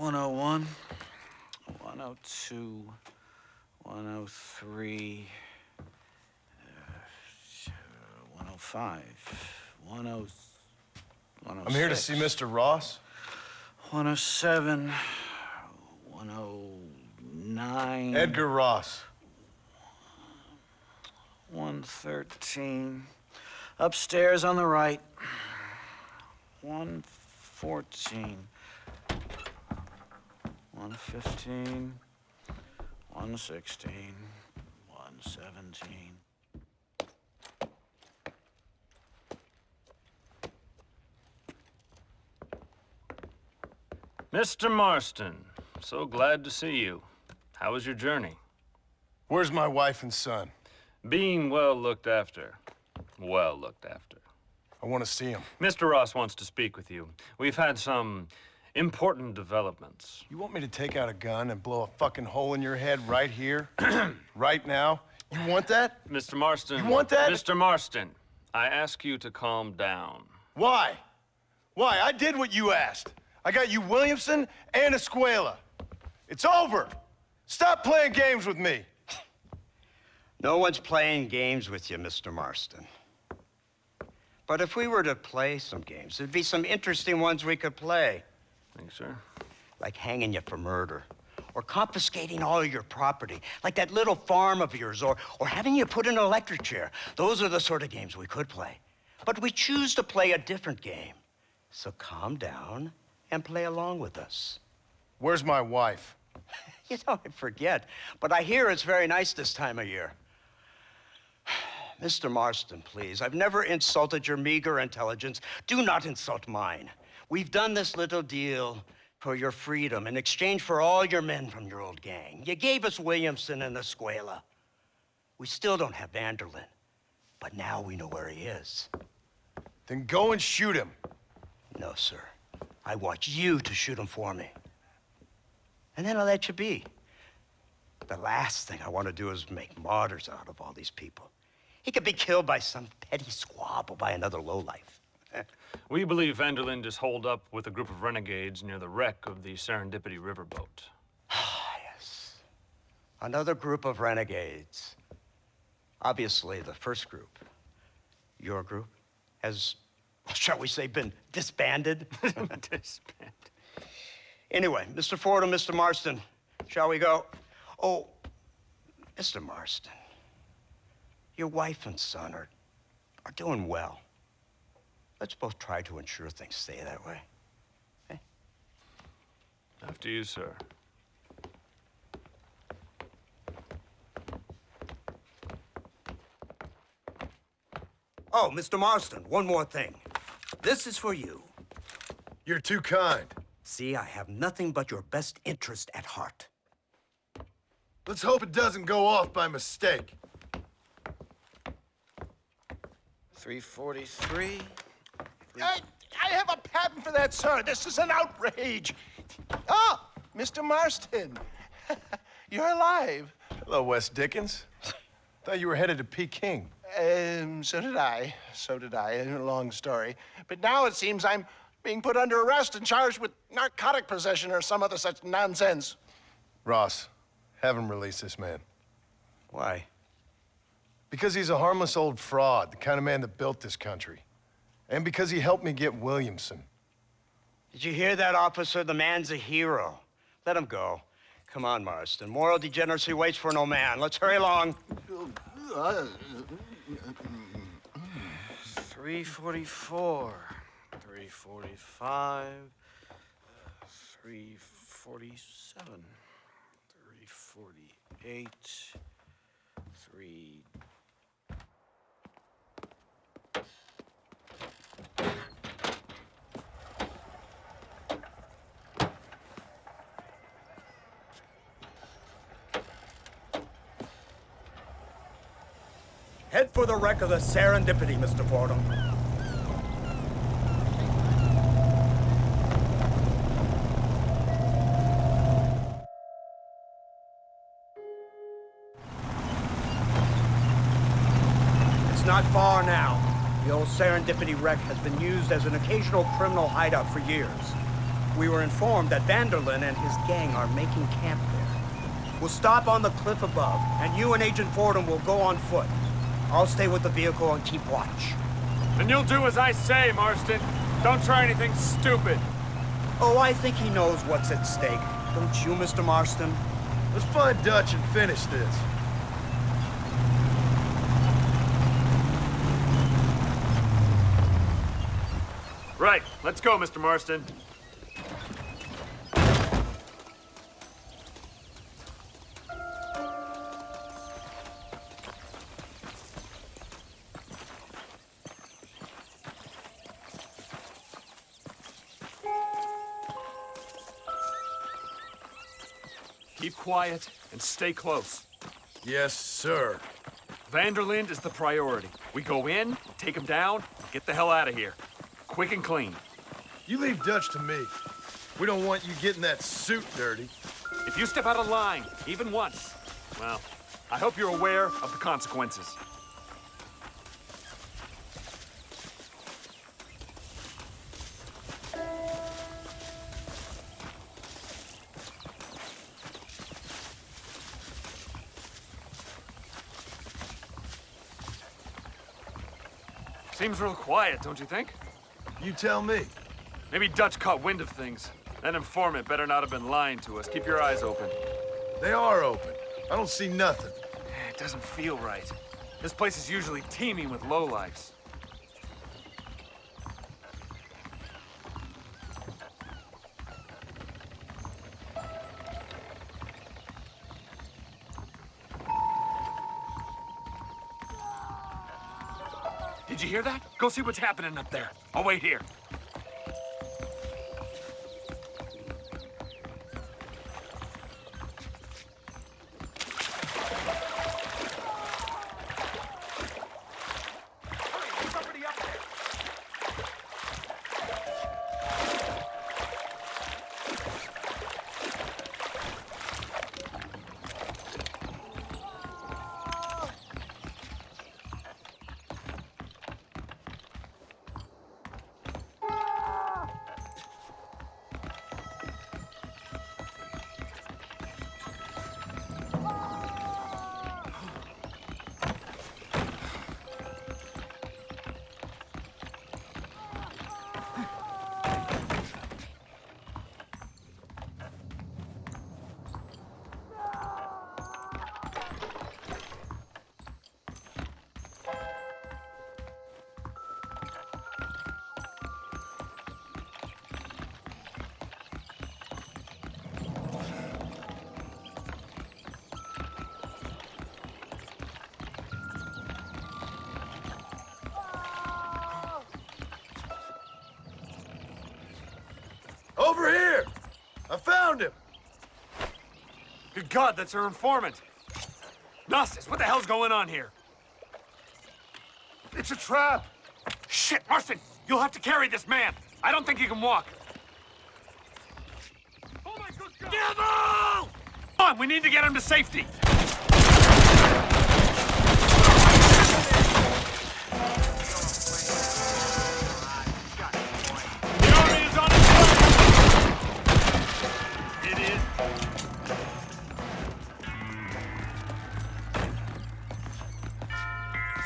101, 102, 103, 105, 106. I'm here to see Mr. Ross. 107, 109. Edgar Ross. 113. Upstairs on the right. 114. 115. 116. 117. Mr. Marston, so glad to see you. How was your journey? Where's my wife and son? Being well looked after. Well looked after. I want to see him. Mr. Ross wants to speak with you. We've had some important developments. You want me to take out a gun and blow a fucking hole in your head right here? Right now? You want that? Mr. Marston. You want that? Mr. Marston, I ask you to calm down. Why? Why? I did what you asked. I got you Williamson and Escuela. It's over. Stop playing games with me. No one's playing games with you, Mr. Marston. But if we were to play some games, there'd be some interesting ones we could play. Thanks, sir. Like hanging you for murder, or confiscating all of your property, like that little farm of yours, or having you put in an electric chair. Those are the sort of games we could play. But we choose to play a different game. So calm down and play along with us. Where's my wife? You know, I forget, but I hear it's very nice this time of year. Mr. Marston, please, I've never insulted your meager intelligence. Do not insult mine. We've done this little deal for your freedom in exchange for all your men from your old gang. You gave us Williamson and Escuela. We still don't have Vanderlyn, but now we know where he is. Then go and shoot him. No, sir. I want you to shoot him for me. And then I'll let you be. The last thing I want to do is make martyrs out of all these people. He could be killed by some petty squabble by another lowlife. We believe Vanderlyn is holed up with a group of renegades near the wreck of the Serendipity riverboat. Ah, yes. Another group of renegades. Obviously, the first group, your group, has, shall we say, been disbanded? Disbanded. Anyway, Mr. Ford and Mr. Marston, shall we go? Oh, Mr. Marston, your wife and son are doing well. Let's both try to ensure things stay that way. Okay? After you, sir. Oh, Mr. Marston, one more thing. This is for you. You're too kind. See, I have nothing but your best interest at heart. Let's hope it doesn't go off by mistake. 343. I have a patent for that, sir. This is an outrage. Oh, Mr. Marston. You're alive. Hello, Wes Dickens. Thought you were headed to Peking. So did I. So did I. A long story. But now it seems I'm being put under arrest and charged with narcotic possession or some other such nonsense. Ross, have him release this man. Why? Because he's a harmless old fraud, the kind of man that built this country. And because he helped me get Williamson. Did you hear that, officer? The man's a hero. Let him go. Come on, Marston. Moral degeneracy waits for no man. Let's hurry along. 344. 345. 347. 348. 3... Head for the wreck of the Serendipity, Mr. Fordham. It's not far now. The old Serendipity wreck has been used as an occasional criminal hideout for years. We were informed that Vanderlyn and his gang are making camp there. We'll stop on the cliff above, and you and Agent Fordham will go on foot. I'll stay with the vehicle and keep watch. Then you'll do as I say, Marston. Don't try anything stupid. Oh, I think he knows what's at stake. Don't you, Mr. Marston? Let's find Dutch and finish this. Right, let's go, Mr. Marston. Keep quiet and stay close. Yes, sir. Vanderlyn is the priority. We go in, take him down, get the hell out of here. Quick and clean. You leave Dutch to me. We don't want you getting that suit dirty. If you step out of line, even once, well, I hope you're aware of the consequences. Seems real quiet, don't you think? You tell me. Maybe Dutch caught wind of things. That informant better not have been lying to us. Keep your eyes open. They are open. I don't see nothing. It doesn't feel right. This place is usually teeming with lowlifes. Did you hear that? Go see what's happening up there. I'll wait here. Over here! I found him! Good God, that's our informant. Gnosis, what the hell's going on here? It's a trap! Shit, Marston, you'll have to carry this man. I don't think he can walk. Oh my good God! Devil! Come on, we need to get him to safety. The army is on its way. It is.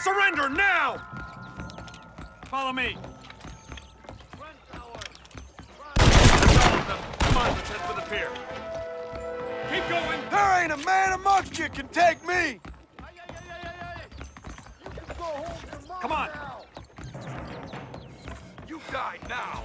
Surrender now! Follow me. Come on, let's head for the pier. Keep going. There ain't a man amongst you can take me! Come on. You die now!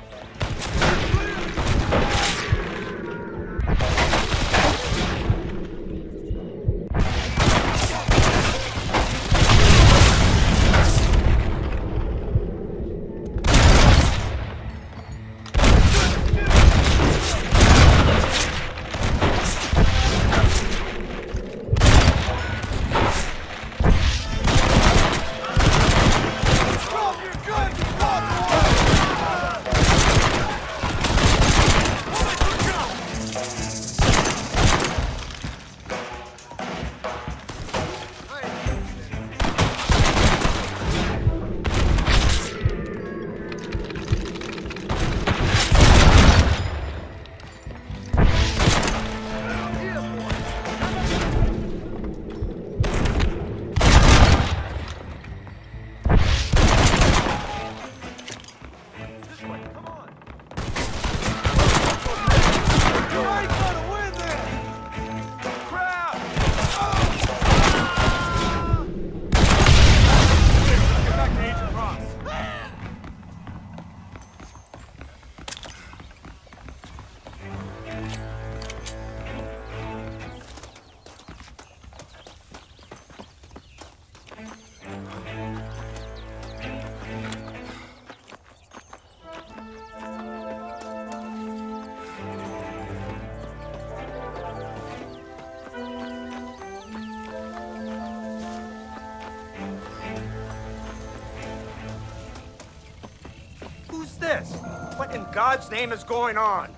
God's name is going on?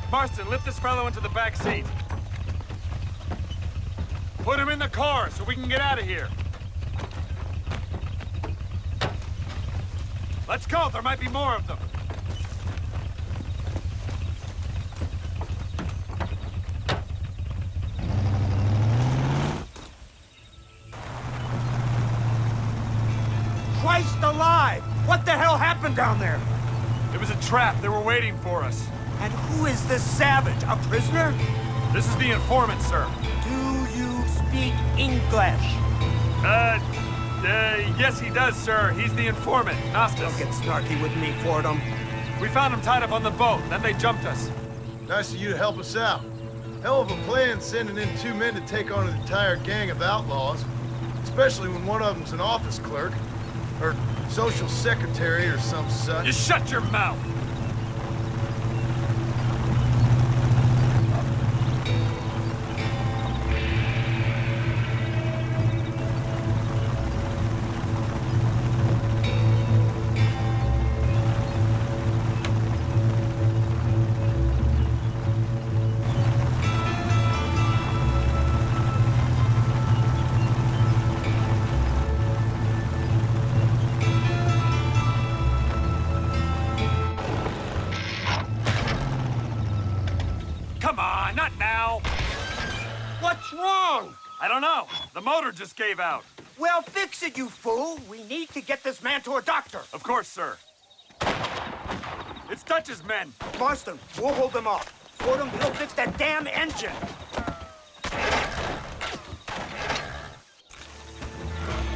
Marston, lift this fellow into the back seat. Put him in the car so we can get out of here. Let's go, there might be more of them. Christ alive! What the hell happened down there? It was a trap, they were waiting for us. And who is this savage? A prisoner? This is the informant, sir. Do you speak English? Yes he does, sir. He's the informant, Nastas. Don't get snarky with me, Fordham. We found him tied up on the boat, then they jumped us. Nice of you to help us out. Hell of a plan sending in 2 men to take on an entire gang of outlaws. Especially when one of them's an office clerk. Or social secretary or some such. You shut your mouth! Come on, not now! What's wrong? I don't know. The motor just gave out. Well, fix it, you fool. We need to get this man to a doctor. Of course, sir. It's Dutch's men. Marston, we'll hold them off. Fordham, he'll fix that damn engine.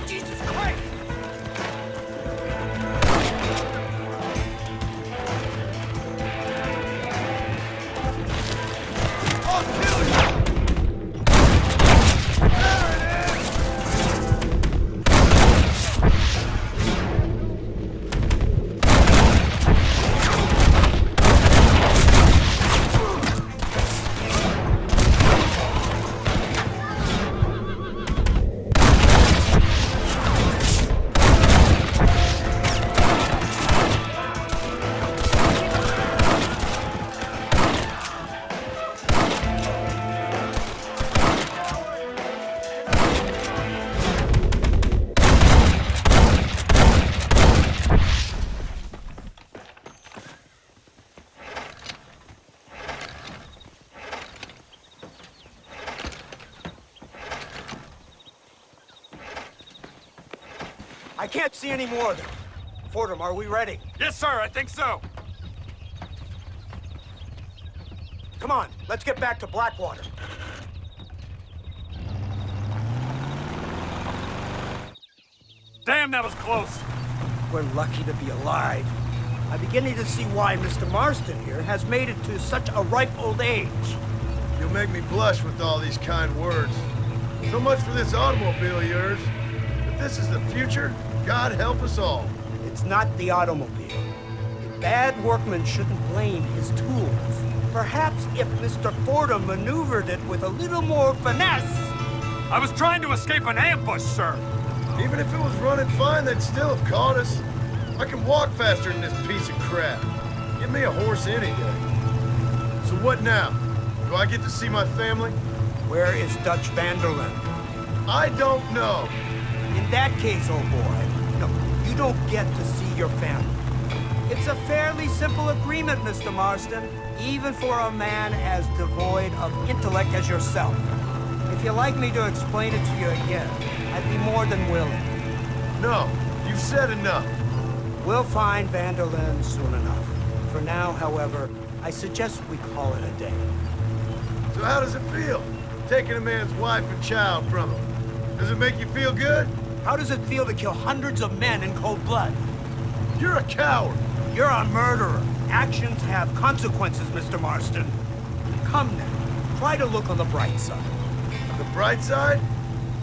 Jesus Christ! I can't see any more of them. Fordham, are we ready? Yes, sir, I think so. Come on, let's get back to Blackwater. Damn, that was close. We're lucky to be alive. I'm beginning to see why Mr. Marston here has made it to such a ripe old age. You'll make me blush with all these kind words. So much for this automobile of yours. If this is the future, God help us all. It's not the automobile. A bad workman shouldn't blame his tools. Perhaps if Mr. Fordham maneuvered it with a little more finesse. I was trying to escape an ambush, sir. Even if it was running fine, they'd still have caught us. I can walk faster than this piece of crap. Give me a horse any day. So what now? Do I get to see my family? Where is Dutch Vanderlyn? I don't know. In that case, old boy, no, you don't get to see your family. It's a fairly simple agreement, Mr. Marston, even for a man as devoid of intellect as yourself. If you'd like me to explain it to you again, I'd be more than willing. No, you've said enough. We'll find Vanderlyn soon enough. For now, however, I suggest we call it a day. So how does it feel, taking a man's wife and child from him? Does it make you feel good? How does it feel to kill hundreds of men in cold blood? You're a coward. You're a murderer. Actions have consequences, Mr. Marston. Come now, try to look on the bright side. The bright side?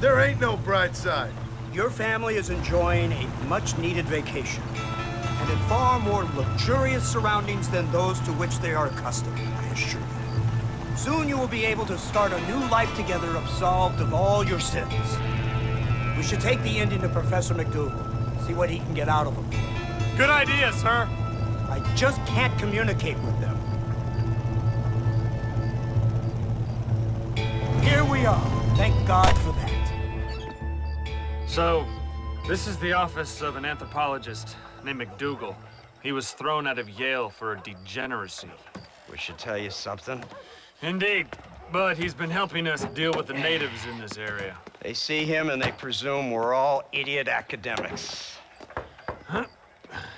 There ain't no bright side. Your family is enjoying a much-needed vacation, and in far more luxurious surroundings than those to which they are accustomed, I assure you. Soon you will be able to start a new life together absolved of all your sins. We should take the Indian to Professor McDougal, see what he can get out of him. Good idea, sir. I just can't communicate with them. Here we are. Thank God for that. So, this is the office of an anthropologist named McDougal. He was thrown out of Yale for a degeneracy. We should tell you something. Indeed, but he's been helping us deal with the natives in this area. They see him and they presume we're all idiot academics.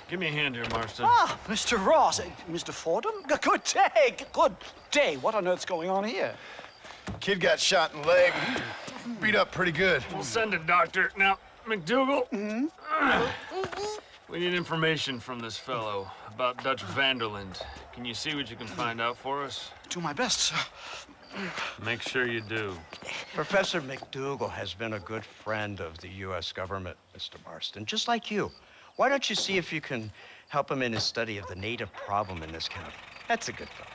Give me a hand here, Marston. Ah, Mr. Ross. Mr. Fordham? Good day. Good day. What on earth's going on here? Kid got shot in the leg. Beat up pretty good. We'll send a doctor. Now, McDougal, we need information from this fellow about Dutch Vanderland. Can you see what you can find out for us? Do my best, sir. Make sure you do. Professor McDougal has been a good friend of the U.S. government, Mr. Marston, just like you. Why don't you see if you can help him in his study of the native problem in this county? That's a good fellow.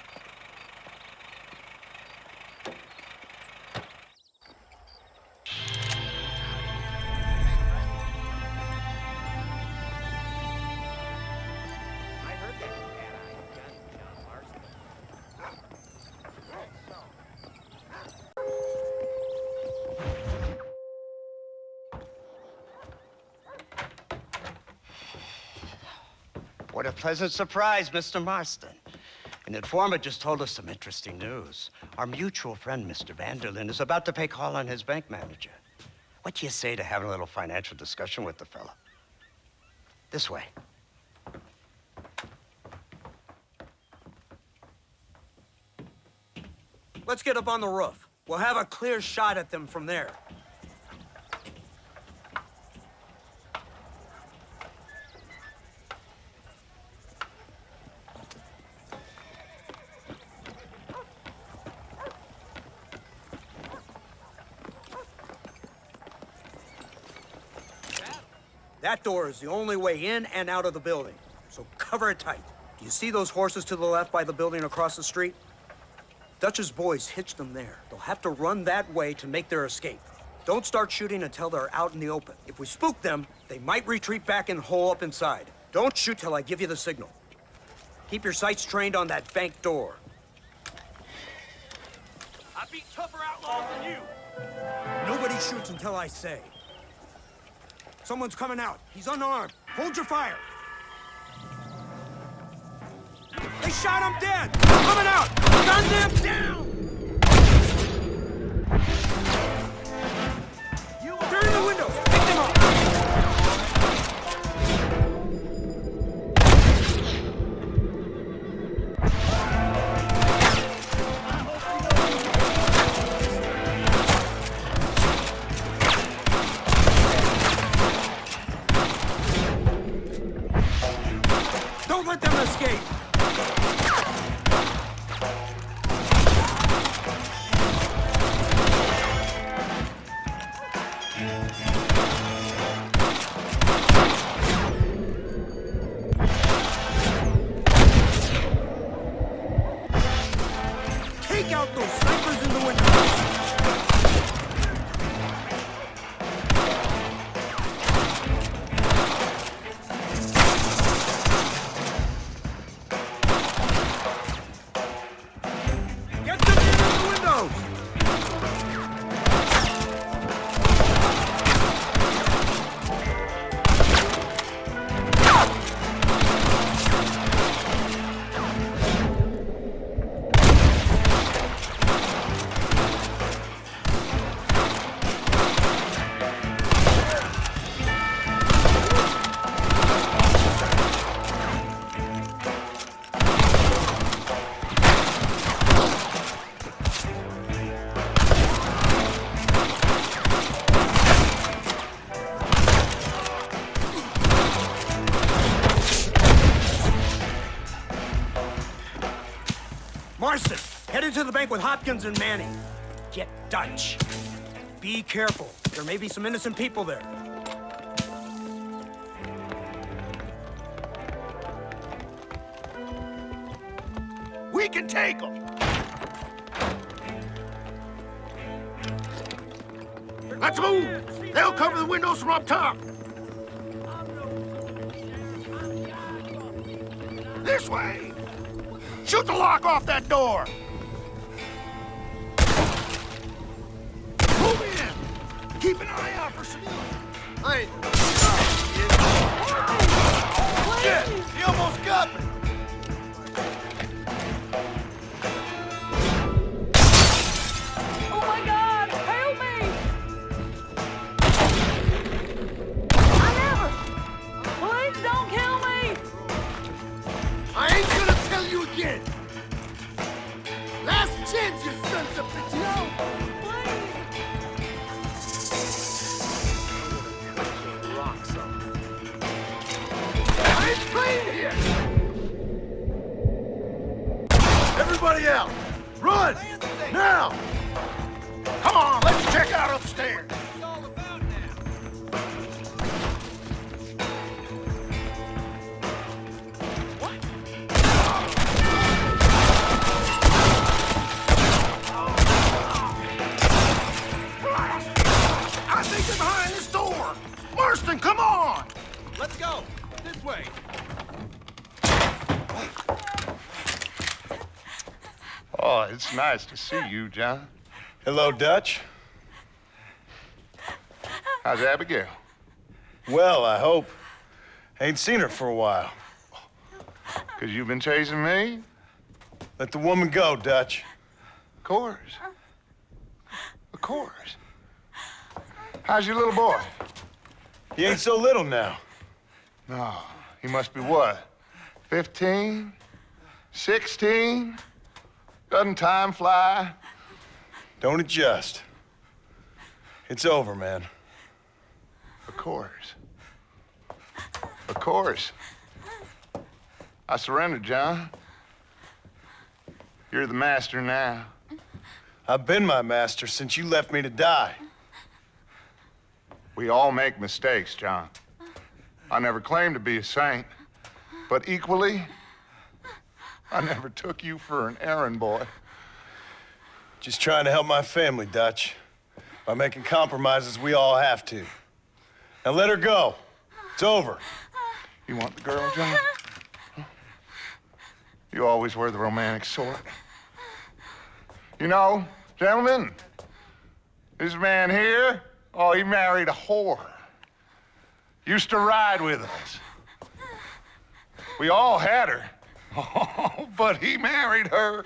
What a pleasant surprise, Mr. Marston. An informant just told us some interesting news. Our mutual friend, Mr. Vanderlyn, is about to pay call on his bank manager. What do you say to having a little financial discussion with the fella? This way. Let's get up on the roof. We'll have a clear shot at them from there. That door is the only way in and out of the building, so cover it tight. Do you see those horses to the left by the building across the street? Dutch's boys hitched them there. They'll have to run that way to make their escape. Don't start shooting until they're out in the open. If we spook them, they might retreat back and hole up inside. Don't shoot till I give you the signal. Keep your sights trained on that bank door. I beat tougher outlaws than you. Nobody shoots until I say. Someone's coming out. He's unarmed. Hold your fire. They shot him dead. Coming out. Gun them down. They're in the windows. Pick them up. Don't let them escape! Take out those snipers in the window! Get them in the windows! Marston, head into the bank with Hopkins and Manning. Get Dutch. Be careful. There may be some innocent people there. We can take them! Let's move! They'll cover the windows from up top. This way! Shoot the lock off that door! Move in! Keep an eye out for civilians. Shit! He almost got me! Oh my God! Help me! I never! Please don't kill me! I ain't gonna tell you again! Last chance, you sons of bitches! No! Please! I ain't playing here! Everybody out! Run! Now! Come on, let's check out upstairs! I think they're behind this door! Marston, come on! Let's go. This way. Oh, it's nice to see you, John. Hello, Dutch. How's Abigail? Well, I hope. Ain't seen her for a while. 'Cause you've been chasing me? Let the woman go, Dutch. Of course. Of course. How's your little boy? He ain't so little now. No, he must be what? 15? 16? Doesn't time fly? Don't adjust. It's over, man. Of course. Of course. I surrendered, John. You're the master now. I've been my master since you left me to die. We all make mistakes, John. I never claimed to be a saint, but equally, I never took you for an errand boy. Just trying to help my family, Dutch. By making compromises we all have to. Now let her go. It's over. You want the girl, John? You always were the romantic sort. You know, gentlemen, this man here, oh, he married a whore. Used to ride with us. We all had her. Oh, but he married her.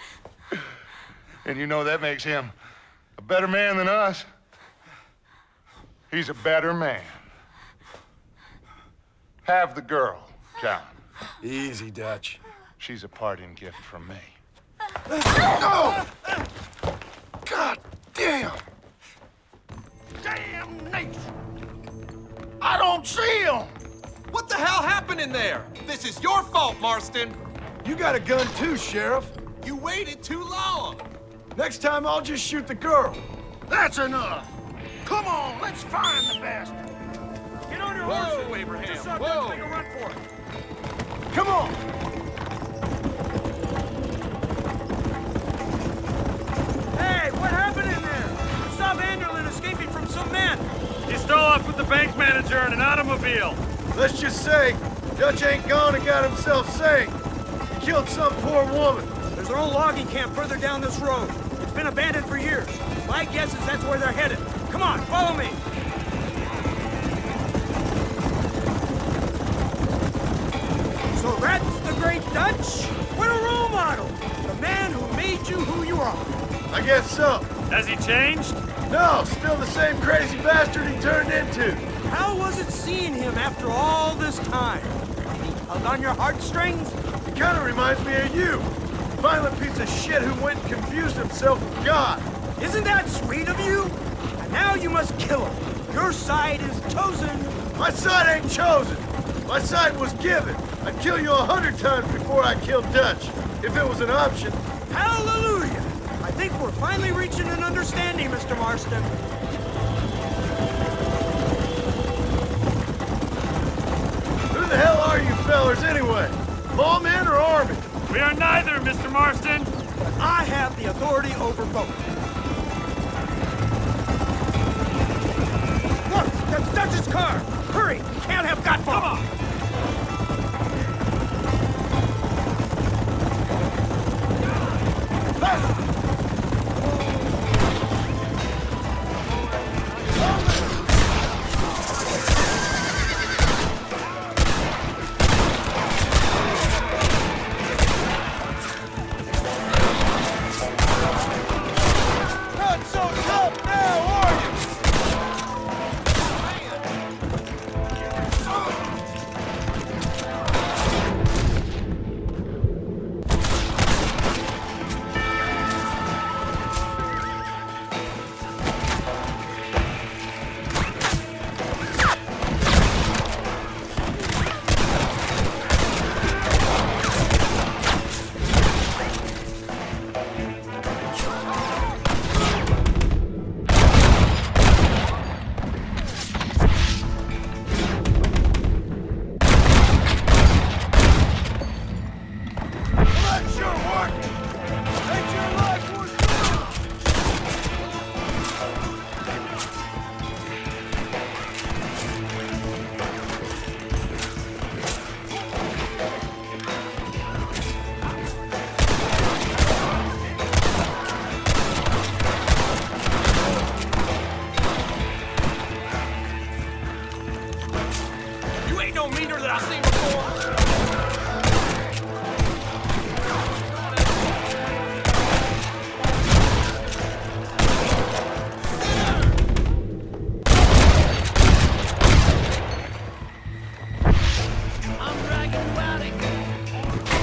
And you know that makes him a better man than us. He's a better man. Have the girl, John. Easy, Dutch. She's a parting gift from me. No! God damn! Damnation! I don't see him! What the hell happened in there? This is your fault, Marston. You got a gun too, Sheriff. You waited too long. Next time I'll just shoot the girl. That's enough! Come on, let's find the bastard! Get on your Whoa, horses! Abraham, Just saw whoa. Dutch make a run for it. Come on! Hey, what happened in there? I saw Vanderlyn escaping from some men. He stole off with the bank manager in an automobile. Let's just say, Dutch ain't gone and got himself saved. He killed some poor woman. There's an old logging camp further down this road. It's been abandoned for years. My guess is that's where they're headed. Come on, follow me. So that's the great Dutch? What a role model! The man who made you who you are. I guess so. Has he changed? No, still the same crazy bastard he turned into. How was it seeing him after all this time? He held on your heartstrings? He kind of reminds me of you. Violent piece of shit who went and confused himself with God. Isn't that sweet of you? And now you must kill him. Your side is chosen. My side ain't chosen. My side was given. I'd kill you 100 times before I killed Dutch, if it was an option. Hallelujah! I think we're finally reaching an understanding, Mr. Marston. Who the hell are you fellers anyway? Lawmen or army? We are neither, Mr. Marston. But I have the authority over both. Look! That's Dutch's car! Hurry! Can't have got far! Come on! Not so tough now, are you? Let your work! Make your life worth living! You ain't no meaner than I've seen before.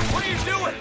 What are you doing?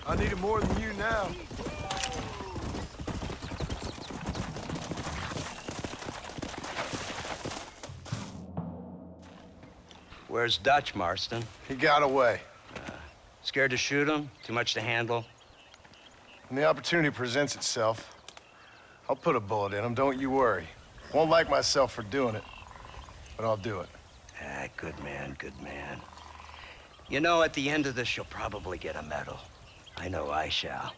I need it more than you now. Where's Dutch, Marston? He got away. Scared to shoot him? Too much to handle? When the opportunity presents itself, I'll put a bullet in him, don't you worry. Won't like myself for doing it, but I'll do it. Ah, good man, good man. You know, at the end of this, you'll probably get a medal. I know I shall.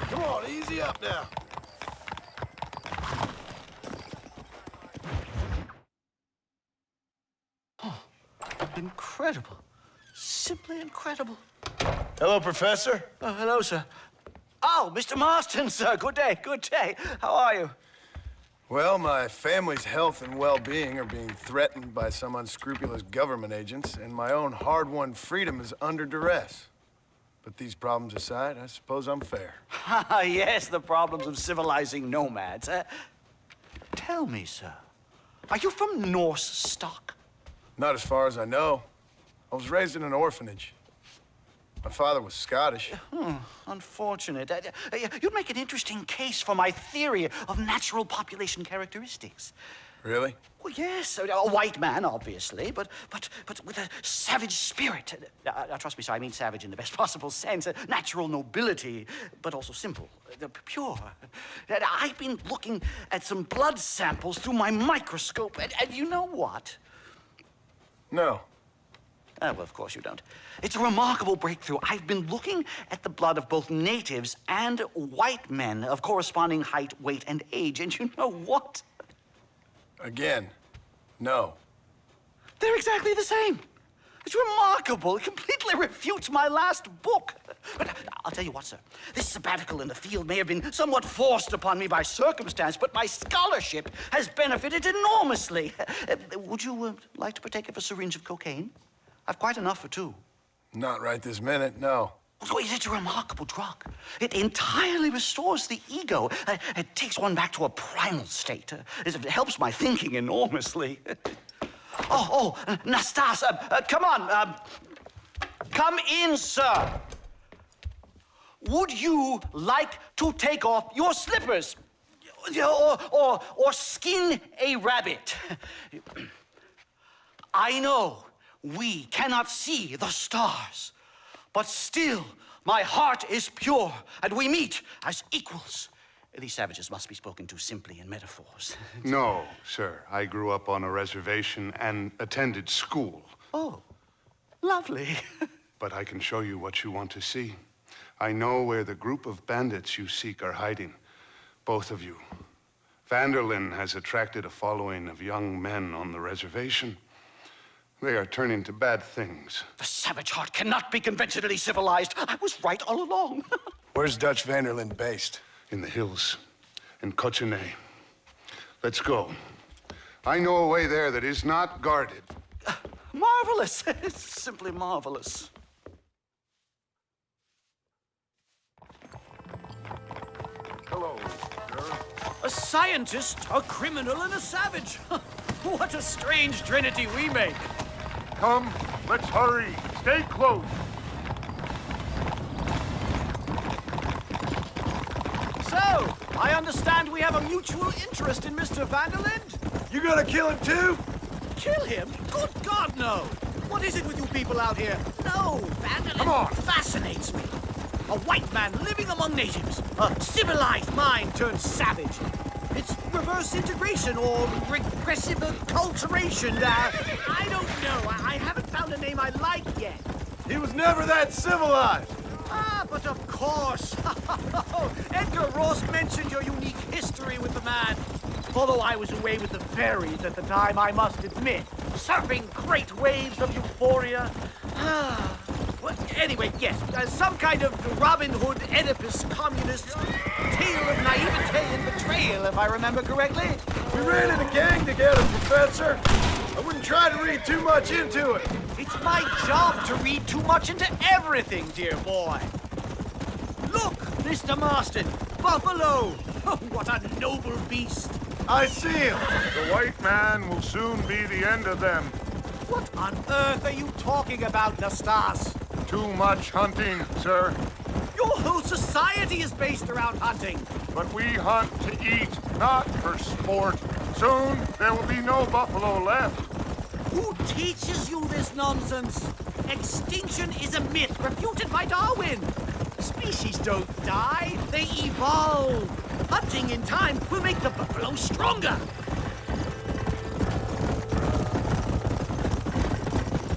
Come on, easy up now. Incredible. Simply incredible. Hello, Professor. Oh, hello, sir. Oh, Mr. Marston, sir. Good day, good day. How are you? Well, my family's health and well-being are being threatened by some unscrupulous government agents, and my own hard-won freedom is under duress. But these problems aside, I suppose I'm fair. Yes, the problems of civilizing nomads. Tell me, sir, are you from Norse stock? Not as far as I know. I was raised in an orphanage. My father was Scottish. Unfortunate. You'd make an interesting case for my theory of natural population characteristics. Really? Well, yes, a white man, obviously, but with a savage spirit. Trust me, sir, I mean savage in the best possible sense. Natural nobility, but also simple, pure. I've been looking at some blood samples through my microscope, and you know what? No. Well, of course you don't. It's a remarkable breakthrough. I've been looking at the blood of both natives and white men of corresponding height, weight, and age, and you know what? Again, no. They're exactly the same. It's remarkable. It completely refutes my last book. But I'll tell you what, sir. This sabbatical in the field may have been somewhat forced upon me by circumstance, but my scholarship has benefited enormously. Would you like to partake of a syringe of cocaine? I've quite enough for two. Not right this minute, no. So it's a remarkable drug. It entirely restores the ego. It takes one back to a primal state. It helps my thinking enormously. Nastas, come on. Come in, sir. Would you like to take off your slippers? Or skin a rabbit? I know we cannot see the stars, but still my heart is pure, and we meet as equals. These savages must be spoken to simply in metaphors. No, sir. I grew up on a reservation and attended school. Oh, lovely. But I can show you what you want to see. I know where the group of bandits you seek are hiding. Both of you. Vanderlyn has attracted a following of young men on the reservation. They are turning to bad things. The savage heart cannot be conventionally civilized. I was right all along. Where's Dutch Vanderlyn based? In the hills, in Cochene. Let's go. I know a way there that is not guarded. Marvelous. It's simply marvelous. Hello, sir. A scientist, a criminal, and a savage. What a strange trinity we make. Come, let's hurry. Stay close. So, I understand we have a mutual interest in Mr. Vanderlyn? You gonna kill him too? Kill him? Good God, no! What is it with you people out here? No, Vanderlyn fascinates me. A white man living among natives. A civilized mind turned savage. It's reverse integration or regressive acculturation. I don't know. I haven't found a name I like yet. He was never that civilized. Ah, but of course. Edgar Ross mentioned your unique history with the man. Although I was away with the fairies at the time, I must admit, surfing great waves of euphoria. Well, anyway, yes, some kind of Robin Hood, Oedipus, communist tale of naivete and betrayal, if I remember correctly. We ran in a gang together, Professor. I wouldn't try to read too much into it. It's my job to read too much into everything, dear boy. Look, Mr. Marston, buffalo. Oh, what a noble beast. I see him. The white man will soon be the end of them. What on earth are you talking about, Nastas? Too much hunting, sir. Your whole society is based around hunting. But we hunt to eat, not for sport. Soon there will be no buffalo left. Who teaches you this nonsense? Extinction is a myth refuted by Darwin. Species don't die, they evolve. Hunting in time will make the buffalo stronger.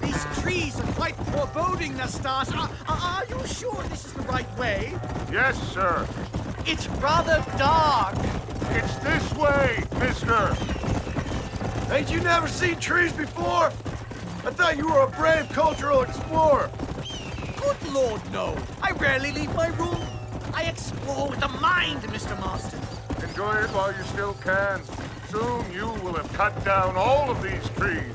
These trees are quite foreboding, Nastas. Are you sure this is the right way? Yes, sir. It's rather dark. It's this way, mister. Ain't you never seen trees before? I thought you were a brave cultural explorer. Good Lord, no. I rarely leave my room. I explore with the mind, Mr. Marston. Enjoy it while you still can. Soon you will have cut down all of these trees.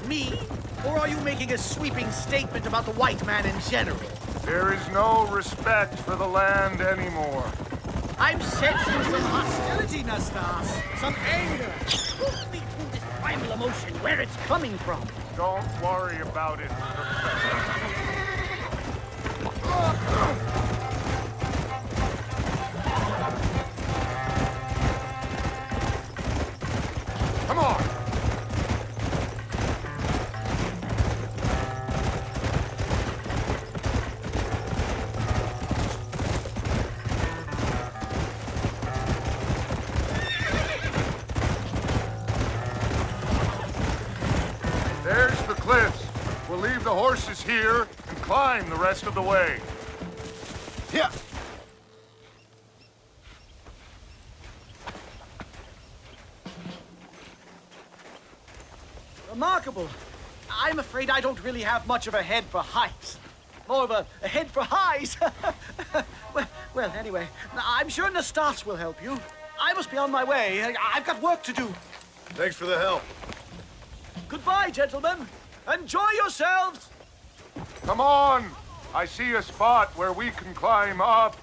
Me? Or are you making a sweeping statement about the white man in general? There is no respect for the land anymore. I'm sensing some hostility, Nastas. Some anger. Walk me through this primal emotion, where it's coming from. Don't worry about it, Professor. Come on! There's the cliffs. We'll leave the horses here and climb the rest of the way. Yeah. Remarkable. I'm afraid I don't really have much of a head for heights. More of a head for highs. well, anyway, I'm sure Nastas will help you. I must be on my way. I've got work to do. Thanks for the help. Goodbye, gentlemen. Enjoy yourselves. Come on! I see a spot where we can climb up.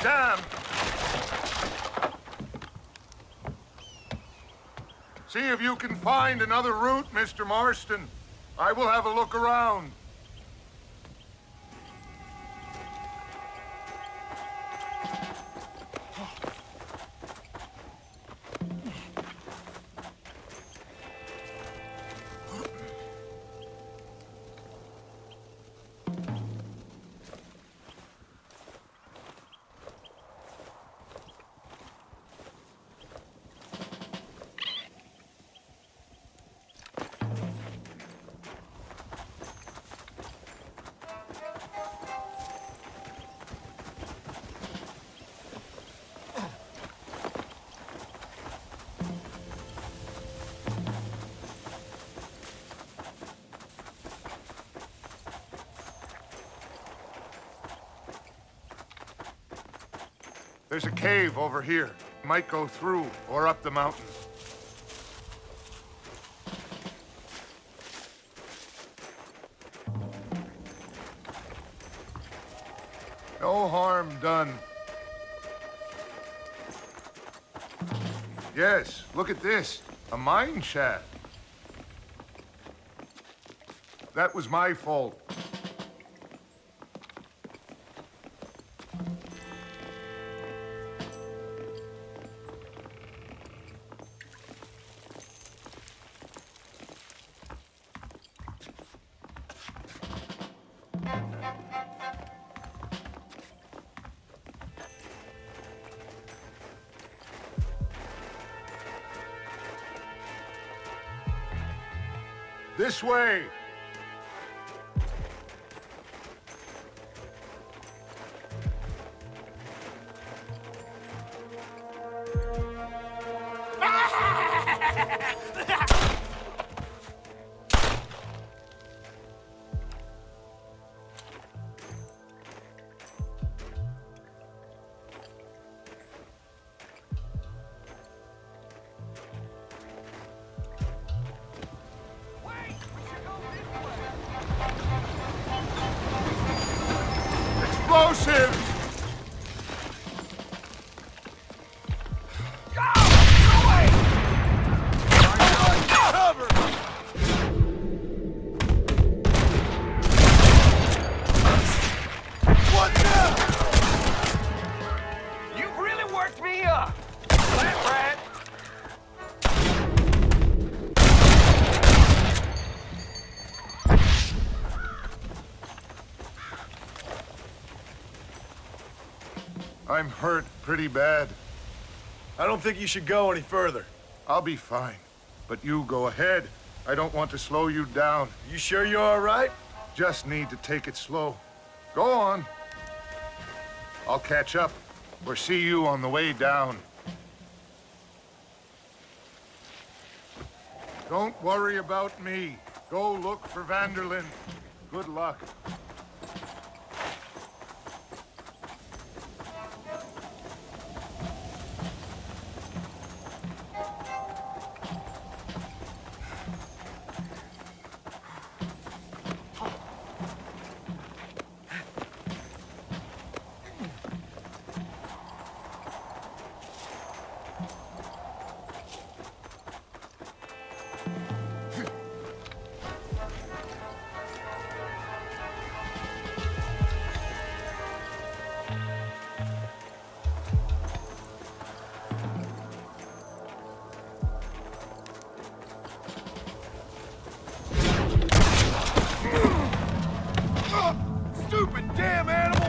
Damn! See if you can find another route, Mr. Marston. I will have a look around. There's a cave over here. Might go through or up the mountain. No harm done. Yes, look at this. A mine shaft. That was my fault. This way! Explosives! You've really worked me up. That rat. I'm hurt pretty bad. I don't think you should go any further. I'll be fine. But you go ahead. I don't want to slow you down. You sure you're all right? Just need to take it slow. Go on. I'll catch up or see you on the way down. Don't worry about me. Go look for Vanderlyn. Good luck. stupid damn animal!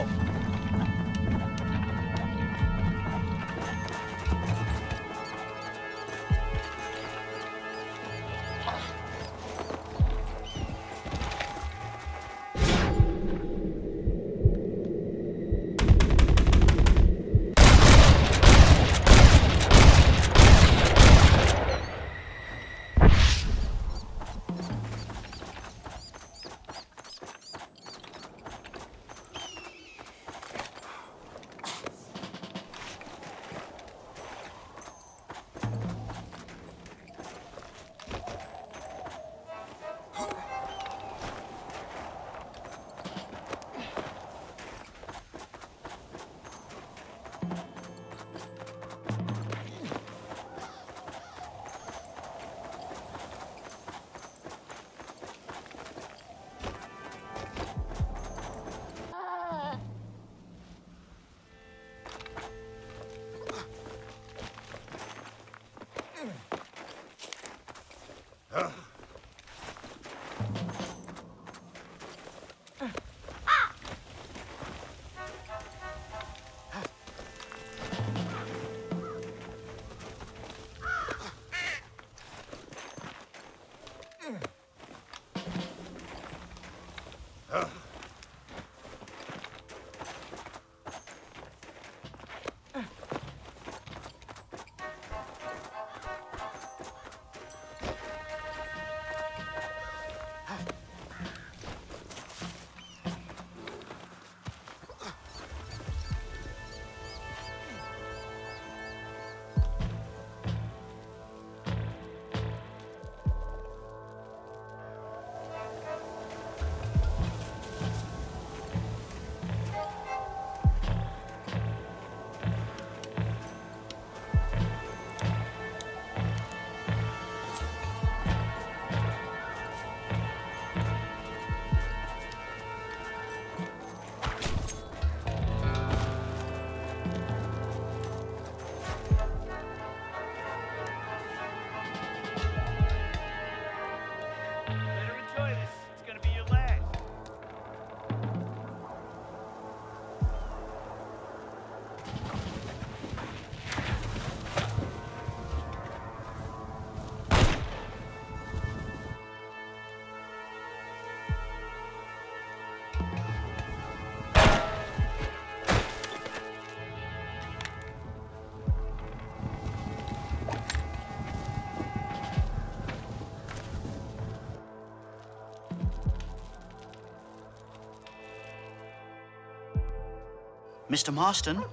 Mr. Marston?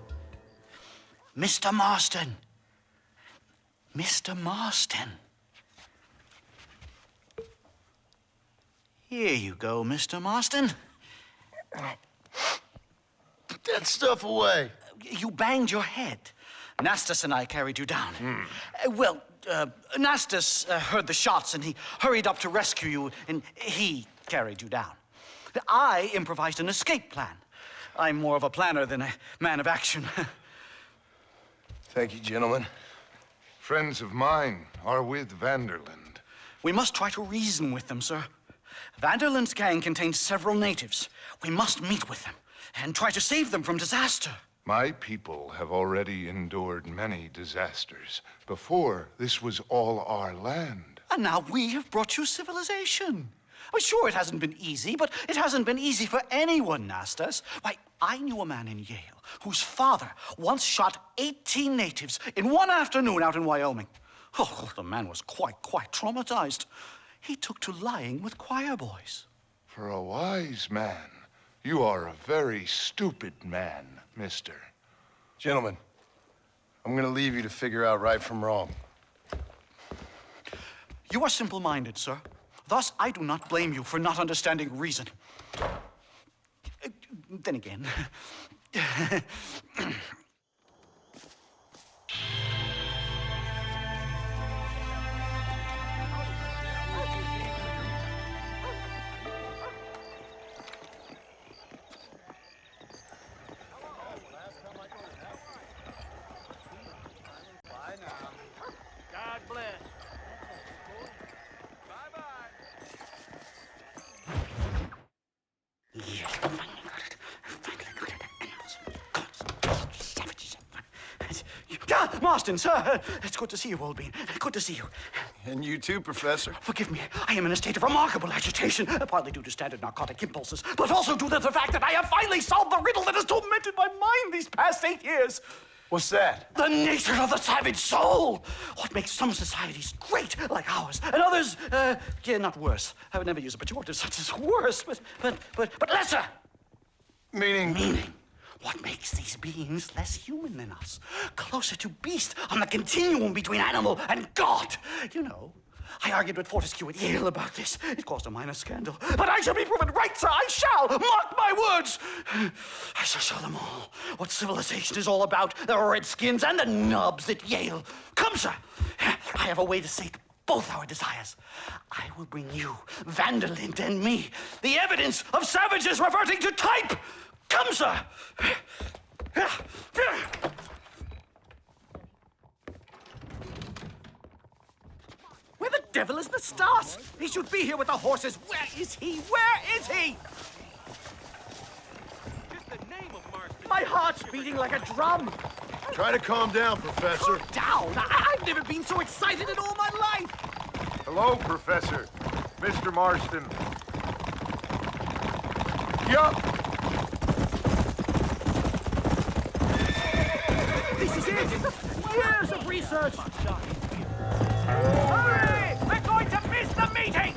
Mr. Marston! Mr. Marston! Here you go, Mr. Marston. Put that stuff away. You banged your head. Nastas and I carried you down. Nastas heard the shots and he hurried up to rescue you and he carried you down. I improvised an escape plan. I'm more of a planner than a man of action. Thank you, gentlemen. Friends of mine are with Vanderland. We must try to reason with them, sir. Vanderland's gang contains several natives. We must meet with them and try to save them from disaster. My people have already endured many disasters. Before, this was all our land. And now we have brought you civilization. Well, sure, it hasn't been easy, but it hasn't been easy for anyone, Nastas. Why, I knew a man in Yale whose father once shot 18 natives in one afternoon out in Wyoming. Oh, the man was quite traumatized. He took to lying with choir boys. For a wise man, you are a very stupid man, mister. Gentlemen, I'm gonna leave you to figure out right from wrong. You are simple-minded, sir. Thus, I do not blame you for not understanding reason. Then again... God bless. Yeah, finally got Marston, sir. It's good to see you, old bean. Good to see you. And you too, Professor. Forgive me. I am in a state of remarkable agitation, partly due to standard narcotic impulses, but also due to the fact that I have finally solved the riddle that has tormented my mind these past 8 years. What's that? The nature of the savage soul. What makes some societies great, like ours, and others, not worse. I would never use a pejorative such as worse, but lesser. Meaning? What makes these beings less human than us? Closer to beast on the continuum between animal and God. You know, I argued with Fortescue at Yale about this. It caused a minor scandal. But I shall be proven right, sir. I shall. Mark my words. I shall show them all what civilization is all about. The redskins and the nubs at Yale. Come, sir. I have a way to sate both our desires. I will bring you, Vanderlyn, and me, the evidence of savages reverting to type. Come, sir. Where the devil is Nastas? He should be here with the horses. Where is he? Where is he? Just the name of Marston. My heart's beating like a drum. Try to calm down, Professor. Calm down. I've never been so excited in all my life. Hello, Professor. Mr. Marston. Yup. This is it. Years of research. Hurry! We're going to miss the meeting!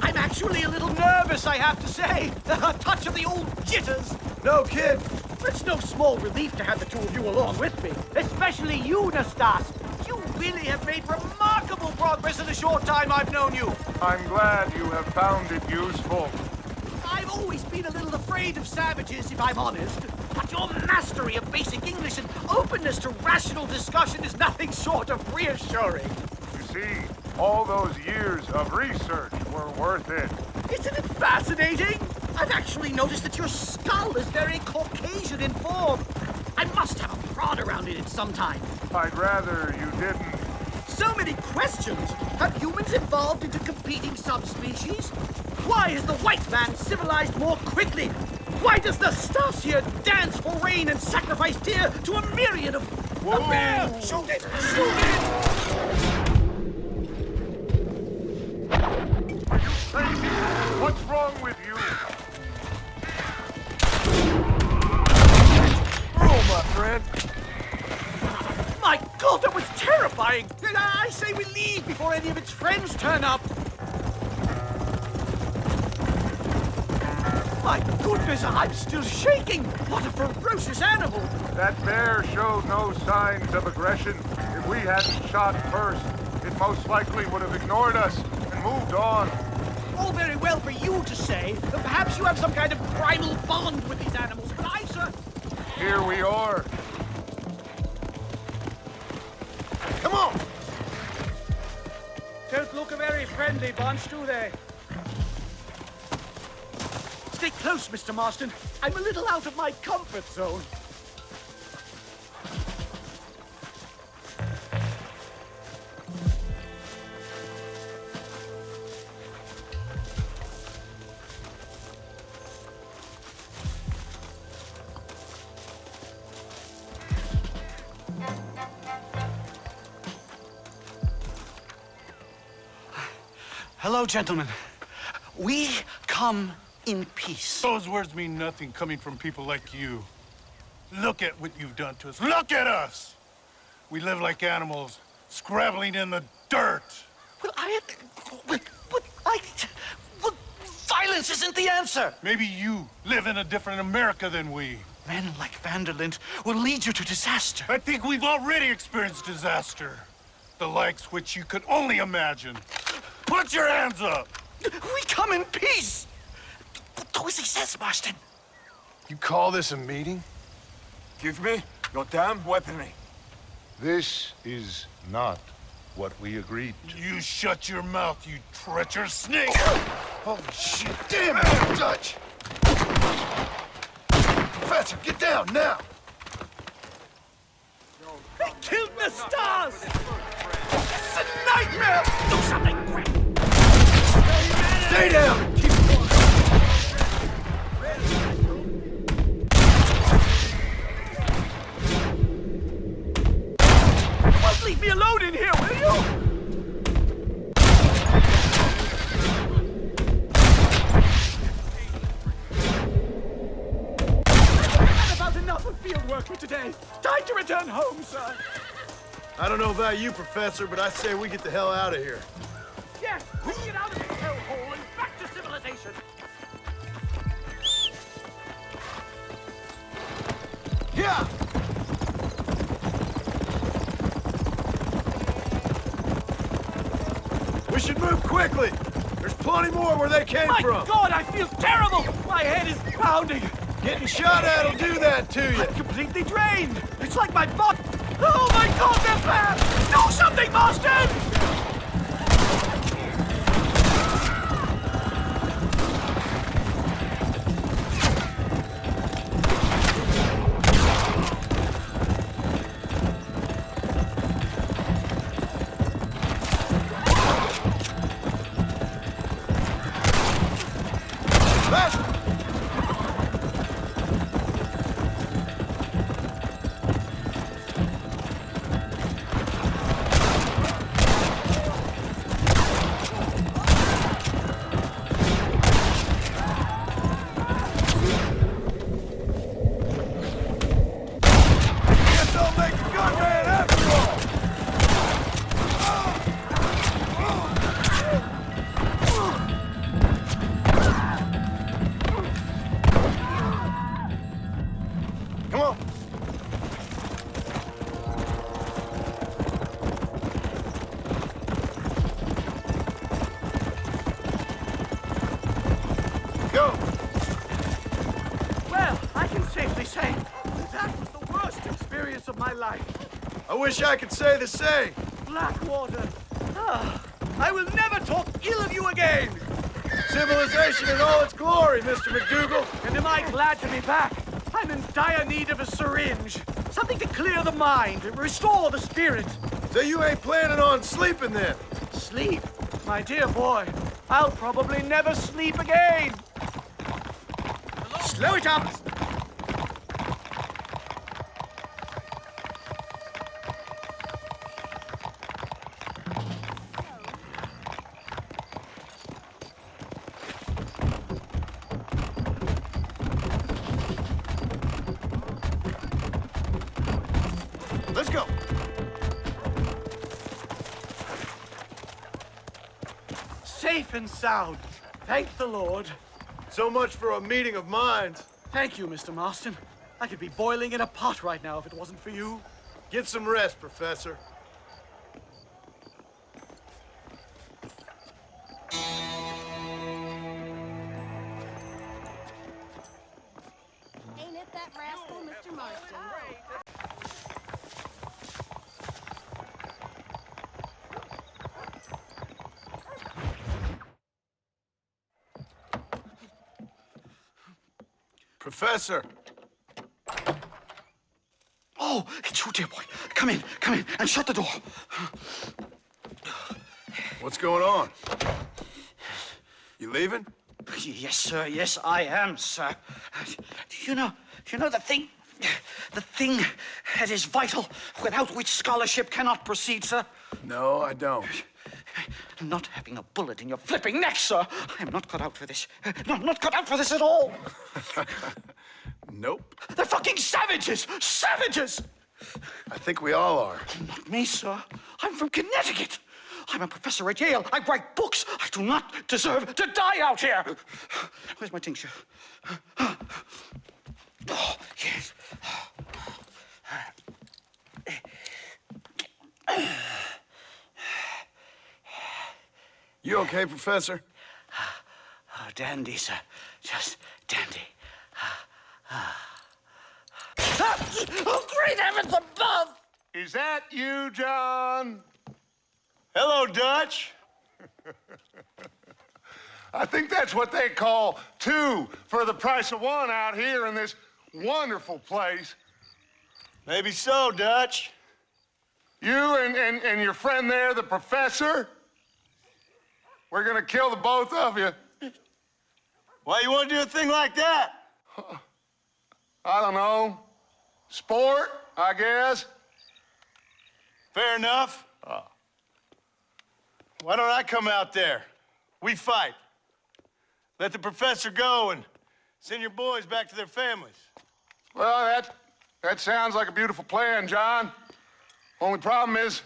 I'm actually a little nervous, I have to say. A touch of the old jitters. No kid. It's no small relief to have the two of you along with me. Especially you, Nastas. You really have made remarkable progress in the short time I've known you. I'm glad you have found it useful. I've always been a little afraid of savages, if I'm honest. But your mastery of basic English and openness to rational discussion is nothing short of reassuring. You see, all those years of research were worth it. Isn't it fascinating? I've actually noticed that your skull is very Caucasian in form. I must have a prod around it at some time. I'd rather you didn't. So many questions. Have humans evolved into competing subspecies? Why is the white man civilized more quickly? Why does Nastasia dance for rain and sacrifice deer to a myriad of... Whoa. A bear! Shoot it! Shoot it! Are you crazy? What's wrong with you? Roll, my friend. My God, that was terrifying! I say we leave before any of its friends turn up. My goodness, I'm still shaking! What a ferocious animal! That bear showed no signs of aggression. If we hadn't shot first, it most likely would have ignored us and moved on. All very well for you to say, but perhaps you have some kind of primal bond with these animals, but I, sir... Here we are. Come on. Don't look a very friendly bunch, do they? Stay close, Mr. Marston. I'm a little out of my comfort zone. Hello, gentlemen. We come in peace. Those words mean nothing coming from people like you. Look at what you've done to us. Look at us! We live like animals, scrabbling in the dirt. Well, violence isn't the answer. Maybe you live in a different America than we. Men like Vanderlyn will lead you to disaster. I think we've already experienced disaster. The likes which you could only imagine. Put your hands up! We come in peace! Do as he says, Marston. You call this a meeting? Give me your damn weaponry. This is not what we agreed to. You shut your mouth, you treacherous snake! Holy shit! Damn it, Dutch! Professor, get down now! They killed the stars! It's a nightmare! Do something quick! Stay down! Keep quiet! alone in here, will you? I've had enough of field work for today. Time to return home, sir. I don't know about you, Professor, but I say we get the hell out of here. Yes, we get out of this hellhole and back to civilization. Yeah! We should move quickly. There's plenty more where they came My from. God, I feel terrible. My head is pounding. Getting shot at will do that to you. I'm completely drained. It's like my body. Oh my God, they're bad. Do something, Marston! I wish I could say the same. Blackwater. I will never talk ill of you again. Civilization in all its glory, Mr. McDougal. And am I glad to be back? I'm in dire need of a syringe. Something to clear the mind, restore the spirit. So you ain't planning on sleeping then? Sleep? My dear boy, I'll probably never sleep again. Slow it up. Let's go. Safe and sound. Thank the Lord. So much for a meeting of minds. Thank you, Mr. Marston. I could be boiling in a pot right now if it wasn't for you. Get some rest, Professor. Ain't it that rascal, Mr. Marston? Professor! Oh, it's you, dear boy. Come in, and shut the door. What's going on? You leaving? Yes, sir. Yes, I am, sir. You know the thing that is vital, without which scholarship cannot proceed, sir? No, I don't. Not having a bullet in your flipping neck, sir. I'm not cut out for this. No, I'm not cut out for this at all. Nope. They're fucking savages! Savages! I think we all are. Not me, sir. I'm from Connecticut. I'm a professor at Yale. I write books. I do not deserve to die out here. Where's my tincture? Oh, yes. You okay, Professor? Oh, dandy, sir. Just dandy. Oh, great heavens above! Is that you, John? Hello, Dutch. I think that's what they call two for the price of one out here in this wonderful place. Maybe so, Dutch. You and your friend there, the professor, we're gonna kill the both of you. Why you want to do a thing like that? I don't know. Sport, I guess. Fair enough. Why don't I come out there? We fight. Let the professor go and send your boys back to their families. Well, that sounds like a beautiful plan, John. Only problem is,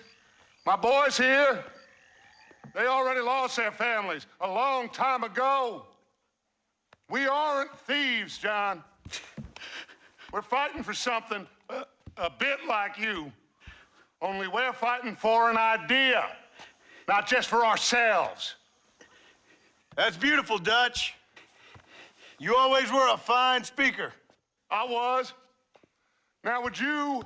my boys here, they already lost their families a long time ago. We aren't thieves, John. We're fighting for something a bit like you. Only we're fighting for an idea, not just for ourselves. That's beautiful, Dutch. You always were a fine speaker. I was. Now, would you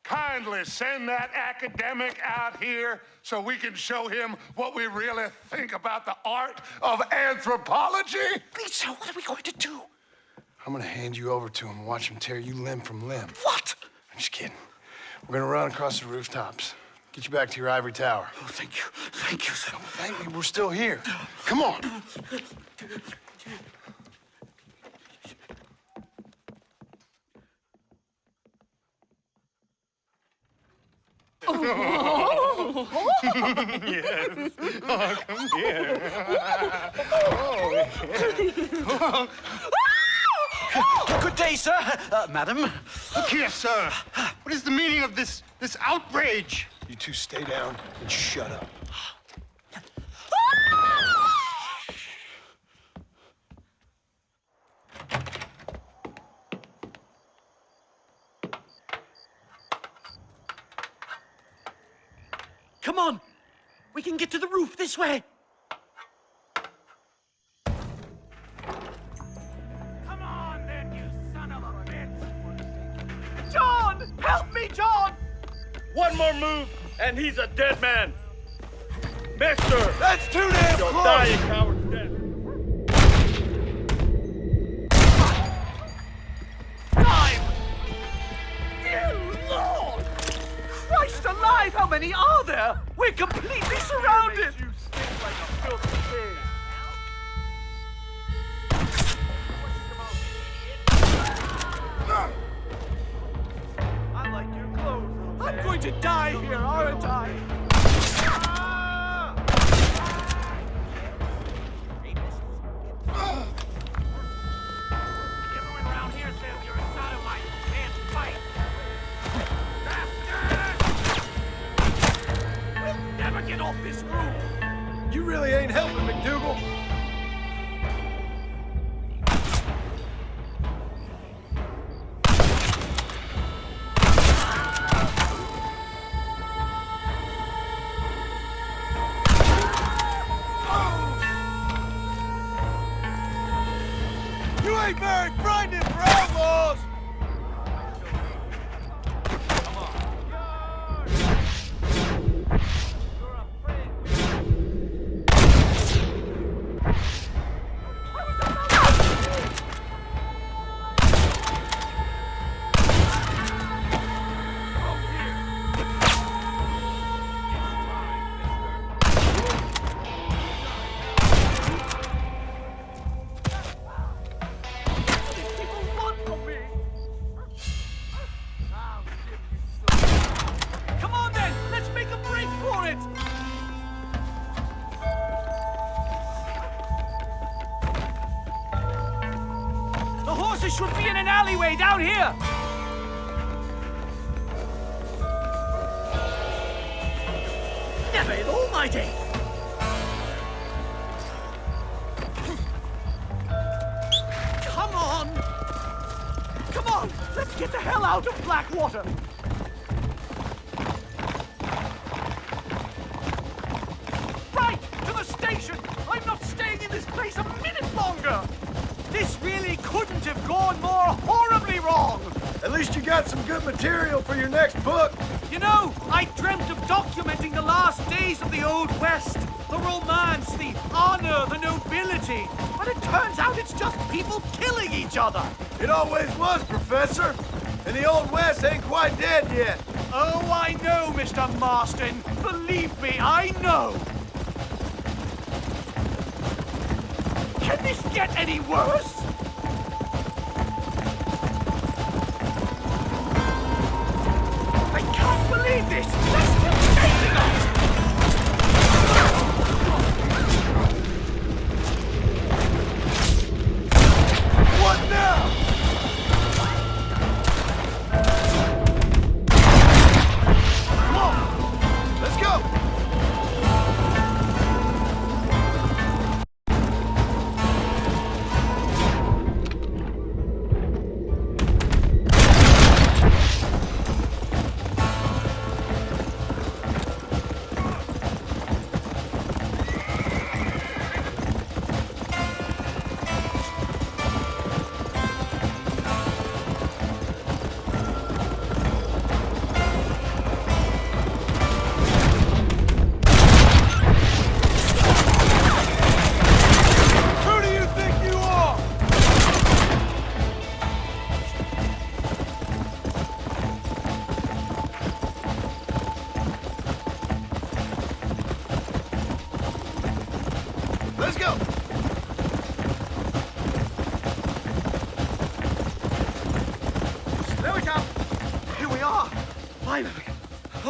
kindly send that academic out here so we can show him what we really think about the art of anthropology? Please, sir, what are we going to do? I'm gonna hand you over to him and watch him tear you limb from limb. What? I'm just kidding. We're gonna run across the rooftops. Get you back to your ivory tower. Oh, thank you. Thank you, sir. Don't thank me, we're still here. Come on. Yes. Oh, come here. Good day, sir. Madam. Look here, sir. What is the meaning of this outrage? You two stay down and shut up. Come on! We can get to the roof this way! Come on, then, you son of a bitch! John! Help me, John! One more move, and he's a dead man. Mister! That's too damn You'll close! die a coward's death. Time! Dear Lord! Christ alive, how many are there? We're completely surrounded! You stink like a filthy pig. I like your clothes, little man. I'm going to die here, aren't I? Everyone around here says you're a sodomite. Can't fight. Bastard! We'll never get off this roof. You really ain't helping, McDougal. You ain't very frightening for outlaws! Come on then, let's make a break for it! The horses should be in an alleyway down here! Never in all my days! Come on! Come on, let's get the hell out of Blackwater! Right, to the station! I'm not staying in this place a minute longer! This really couldn't have gone more horribly wrong! At least you got some good material for your next book. You know, I dreamt of documenting the last days of the Old West. The romance, the honor, the nobility. But it turns out it's just people killing each other. It always was, Professor. And the Old West ain't quite dead yet. Oh, I know, Mr. Marston. Believe me, I know. Can this get any worse? I can't believe this! They're still chasing us!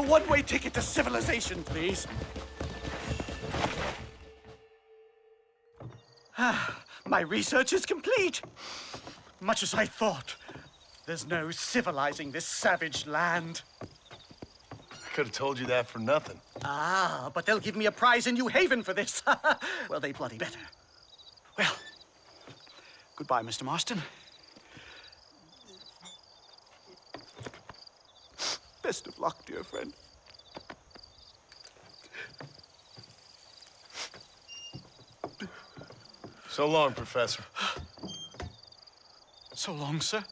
one-way ticket to civilization, please. My research is complete. Much as I thought. There's no civilizing this savage land. I could have told you that for nothing. Ah, but they'll give me a prize in New Haven for this. Well, they bloody better. Well, goodbye, Mr. Marston. Best of luck, dear friend. So long, Professor. So long, sir.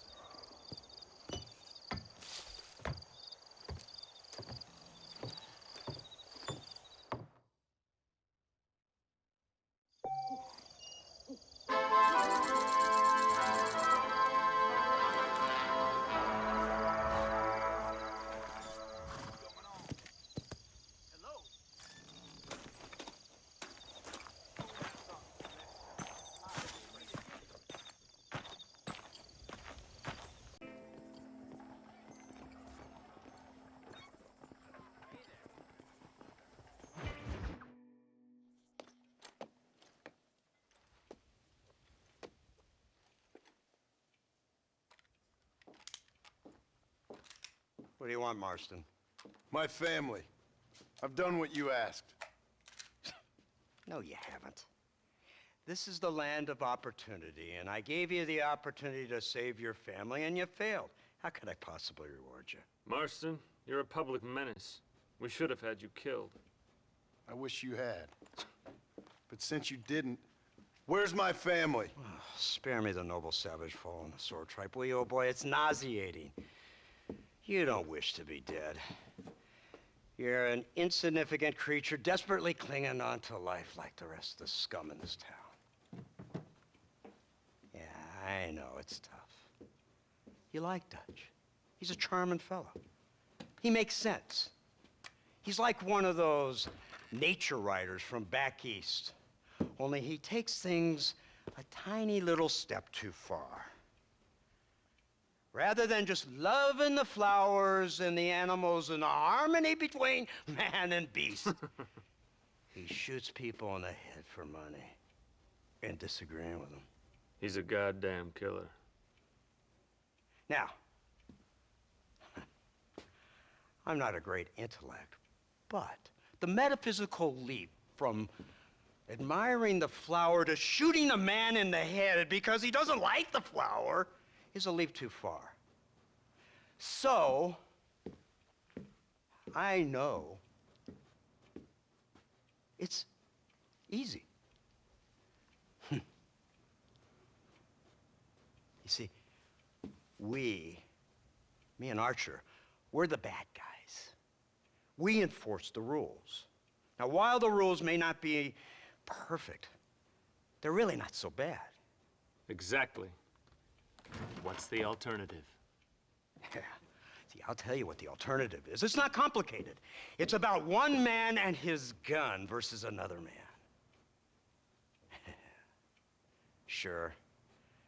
What do you want, Marston? My family. I've done what you asked. No, you haven't. This is the land of opportunity, and I gave you the opportunity to save your family, and you failed. How could I possibly reward you? Marston, you're a public menace. We should have had you killed. I wish you had. But since you didn't, where's my family? Oh, spare me the noble savage fall on the sword tripe, will you, old boy? It's nauseating. You don't wish to be dead. You're an insignificant creature desperately clinging on to life like the rest of the scum in this town. Yeah, I know, it's tough. You like Dutch. He's a charming fellow. He makes sense. He's like one of those nature writers from back east. Only he takes things a tiny little step too far. Rather than just loving the flowers and the animals and the harmony between man and beast, he shoots people in the head for money and disagreeing with them. He's a goddamn killer. Now, I'm not a great intellect, but the metaphysical leap from admiring the flower to shooting a man in the head because he doesn't like the flower is a leap too far. So, I know it's easy. You see, me and Archer, we're the bad guys. We enforce the rules. Now, while the rules may not be perfect, they're really not so bad. Exactly. What's the alternative? Yeah. See, I'll tell you what the alternative is. It's not complicated. It's about one man and his gun versus another man. Sure,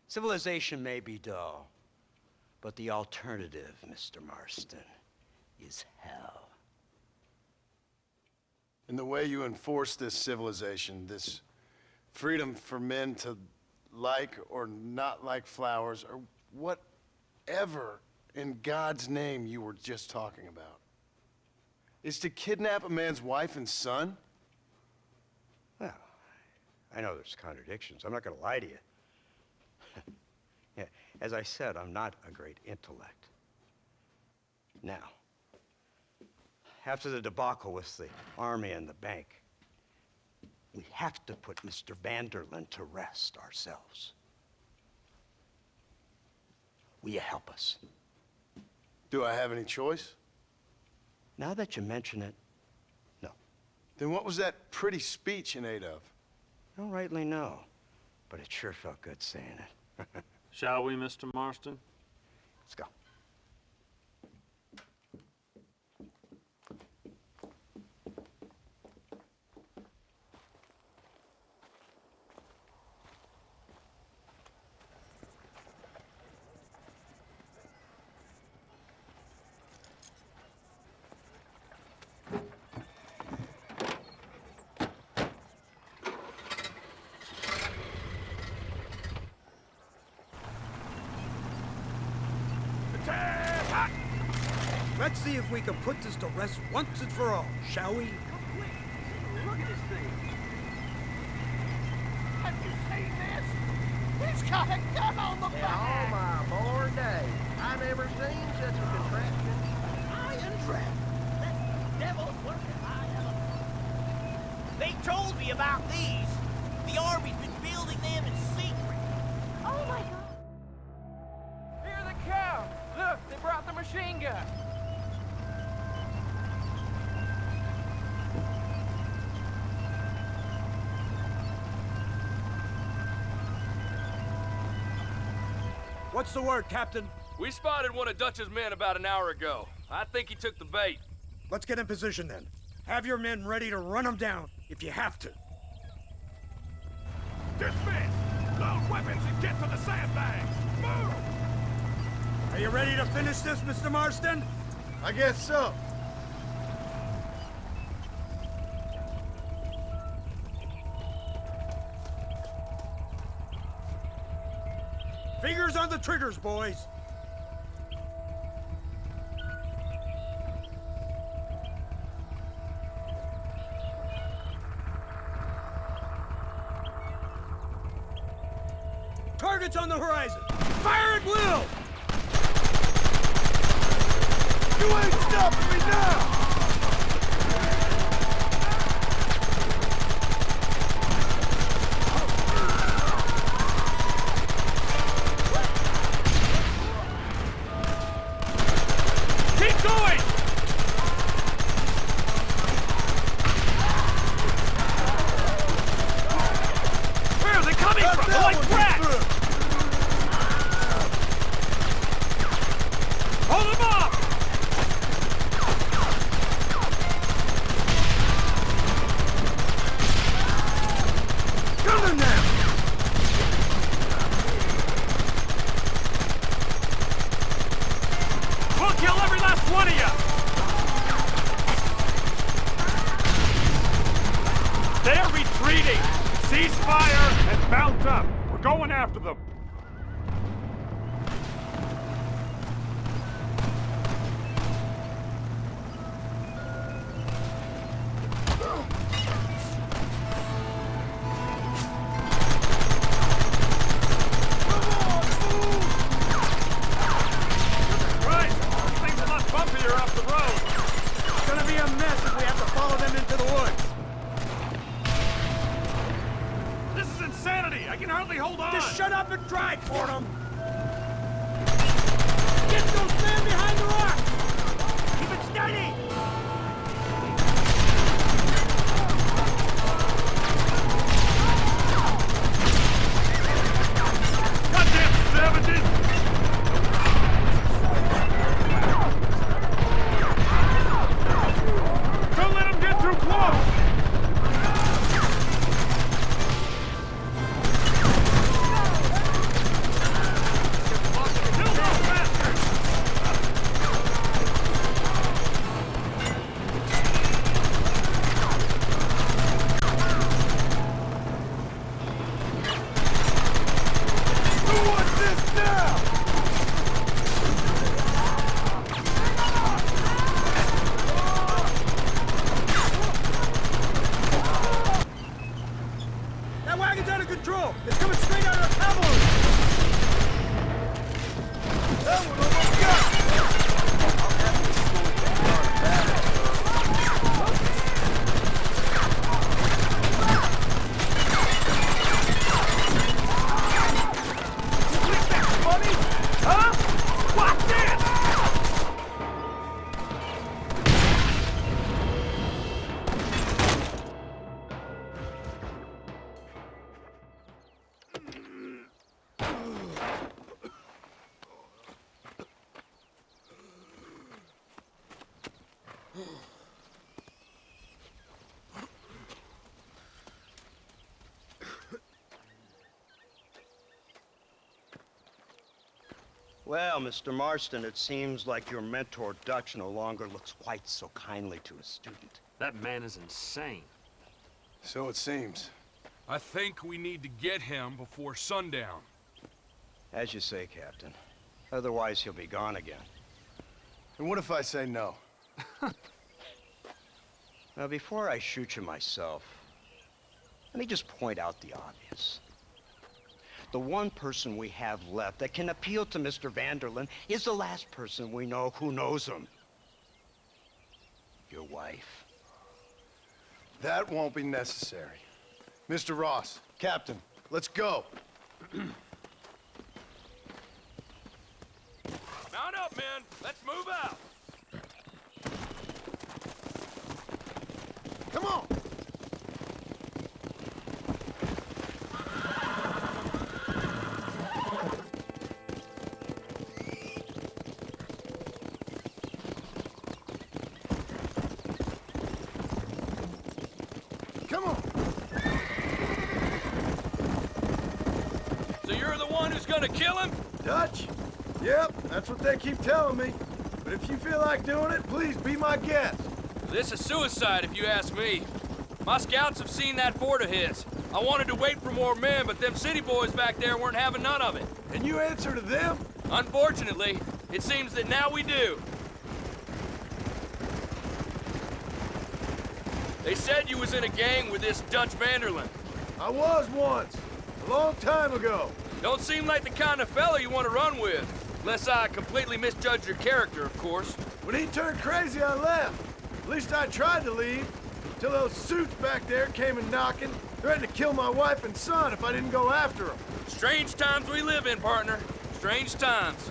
civilization may be dull, but the alternative, Mr. Marston, is hell. And the way you enforce this civilization, this freedom for men to like or not like flowers, or whatever in God's name you were just talking about, is to kidnap a man's wife and son? Well, I know there's contradictions. I'm not going to lie to you. Yeah, as I said, I'm not a great intellect. Now, after the debacle with the army and the bank, we have to put Mr. Vanderlyn to rest ourselves. Will you help us? Do I have any choice? Now that you mention it, no. Then what was that pretty speech in aid of? I don't rightly know, but it sure felt good saying it. Shall we, Mr. Marston? Let's go. Let's see if we can put this to rest once and for all, shall we? Look at this thing. Have you seen this? He's got a gun on the back. Oh, my born day. I never seen such a contraption. Iron trap. That's devil's work. They told me about these. The Army's been building them in secret. Oh my God. Here they come. Look, they brought the machine gun. What's the word, Captain? We spotted one of Dutch's men about an hour ago. I think he took the bait. Let's get in position then. Have your men ready to run them down if you have to. Dismiss! Load weapons and get to the sandbags! Move! Are you ready to finish this, Mr. Marston? I guess so. Fingers on the triggers, boys. Targets on the horizon. Fire at will! You ain't stopping me now! Keep going! Where are they coming from? They're like rats! Hold them up! Kill them now! We'll kill every last one of you! They're retreating! Cease fire and mount up! We're going after them! Right! These things are not bumpier off the road! It's gonna be a mess if we have to follow them into the woods. This is insanity! I can hardly hold on! Just shut up and drive for them! Get those men behind the rock! Keep it steady! Goddamn savages! Don't let them get too close! Kill those bastards! Who wants this now? That wagon's out of control! It's coming straight out of the cavalry! That one almost got me. Money? Huh? Watch this! Well, Mr. Marston, it seems like your mentor Dutch no longer looks quite so kindly to his student. That man is insane. So it seems. I think we need to get him before sundown. As you say, Captain. Otherwise, he'll be gone again. And what if I say no? Now, before I shoot you myself, let me just point out the obvious. The one person we have left that can appeal to Mr. Vanderlyn is the last person we know who knows him. Your wife. That won't be necessary. Mr. Ross, Captain, let's go. Mount up, men. Let's move out. Come on! Come on! So you're the one who's gonna kill him? Dutch? Yep, that's what they keep telling me. But if you feel like doing it, please be my guest. This is suicide, if you ask me. My scouts have seen that fort of his. I wanted to wait for more men, but them city boys back there weren't having none of it. And you answer to them? Unfortunately, it seems that now we do. They said you was in a gang with this Dutch Vanderlyn. I was once, a long time ago. Don't seem like the kind of fella you want to run with. Unless I completely misjudged your character, of course. When he turned crazy, I left. At least I tried to leave, till those suits back there came and knocking, threatened to kill my wife and son if I didn't go after them. Strange times we live in, partner. Strange times.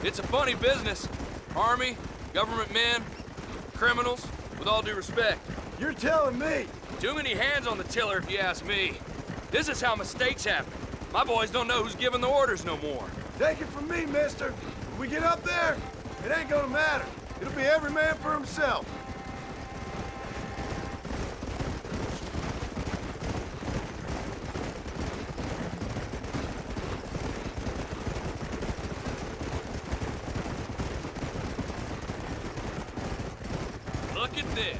It's a funny business. Army, government men, criminals, with all due respect. You're telling me? Too many hands on the tiller, if you ask me. This is how mistakes happen. My boys don't know who's giving the orders no more. Take it from me, mister. When we get up there, it ain't gonna matter. It'll be every man for himself. Look at this.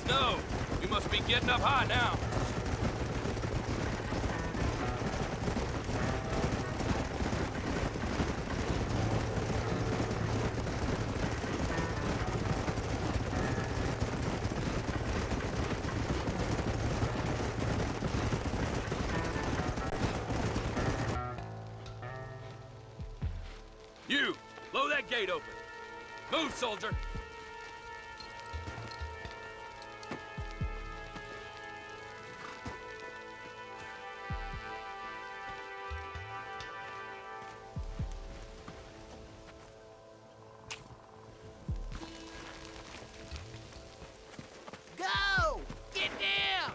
Snow. You must be getting up high now. You, blow that gate open. Move, soldier. Go! Get down!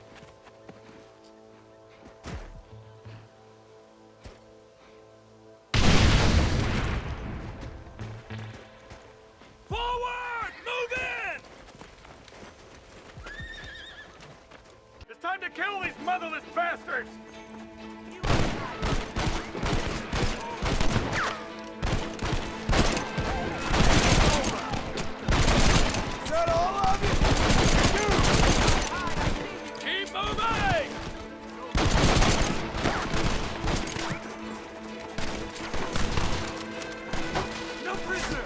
Forward! Move in! It's time to kill these motherless bastards! Is that all of you? Keep moving! No prisoners!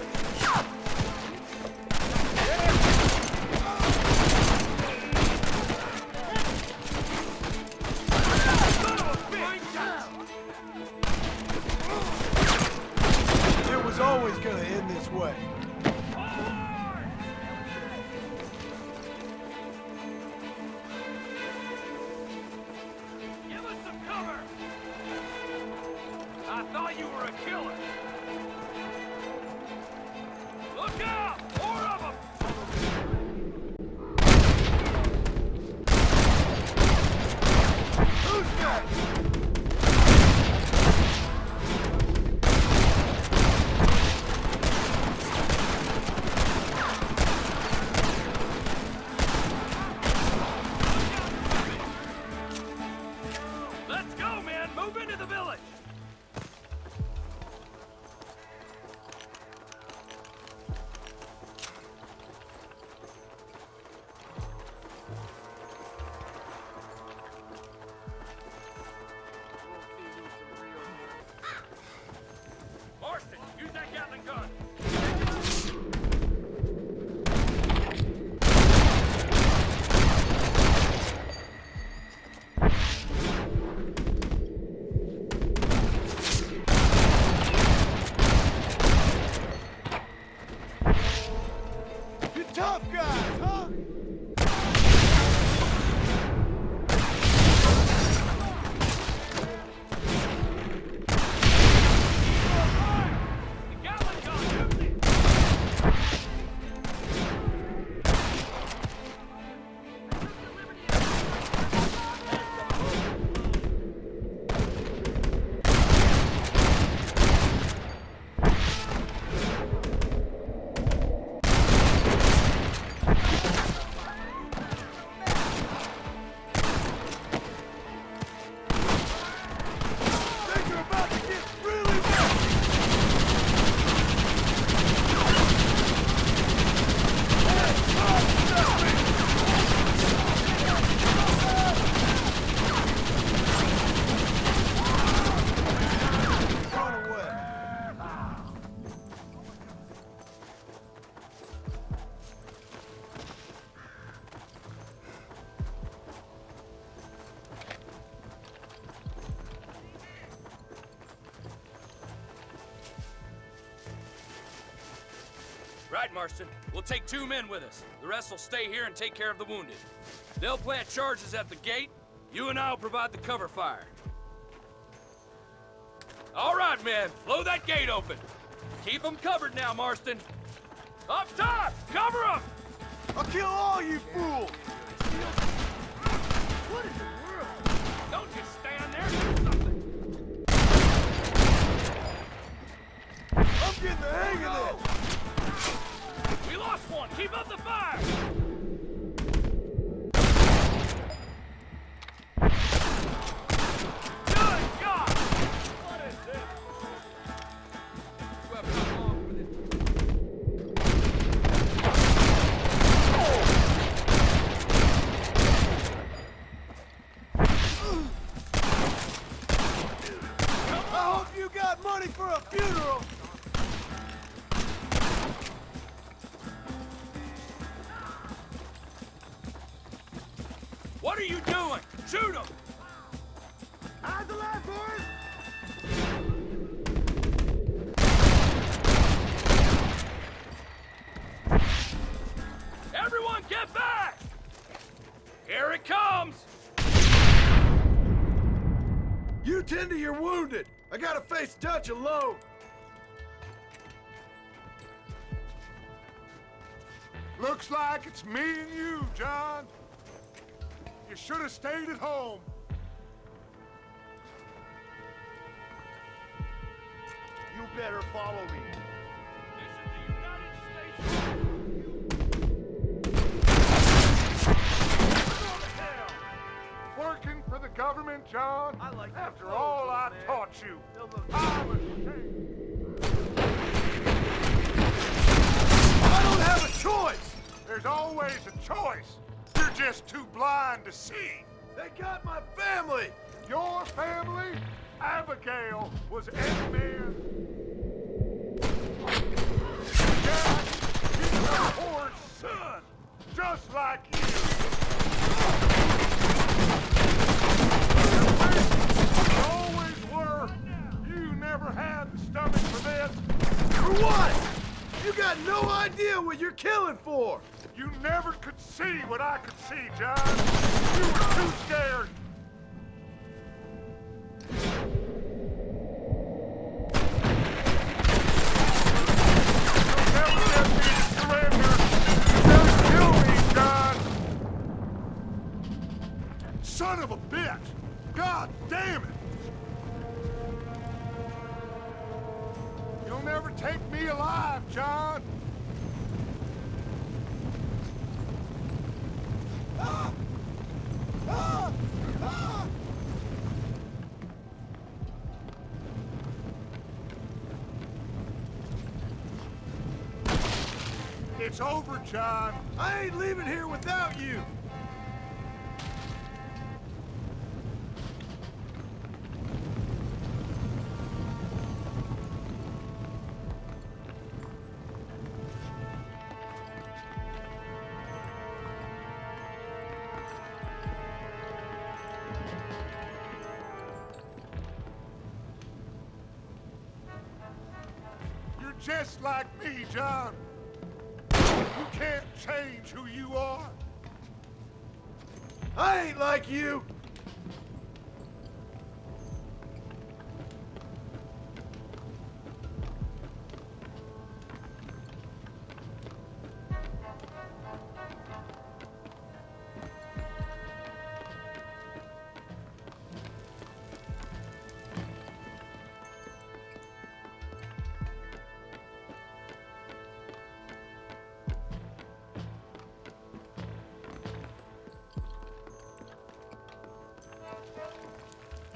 guys, huh? Right, Marston. We'll take 2 men with us. The rest will stay here and take care of the wounded. They'll plant charges at the gate. You and I'll provide the cover fire. All right, men. Blow that gate open. Keep them covered now, Marston. Up top! Cover them! I'll kill all you fools! What in the world? Don't just stand there. Do something. I'm getting the hang of this! We lost one. Keep up the fire. Good God! What is this? You have come along with it. I hope you got money for a funeral! What are you doing? Shoot him! Eyes alive, boys! Everyone get back! Here it comes! You tend to your wounded. I gotta face Dutch alone. Looks like it's me and you, John. You should have stayed at home. You better follow me. Working for the government, John? I like After all I taught you, I'm ashamed. I don't have a choice! There's always a choice. You're just too blind to see. They got my family! Your family? Abigail was Eddie Man. Jack, he's a poor son, just like you. You always were. You never had the stomach for this. For what? You got no idea what you're killing for! You never could see what I could see, John. You were too scared. You'll never get me to surrender. You better kill me, John. Son of a bitch. God damn it. You'll never take me alive, John. Ah! Ah! Ah! It's over, John. I ain't leaving here without you! You're just like me, John. You can't change who you are. I ain't like you.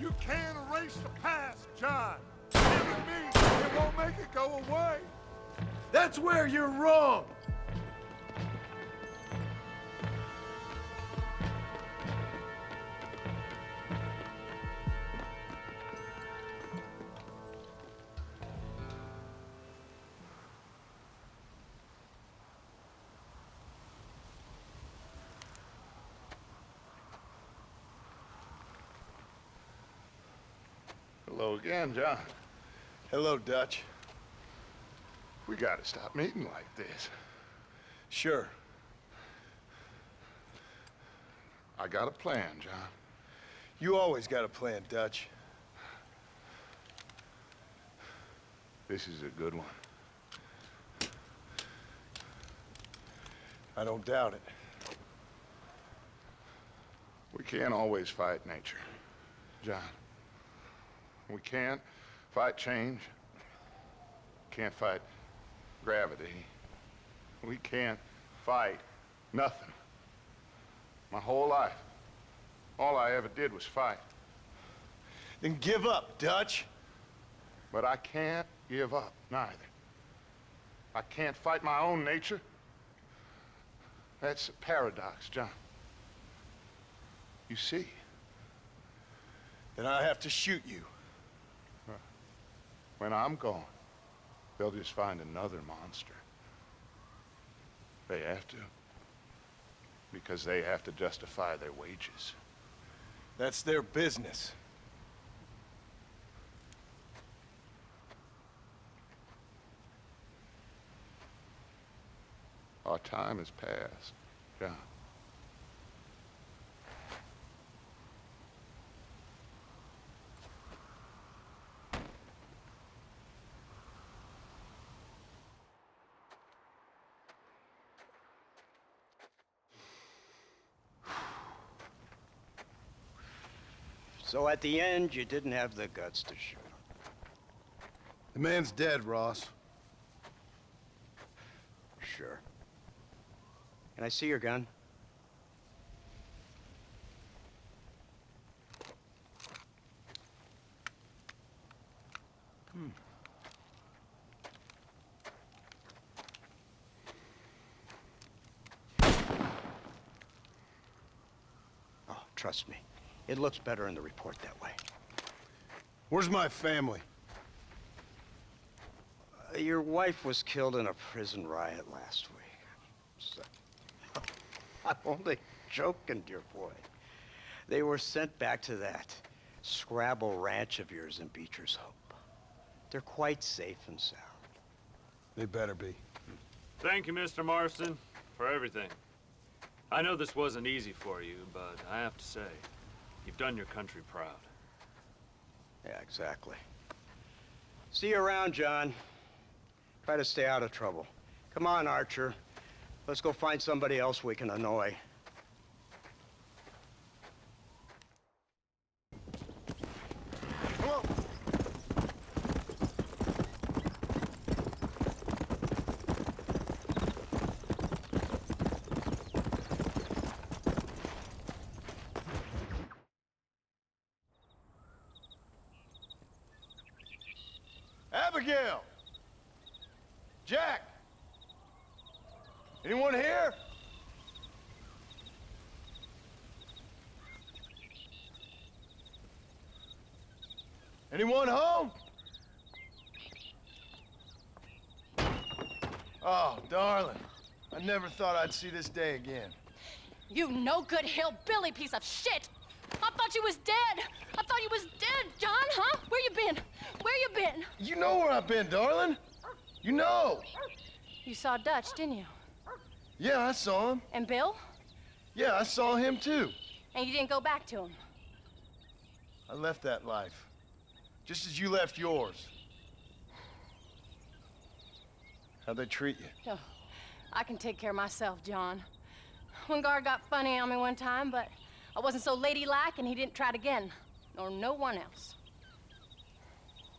You can't erase the past, John. Even me, it won't make it go away. That's where you're wrong. Hello again, John. Hello, Dutch. We gotta stop meeting like this. Sure. I got a plan, John. You always got a plan, Dutch. This is a good one. I don't doubt it. We can't always fight nature, John. We can't fight change. Can't fight gravity. We can't fight nothing. My whole life, all I ever did was fight. Then give up, Dutch. But I can't give up, neither. I can't fight my own nature. That's a paradox, John. You see? Then I have to shoot you. When I'm gone, they'll just find another monster. They have to. Because they have to justify their wages. That's their business. Our time has passed, John. So at the end, you didn't have the guts to shoot him. The man's dead, Ross. Sure. Can I see your gun? Oh, trust me. It looks better in the report that way. Where's my family? Your wife was killed in a prison riot last week. So, I'm only joking, dear boy. They were sent back to that Scrabble ranch of yours in Beecher's Hope. They're quite safe and sound. They better be. Thank you, Mr. Marston, for everything. I know this wasn't easy for you, but I have to say, you've done your country proud. Yeah, exactly. See you around, John. Try to stay out of trouble. Come on, Archer. Let's go find somebody else we can annoy. Come on. Abigail! Jack! Anyone here? Anyone home? Oh, darling. I never thought I'd see this day again. You no good hillbilly piece of shit! I thought you was dead! I thought you was dead, John, huh? Where you been? Where you been? You know where I've been, darling. You know. You saw Dutch, didn't you? Yeah, I saw him. And Bill? Yeah, I saw him too. And you didn't go back to him? I left that life. Just as you left yours. How'd they treat you? Oh, I can take care of myself, John. One guard got funny on me one time, but I wasn't so ladylike and he didn't try it again. Nor no one else.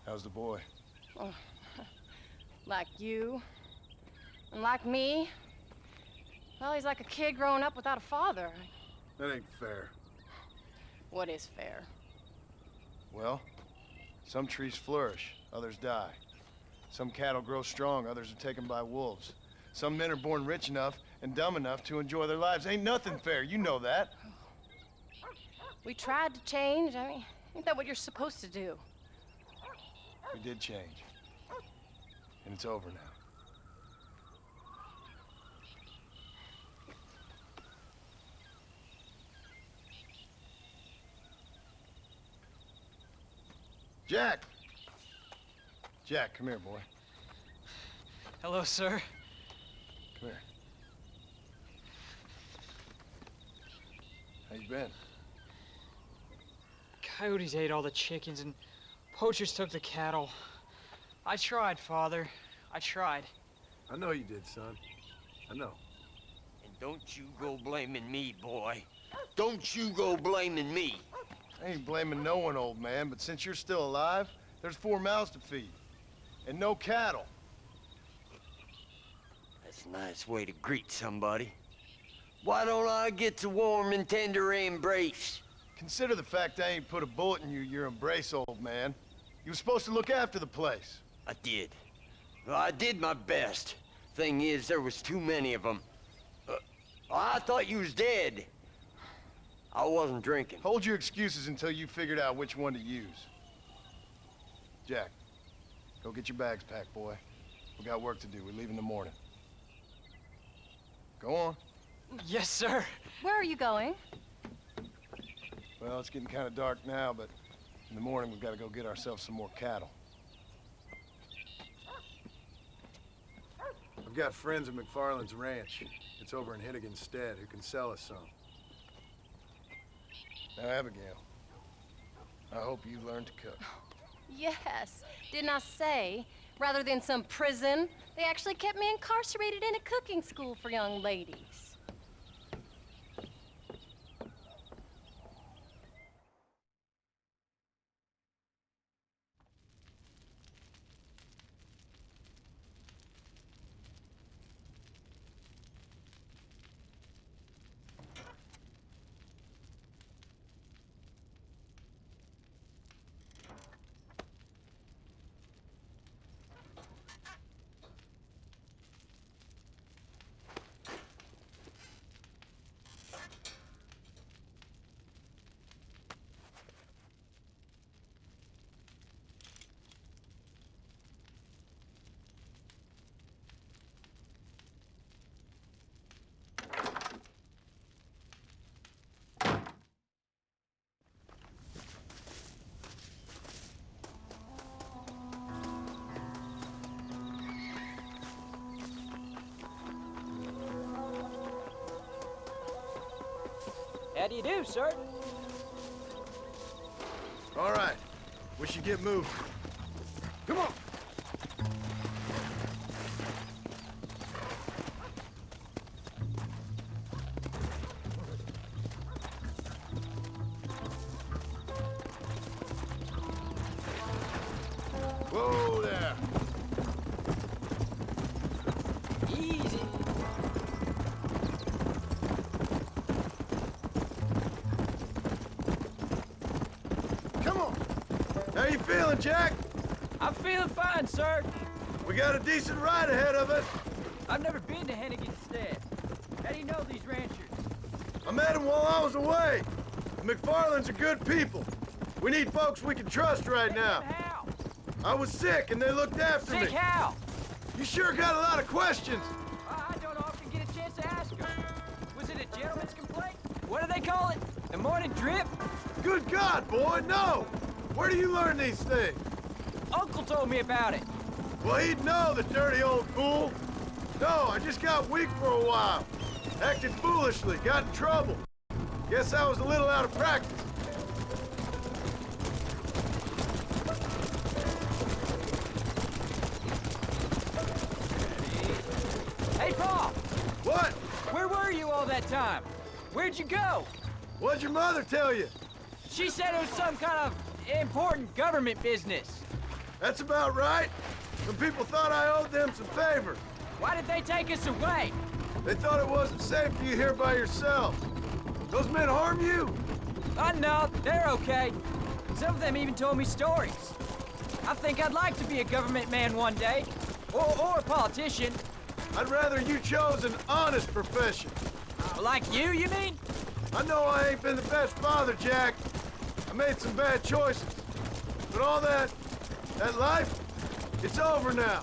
How's the boy? Oh, like you. And like me. Well, he's like a kid growing up without a father. That ain't fair. What is fair? Well, some trees flourish, others die. Some cattle grow strong, others are taken by wolves. Some men are born rich enough and dumb enough to enjoy their lives. Ain't nothing fair, you know that. We tried to change. I mean, ain't that what you're supposed to do? We did change. And it's over now. Jack! Jack, come here, boy. Hello, sir. Come here. How you been? Coyotes ate all the chickens and poachers took the cattle. I tried, Father. I tried. I know you did, son. I know. And don't you go blaming me, boy. Don't you go blaming me. I ain't blaming no one, old man, but since you're still alive, there's 4 mouths to feed. And no cattle. That's a nice way to greet somebody. Why don't I get a warm and tender embrace? Consider the fact I ain't put a bullet in your embrace, old man. You were supposed to look after the place. I did. Well, I did my best. Thing is, there was too many of them. I thought you was dead. I wasn't drinking. Hold your excuses until you figured out which one to use. Jack, go get your bags packed, boy. We got work to do. We leave in the morning. Go on. Yes, sir. Where are you going? Well, it's getting kind of dark now, but in the morning we've got to go get ourselves some more cattle. I've got friends at McFarland's ranch. It's over in Hittigan's Stead who can sell us some. Now, Abigail, I hope you learn to cook. Yes. Didn't I say, rather than some prison, they actually kept me incarcerated in a cooking school for young ladies. How do you do, sir? All right. We should get moving. Come on. Whoa there. Easy. Come on. How you feeling, Jack? I'm feeling fine, sir. We got a decent ride ahead of us. I've never been to Hennigan's Stead. How do you know these ranchers? I met them while I was away. The McFarlands are good people. We need folks we can trust right now. How? I was sick and they looked after me. Sick how? You sure got a lot of questions. I don't often get a chance to ask them. Was it a gentleman's complaint? What do they call it? A morning drip? Good God, boy, no! Where do you learn these things? Uncle told me about it. Well, he'd know, the dirty old fool. No, I just got weak for a while. Acted foolishly, got in trouble. Guess I was a little out of practice. Hey, Paul! What? Where were you all that time? Where'd you go? What'd your mother tell you? She said it was some kind of important government business. That's about right. Some people thought I owed them some favor. Why did they take us away? They thought it wasn't safe for you here by yourself. Those men harm you? No, they're okay. Some of them even told me stories. I think I'd like to be a government man one day. Or a politician. I'd rather you chose an honest profession. Like you mean? I know I ain't been the best father, Jack. I made some bad choices. But all that life, it's over now.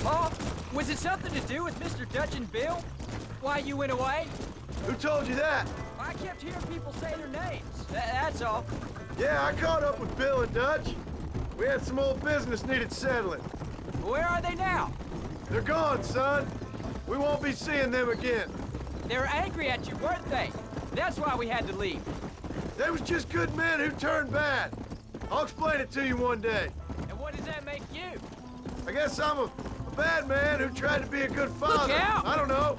Paul, was it something to do with Mr. Dutch and Bill? Why you went away? Who told you that? I kept hearing people say their names. That's all. Yeah, I caught up with Bill and Dutch. We had some old business needed settling. Where are they now? They're gone, son. We won't be seeing them again. They were angry at you, weren't they? That's why we had to leave. They was just good men who turned bad. I'll explain it to you one day. And what does that make you? I guess I'm a bad man who tried to be a good father. Look out! I don't know.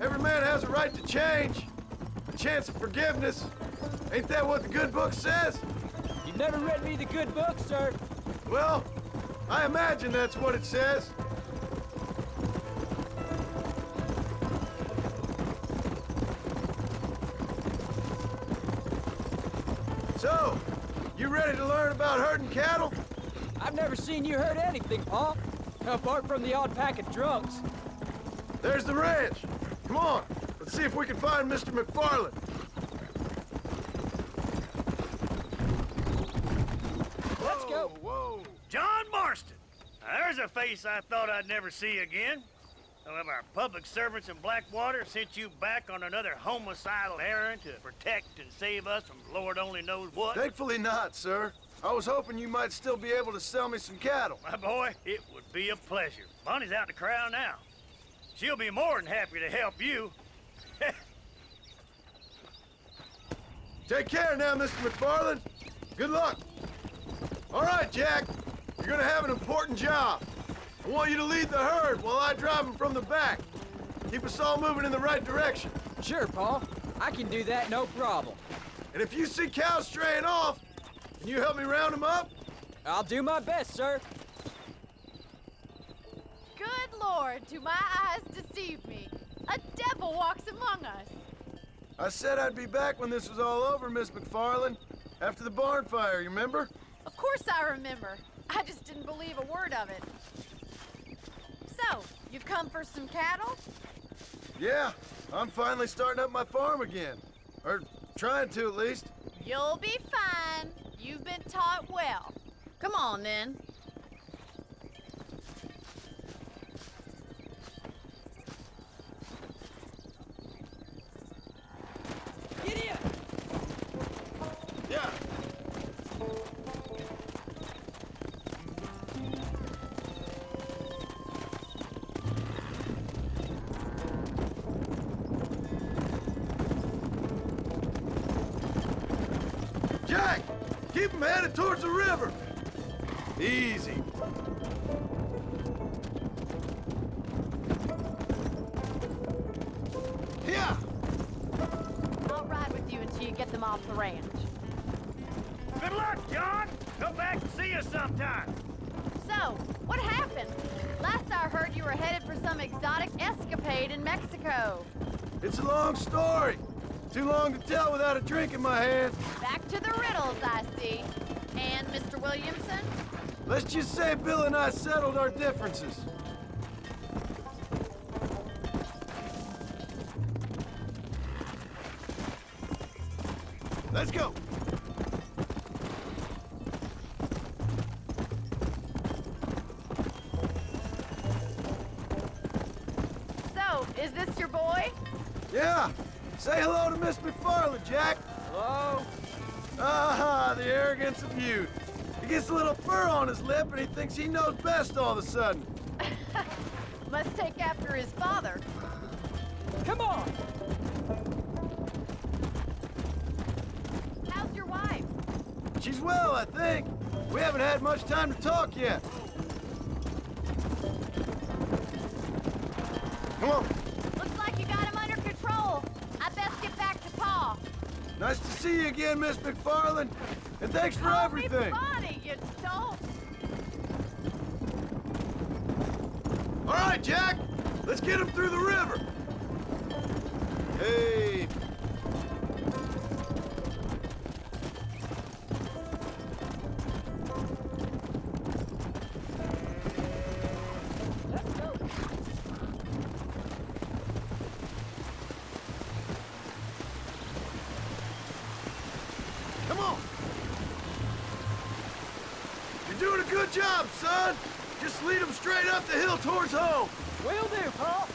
Every man has a right to change, a chance of forgiveness. Ain't that what the good book says? You've never read me the good book, sir. Well, I imagine that's what it says. So, you ready to learn about herding cattle? I've never seen you hurt anything, Paul. Apart from the odd pack of drunks. There's the ranch. Come on, let's see if we can find Mr. McFarland. Let's go. Whoa. John Marston. Now, there's a face I thought I'd never see again. Some of our public servants in Blackwater sent you back on another homicidal errand to protect and save us from Lord only knows what. Thankfully not, sir. I was hoping you might still be able to sell me some cattle. My boy, it would be a pleasure. Bonnie's out in the crowd now. She'll be more than happy to help you. Take care now, Mr. McFarland. Good luck. All right, Jack. You're gonna have an important job. I want you to lead the herd while I drive them from the back. Keep us all moving in the right direction. Sure, Paul. I can do that, no problem. And if you see cows straying off, can you help me round them up? I'll do my best, sir. Good Lord, do my eyes deceive me? A devil walks among us. I said I'd be back when this was all over, Miss McFarland. After the barn fire, you remember? Of course I remember. I just didn't believe a word of it. So, you've come for some cattle? Yeah, I'm finally starting up my farm again. Or trying to, at least. You'll be fine. You've been taught well. Come on, then. Idiot! Yeah. Jack, keep them headed towards the river. Easy. Yeah. I'll ride with you until you get them off the ranch. Good luck, John. Come back and see us sometime. So, what happened? Last I heard you were headed for some exotic escapade in Mexico. It's a long story. Too long to tell without a drink in my hand. Back to the riddles, I see. And Mr. Williamson? Let's just say Bill and I settled our differences. Let's go. So, is this your boy? Yeah. Say hello to Miss McFarland, Jack. Hello? Ah, the arrogance of youth. He gets a little fur on his lip and he thinks he knows best all of a sudden. Must take after his father. Come on! How's your wife? She's well, I think. We haven't had much time to talk yet. Come on. Looks like you got him under control. I best get back to Pa. Nice to see you again, Miss McFarland. And thanks for everything. Call me Bonnie, you dolt. All right, Jack. Let's get him through the river. Hey. Come on. You're doing a good job, son. Just lead him straight up the hill towards home. Will do, Pa.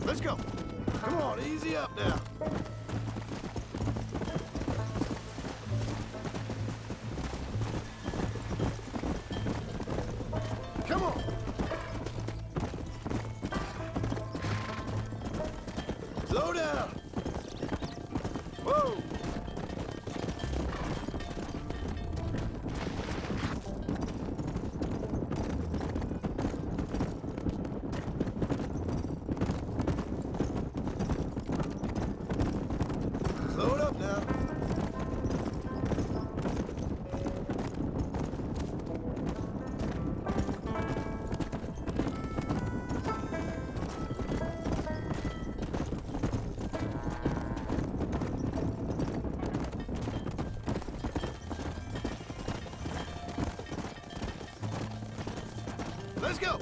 Let's go. Come on, easy up now. Come on. Slow down. Whoa. Slow it up now. Let's go.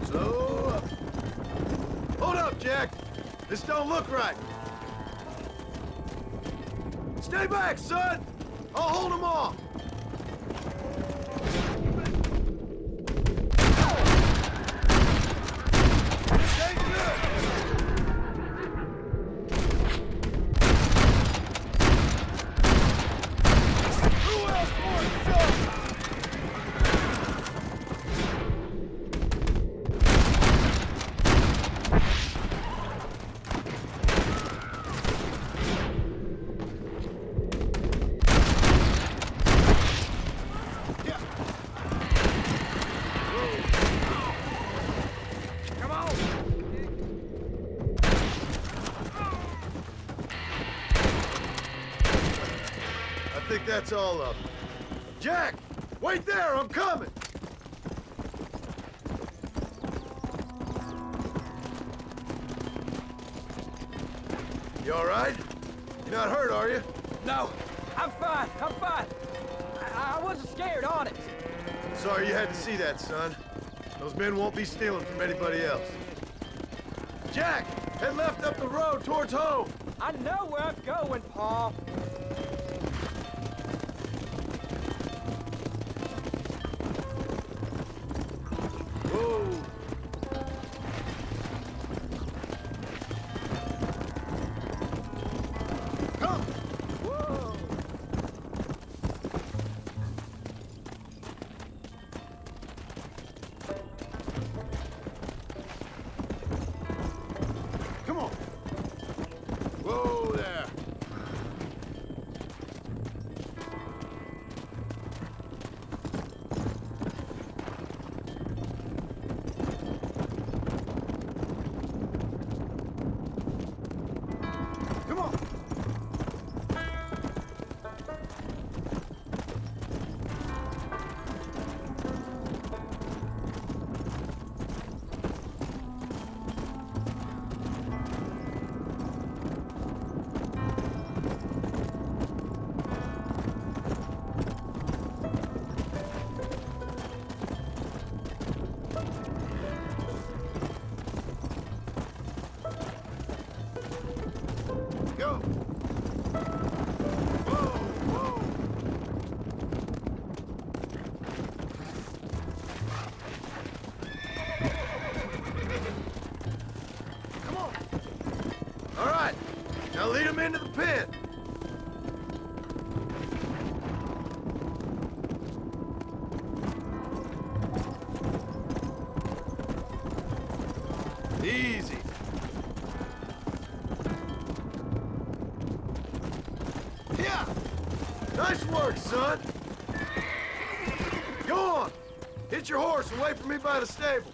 Slow up. Hold up, Jack. This don't look right. Stay back, son. I'll hold him off. This ain't good. Who else wants some? Yeah. Come on. I think that's all of them. Jack, wait there, I'm coming. You all right? You're not hurt, are you? No, I'm fine. I'm fine. I wasn't scared, honest. Sorry you had to see that, son. Those men won't be stealing from anybody else. Jack, head left up the road towards home. I know where I'm going, Pa. Whoa. Come. Whoa. Come on. Whoa there. Nice work, son. Go on. Hit your horse and wait for me by the stable.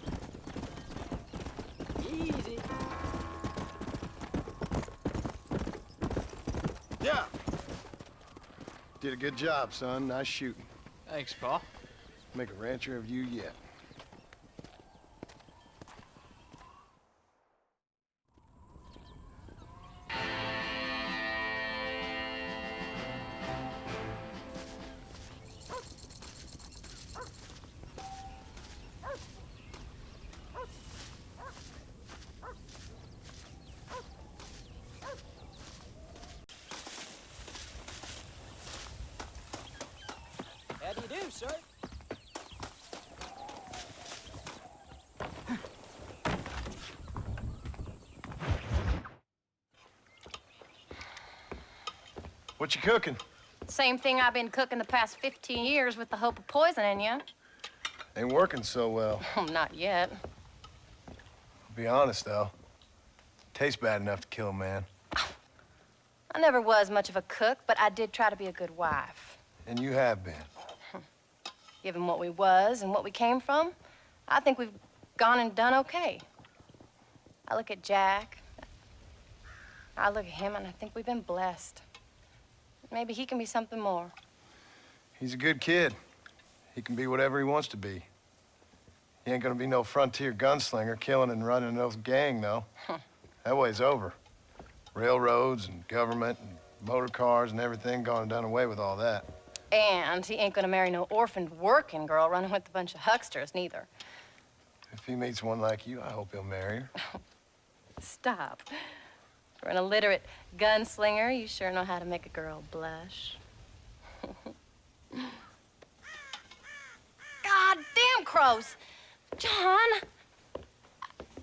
Easy. Yeah. Did a good job, son. Nice shooting. Thanks, Pa. Make a rancher of you yet. How do you do, sir? What you cooking? Same thing I've been cooking the past 15 years with the hope of poisoning you. Ain't working so well. Oh, not yet. I'll be honest, though. Tastes bad enough to kill a man. I never was much of a cook, but I did try to be a good wife. And you have been. Given what we was and what we came from, I think we've gone and done okay. I look at Jack. I look at him, and I think we've been blessed. Maybe he can be something more. He's a good kid. He can be whatever he wants to be. He ain't gonna be no frontier gunslinger killing and running those gang, though. That way's over. Railroads and government and motor cars and everything gone and done away with all that. And he ain't gonna marry no orphaned working girl running with a bunch of hucksters, neither. If he meets one like you, I hope he'll marry her. Stop. For an illiterate gunslinger, you sure know how to make a girl blush. God damn crows! John!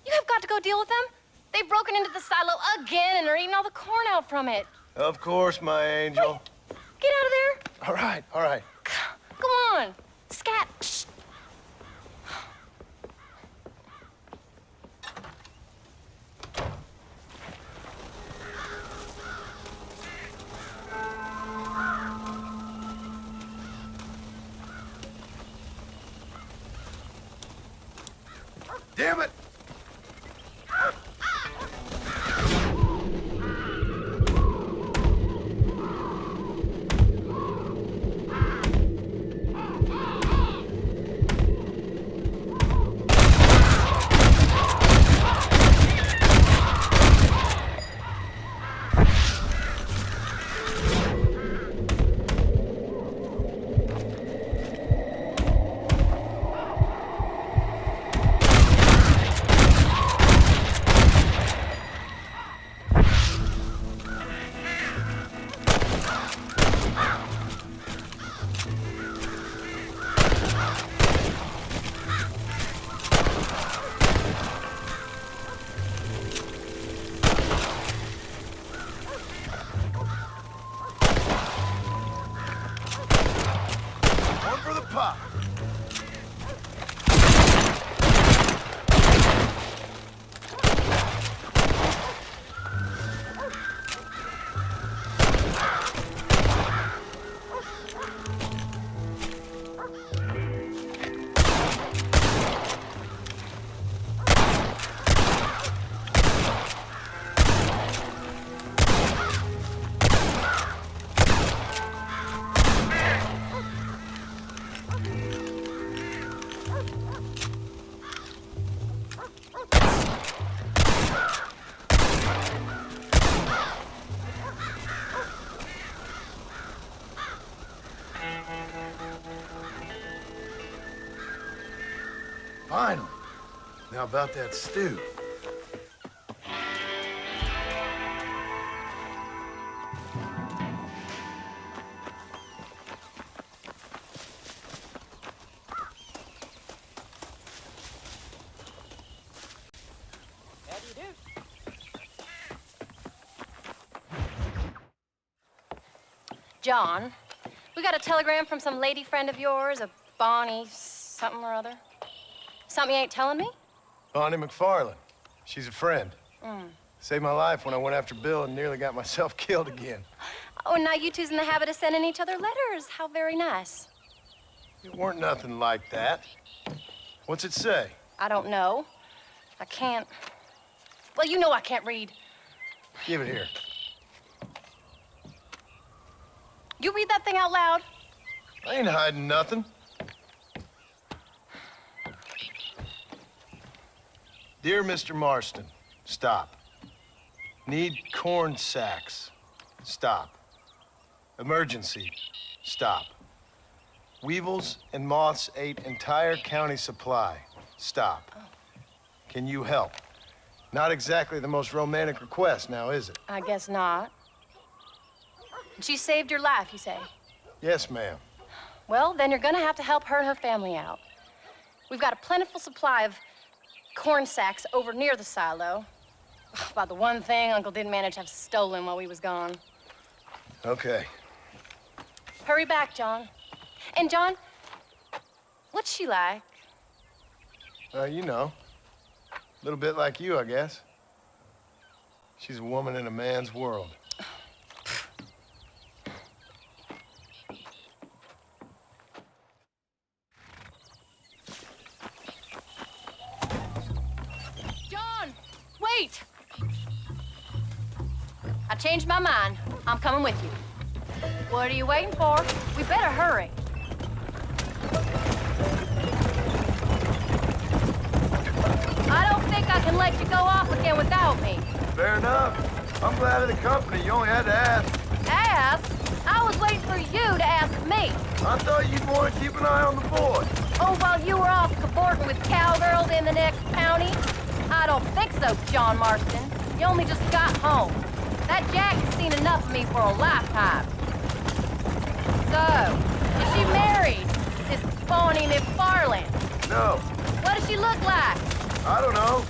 You have got to go deal with them. They've broken into the silo again and are eating all the corn out from it. Of course, my angel. Wait, get out of there. All right, all right. Come on. Scat. Shh. Damn it! Finally. Now about that stew. How do you do? John, we got a telegram from some lady friend of yours, a Bonnie something or other. Something you ain't telling me? Bonnie McFarland. She's a friend. Mm. Saved my life when I went after Bill and nearly got myself killed again. Oh, and now you two's in the habit of sending each other letters. How very nice. It weren't nothing like that. What's it say? I don't know. I can't... Well, you know I can't read. Give it here. You read that thing out loud? I ain't hiding nothing. Dear Mr. Marston, stop. Need corn sacks. Stop. Emergency. Stop. Weevils and moths ate entire county supply. Stop. Can you help? Not exactly the most romantic request now, is it? I guess not. She saved your life, you say? Yes, ma'am. Well, then you're gonna have to help her and her family out. We've got a plentiful supply of corn sacks over near the silo. About the one thing Uncle didn't manage to have stolen while we was gone. Okay. Hurry back, John. And John, what's she like? You know. A little bit like you, I guess. She's a woman in a man's world. John, wait! I changed my mind. I'm coming with you. What are you waiting for? We better hurry. I don't think I can let you go off again without me. Fair enough. I'm glad of the company. You only had to ask. Ask? I was waiting for you to ask me. I thought you'd want to keep an eye on the boy. Oh, while you were off cavorting with cowgirls in the next county? I don't think so, John Marston. You only just got home. That Jack has seen enough of me for a lifetime. So, is she married? This phony McFarland? No. What does she look like? I don't know.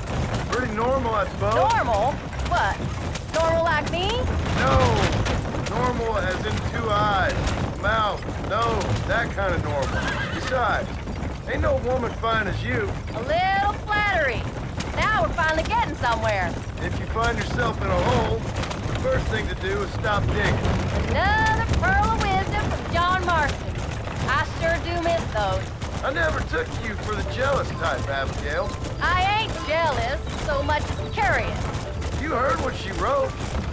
Pretty normal, I suppose. Normal? What? Normal like me? No. Normal as in 2 eyes, mouth, nose, that kind of normal. Besides, ain't no woman fine as you. A little flattery. Now we're finally getting somewhere. If you find yourself in a hole, the first thing to do is stop digging. Another pearl of wisdom from John Marston. I sure do miss those. I never took you for the jealous type, Abigail. I ain't jealous so much as curious. You heard what she wrote.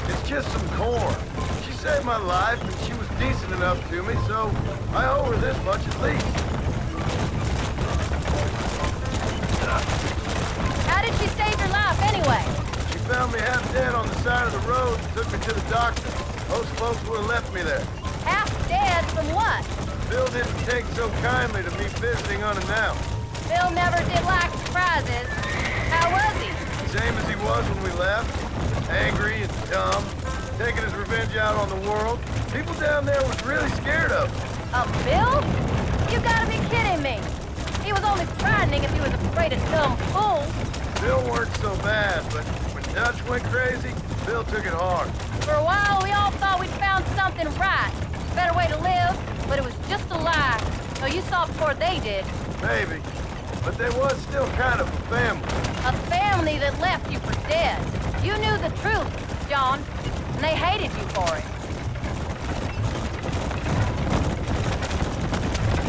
It's just some corn. She saved my life, and she was decent enough to me, so I owe her this much at least. How did she save your life anyway? She found me half dead on the side of the road and took me to the doctor. Most folks would have left me there. Half dead from what? Bill didn't take so kindly to me visiting unannounced. Bill never did like surprises. How was he? Same as he was when we left. Angry and dumb, taking his revenge out on the world. People down there was really scared of him. Bill? You gotta be kidding me. He was only frightening if he was afraid of dumb fools. Bill weren't so bad, but when Dutch went crazy, Bill took it hard. For a while, we all thought we'd found something right. Better way to live, but it was just a lie. So you saw before they did. Maybe. But they was still kind of a family. A family that left you for dead. You knew the truth, John, and they hated you for it.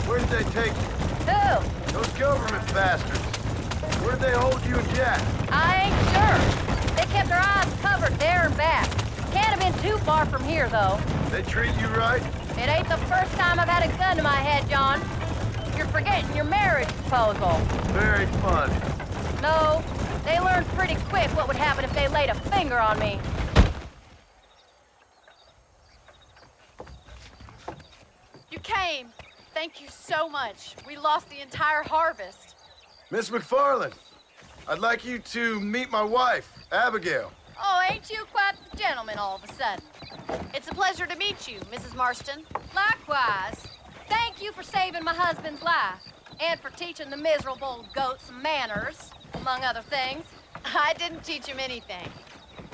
Where did they take you? Who? Those government bastards. Where did they hold you and Jack? I ain't sure. They kept their eyes covered there and back. Can't have been too far from here, though. They treat you right? It ain't the first time I've had a gun to my head, John. You're forgetting your marriage proposal. Very fun. No, they learned pretty quick what would happen if they laid a finger on me. You came. Thank you so much. We lost the entire harvest. Miss McFarland, I'd like you to meet my wife, Abigail. Oh, ain't you quite the gentleman all of a sudden? It's a pleasure to meet you, Mrs. Marston. Likewise. Thank you for saving my husband's life, and for teaching the miserable goats manners, among other things. I didn't teach him anything.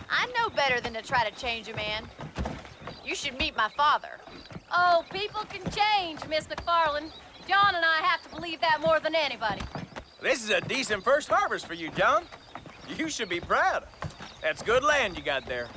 I know better than to try to change a man. You should meet my father. Oh, people can change, Miss McFarland. John and I have to believe that more than anybody. This is a decent first harvest for you, John. You should be proud. That's good land you got there.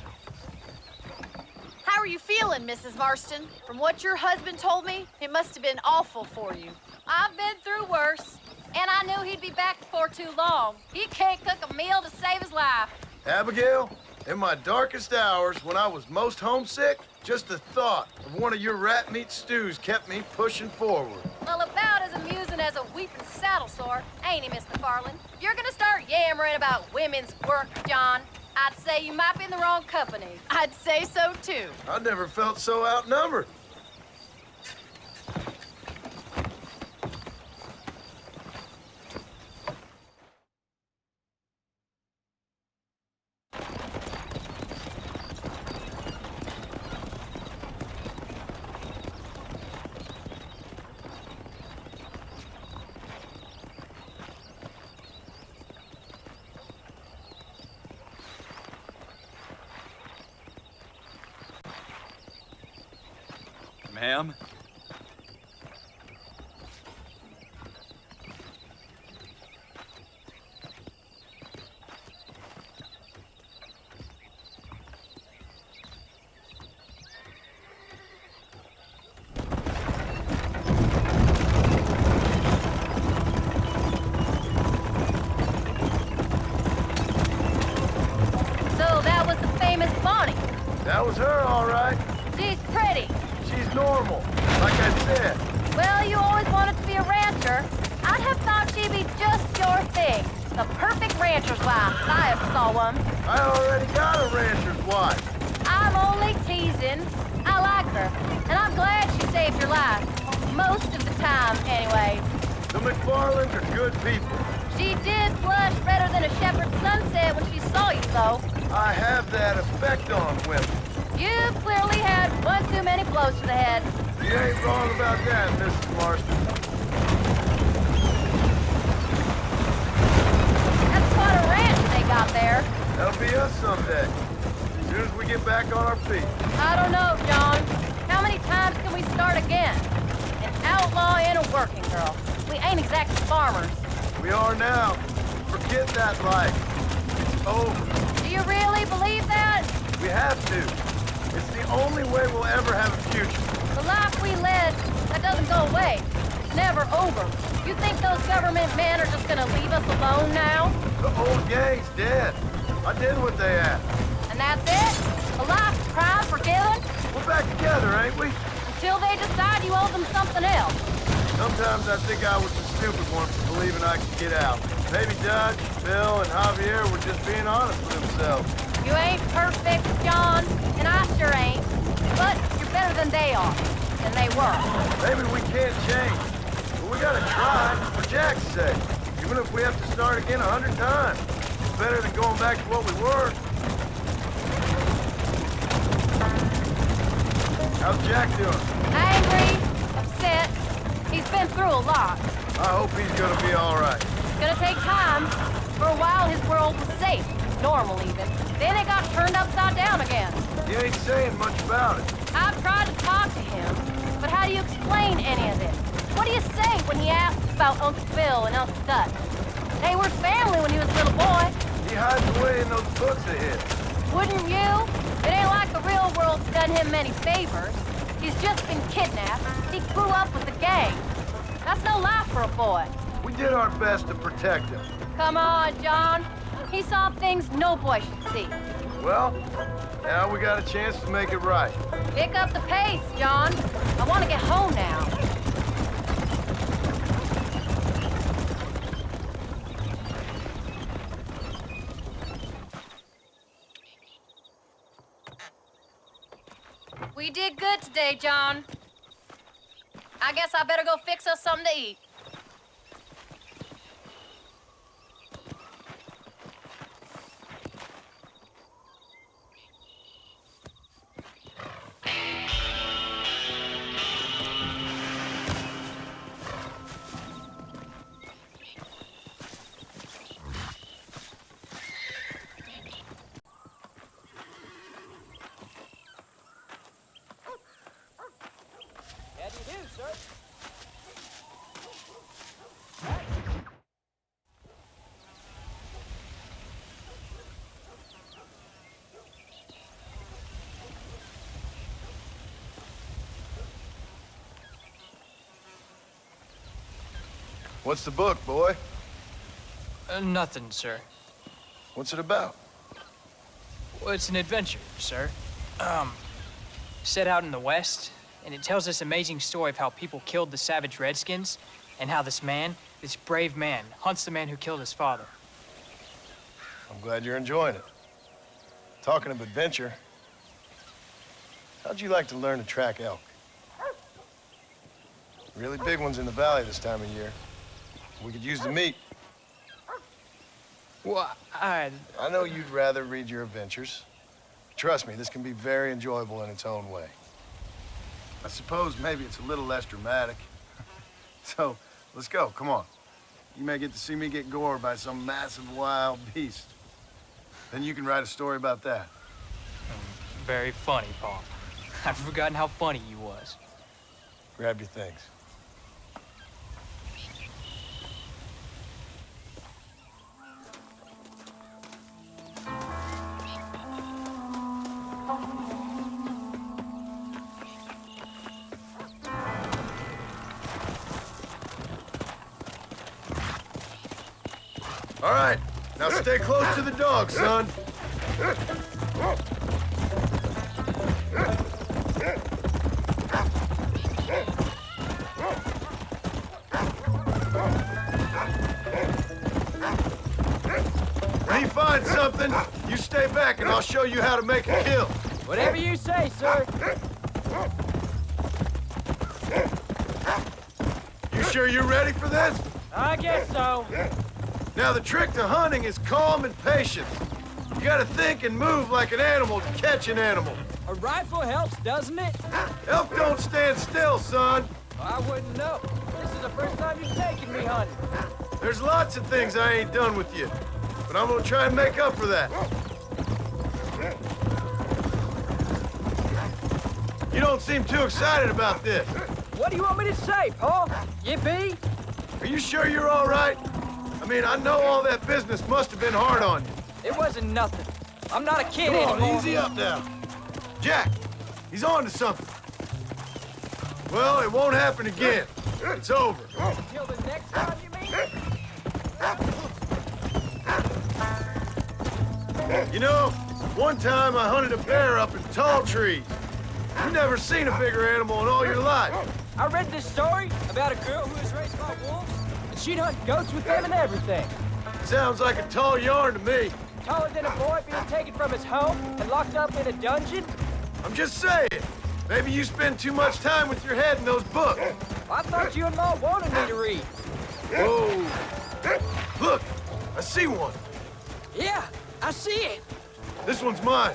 How How are you feeling, Mrs. Marston? From what your husband told me, it must have been awful for you. I've been through worse, and I knew he'd be back before too long. He can't cook a meal to save his life. Abigail, in my darkest hours, when I was most homesick, just the thought of one of your rat meat stews kept me pushing forward. Well, about as amusing as a weeping saddle sore, ain't he, Miss McFarland? If you're gonna start yammering about women's work, John, I'd say you might be in the wrong company. I'd say so, too. I never felt so outnumbered. Ma'am? So that was the famous Bonnie. That was her, all right. She's pretty. She's normal, like I said. Well, you always wanted to be a rancher. I'd have thought she'd be just your thing. The perfect rancher's wife, if I ever saw one. I already got a rancher's wife. I'm only teasing. I like her, and I'm glad she saved your life. Most of the time, anyway. The McFarlands are good people. She did blush redder than a shepherd's sunset when she saw you, though. I have that effect on women. You clearly had one too many blows to the head. You ain't wrong about that, Mrs. Marston. That's quite a ranch they got there. That'll be us someday. As soon as we get back on our feet. I don't know, John. How many times can we start again? An outlaw and a working girl. We ain't exactly farmers. We are now. Forget that life. It's over. Do you really believe that? We have to. It's the only way we'll ever have a future. The life we led, that doesn't go away. It's never over. You think those government men are just gonna leave us alone now? The old gang's dead. I did what they asked. And that's it? A life crime forgiven? We're back together, ain't we? Until they decide you owe them something else. Sometimes I think I was the stupid one for believing I could get out. Maybe Dutch, Bill, and Javier were just being honest with themselves. You ain't perfect, John, and I sure ain't. But you're better than they are. Than they were. Maybe we can't change. But we gotta try, for Jack's sake. Even if we have to start again 100 times. It's better than going back to what we were. How's Jack doing? Angry, upset. He's been through a lot. I hope he's gonna be all right. It's gonna take time. For a while, his world was safe. Normal, even. Then it got turned upside down again. He ain't saying much about it. I've tried to talk to him, but how do you explain any of this? What do you say when he asks about Uncle Bill and Uncle Dutch? They were family when he was a little boy. He hides away in those books of his. Wouldn't you? It ain't like the real world's done him many favors. He's just been kidnapped. He grew up with the gang. That's no life for a boy. We did our best to protect him. Come on, John. He saw things no boy should see. Well, now we got a chance to make it right. Pick up the pace, John. I want to get home now. We did good today, John. I guess I better go fix us something to eat. How do you do, sir? What's the book, boy? Nothing, sir. What's it about? Well, it's an adventure, sir. Set out in the West, and it tells this amazing story of how people killed the savage Redskins, and how this man, this brave man, hunts the man who killed his father. I'm glad you're enjoying it. Talking of adventure, how'd you like to learn to track elk? Really big ones in the valley this time of year. We could use the meat. Well, I know you'd rather read your adventures. Trust me, this can be very enjoyable in its own way. I suppose maybe it's a little less dramatic. So, let's go, come on. You may get to see me get gored by some massive wild beast. Then you can write a story about that. Very funny, Paul. I've forgotten how funny you was. Grab your things. All right, now stay close to the dog, son. When he finds something, you stay back and I'll show you how to make a kill. Whatever you say, sir. You sure you're ready for this? I guess so. Now, the trick to hunting is calm and patience. You gotta think and move like an animal to catch an animal. A rifle helps, doesn't it? Elk don't stand still, son. I wouldn't know. This is the first time you've taken me hunting. There's lots of things I ain't done with you, but I'm gonna try and make up for that. You don't seem too excited about this. What do you want me to say, Paul? Yippee? Are you sure you're all right? I mean, I know all that business must have been hard on you. It wasn't nothing. I'm not a kid Come on, anymore. easy up now. Jack, he's on to something. Well, it won't happen again. It's over. Until the next time, you mean? You know, one time I hunted a bear up in tall trees. You never seen a bigger animal in all your life. I read this story about a girl who was raised by wolves, and she'd hunt goats with them and everything. Sounds like a tall yarn to me. Taller than a boy being taken from his home and locked up in a dungeon? I'm just saying. Maybe you spend too much time with your head in those books. I thought you and Ma wanted me to read. Whoa. Look, I see one. Yeah, I see it. This one's mine.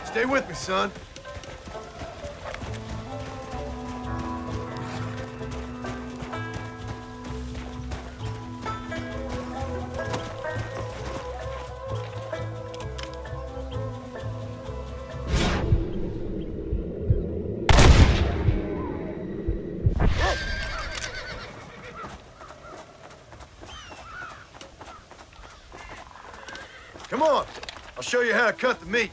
Stay with me, son. Come on, I'll show you how to cut the meat.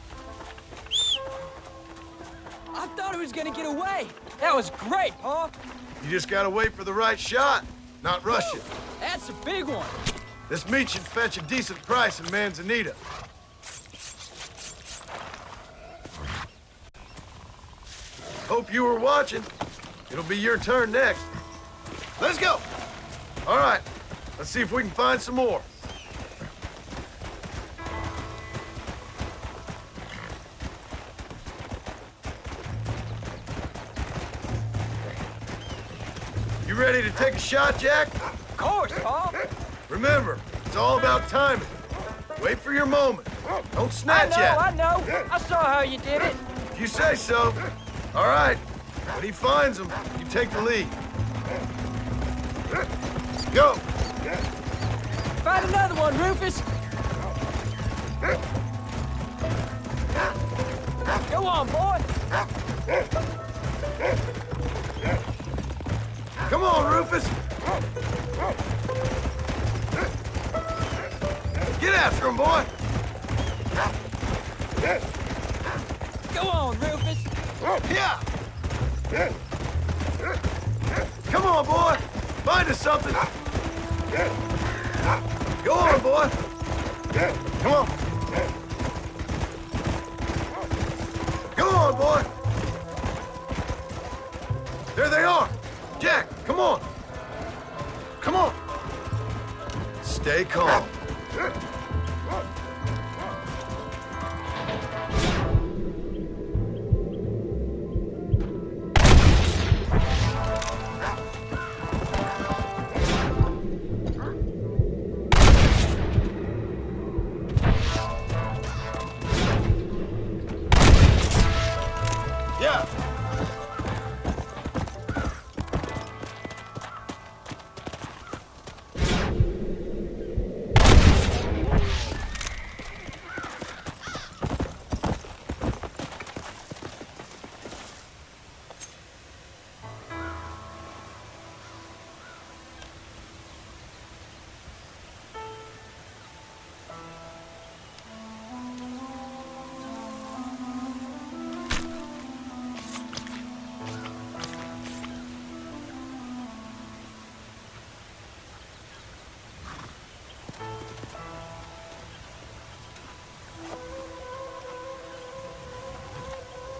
I thought he was gonna get away. That was great, Paul. You just gotta wait for the right shot, not rush it. That's a big one. This meat should fetch a decent price in Manzanita. Hope you were watching. It'll be your turn next. Let's go. All right, let's see if we can find some more. You ready to take a shot, Jack? Of course, Paul. Remember, it's all about timing. Wait for your moment. Don't snatch at it. I know. I saw how you did it. If you say so. All right. When he finds them, you take the lead. Go. Find another one, Rufus. Go on, boy. Come on, Rufus. Get after him, boy. Go on, Rufus. Yeah. Come on, boy. Find us something. Go on, boy. Come on. Go on, boy. There they are. Jack, come on. Come on. Stay calm. Yeah.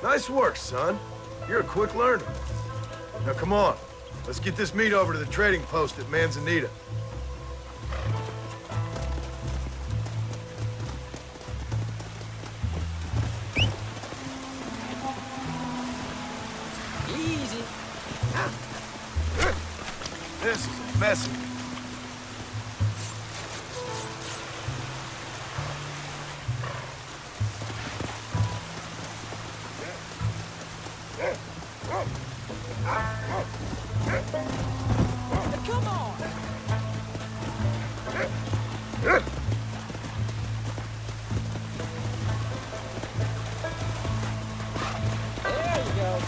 Nice work, son. You're a quick learner. Now come on. Let's get this meat over to the trading post at Manzanita. Easy. This is a messy. Come on. There you go.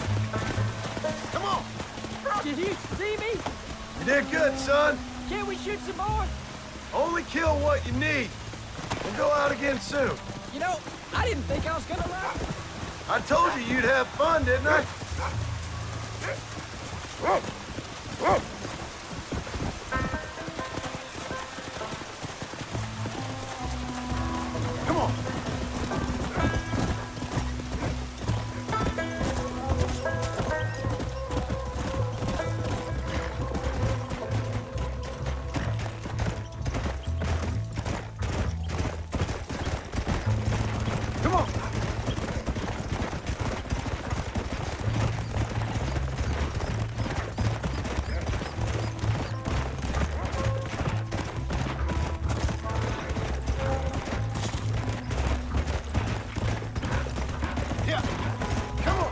Come on. Did you see me? You did good, son. Can't we shoot some more? Only kill what you need. And go out again soon. You know, I didn't think I was gonna run. I told you you'd have fun, didn't I? Come on. Come on. Yeah. Come on.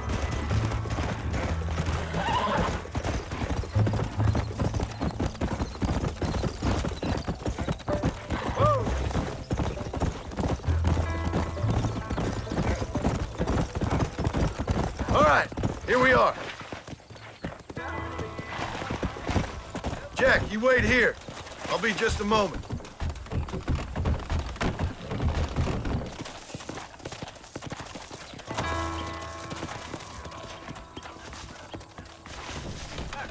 Whoa. All right, here we are. Jack, you wait here. I'll be just a moment.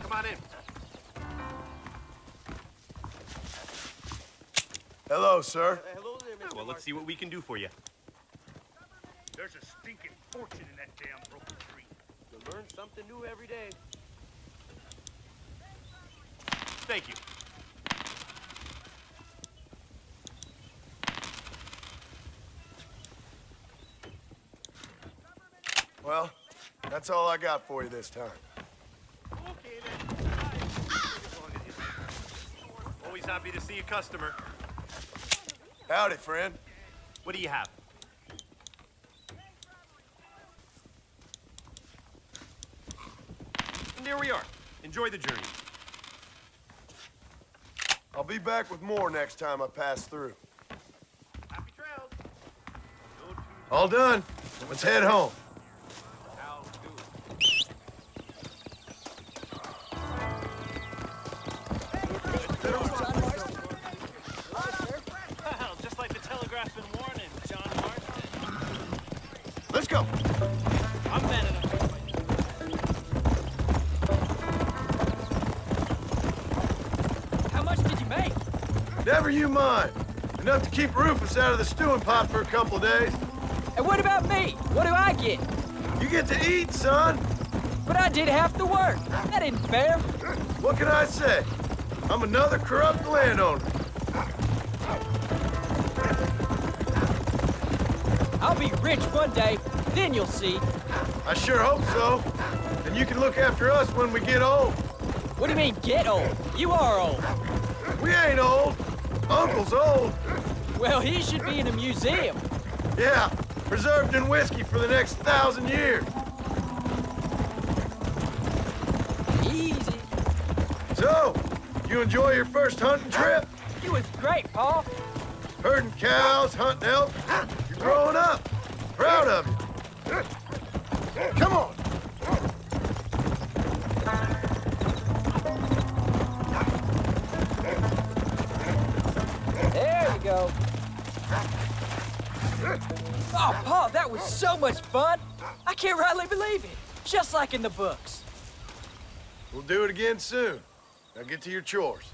Come on in. Hello, sir. Hello there, Mr. Well, let's see what we can do for you. There's a stinking fortune in that damn broken tree. You learn something new every day. Thank you. Well, that's all I got for you this time. Okay, then. Always happy to see a customer. Howdy, friend. What do you have? And there we are. Enjoy the journey. I'll be back with more next time I pass through. Happy trails. All done. Let's head home. How do? Well, just like the telegraph been warning, John Marston. Let's go. I'm man enough. How much did you make? Never you mind. Enough to keep Rufus out of the stewing pot for a couple of days. And what about me? What do I get? You get to eat, son. But I did half the work. That isn't fair. What can I say? I'm another corrupt landowner. I'll be rich one day, then you'll see. I sure hope so. And you can look after us when we get old. What do you mean, get old? You are old. We ain't old. Uncle's old. Well, he should be in a museum. Yeah, preserved in whiskey for the next 1,000 years. Easy. So, you enjoy your first hunting trip? It was great, Paul. Herding cows, hunting elk. You're growing up. Proud of you. Come on. There you go. Oh, Paul, that was so much fun. I can't rightly believe it. Just like in the books. We'll do it again soon. Now get to your chores.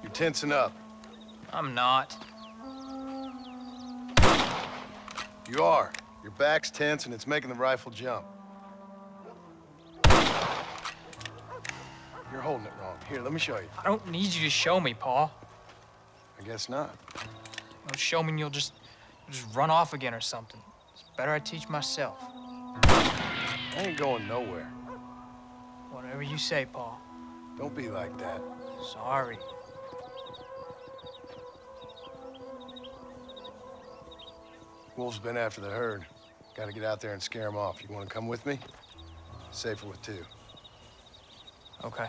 You're tensing up. I'm not. You are. Your back's tense and it's making the rifle jump. You're holding it wrong. Here, let me show you. I don't need you to show me, Paul. I guess not. Don't show me and you'll just run off again or something. It's better I teach myself. I ain't going nowhere. Whatever you say, Paul. Don't be like that. Sorry. Wolf's been after the herd. Gotta get out there and scare him off. You wanna come with me? Safer with two. Okay.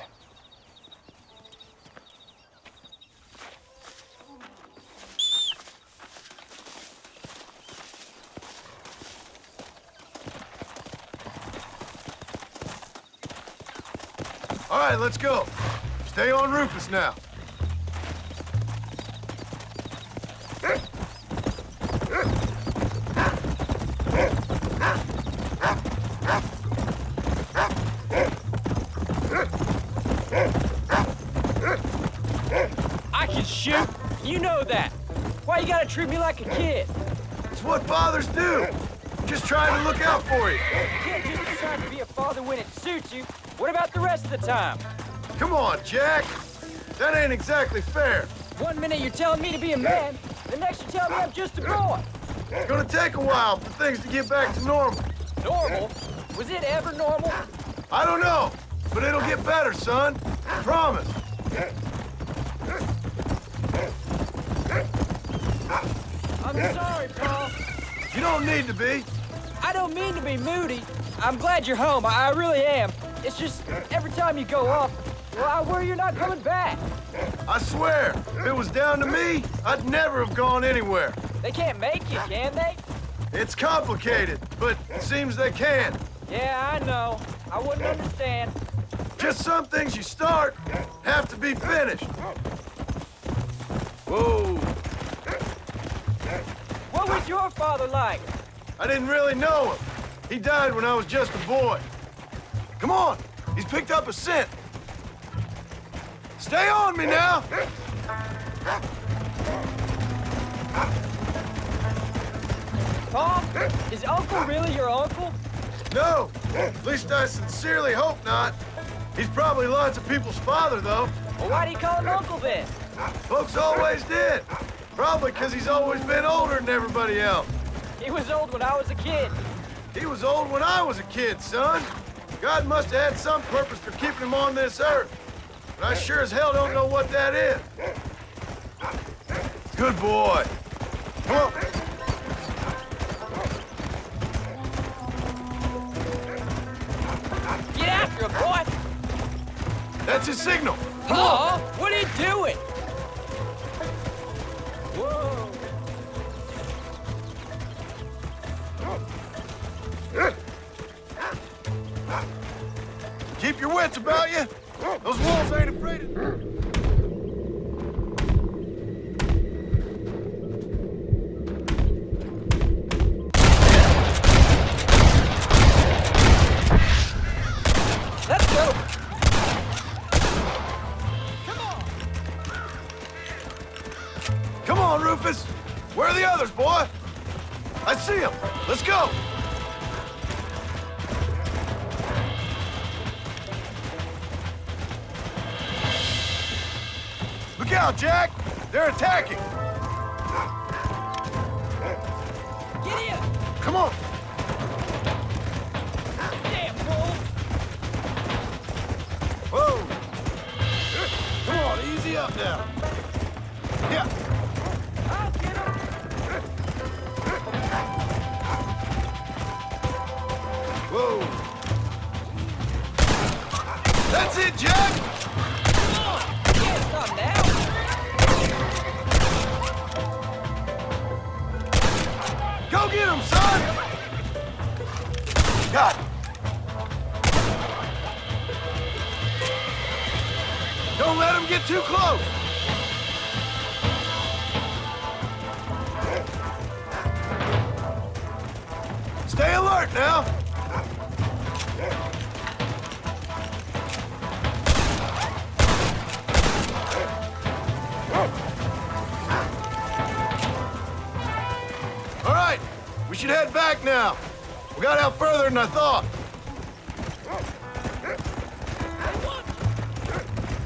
All right, let's go. Stay on Rufus now. I can shoot. You know that. Why you gotta treat me like a kid? It's what fathers do. Just trying to look out for you. You can't just decide to be a father when it suits you. What about the rest of the time? Come on, Jack. That ain't exactly fair. One minute you're telling me to be a man, the next you're telling me I'm just a boy. It's gonna take a while for things to get back to normal. Normal? Was it ever normal? I don't know, but it'll get better, son. Promise. I'm sorry, Paul. You don't need to be. I don't mean to be moody. I'm glad you're home. I really am. It's just every time you go off, well, I worry you're not coming back. I swear, if it was down to me, I'd never have gone anywhere. They can't make you, can they? It's complicated, but it seems they can. Yeah, I know. I wouldn't understand. Just some things you start have to be finished. Whoa. What was your father like? I didn't really know him. He died when I was just a boy. Come on, he's picked up a scent. Stay on me now. Paul, is Uncle really your uncle? No, at least I sincerely hope not. He's probably lots of people's father, though. Well, why do you call him Uncle then? Folks always did. Probably because he's always been older than everybody else. He was old when I was a kid. He was old when I was a kid, son. God must have had some purpose for keeping him on this earth. But I sure as hell don't know what that is. Good boy. Come on. Get after him, boy! That's his signal. Paul, what are you doing? Whoa. Come on, Rufus. Where are the others, boy? I see them. Let's go. Look out, Jack. They're attacking. Get in! Come on. Damn wolf! Whoa. Come on, easy up now. Yeah. I'll get him! Whoa. That's it, Jack. Can't stop now! Go get him, son! Got it. Don't let him get too close. Stay alert now. All right, we should head back now. We got out further than I thought.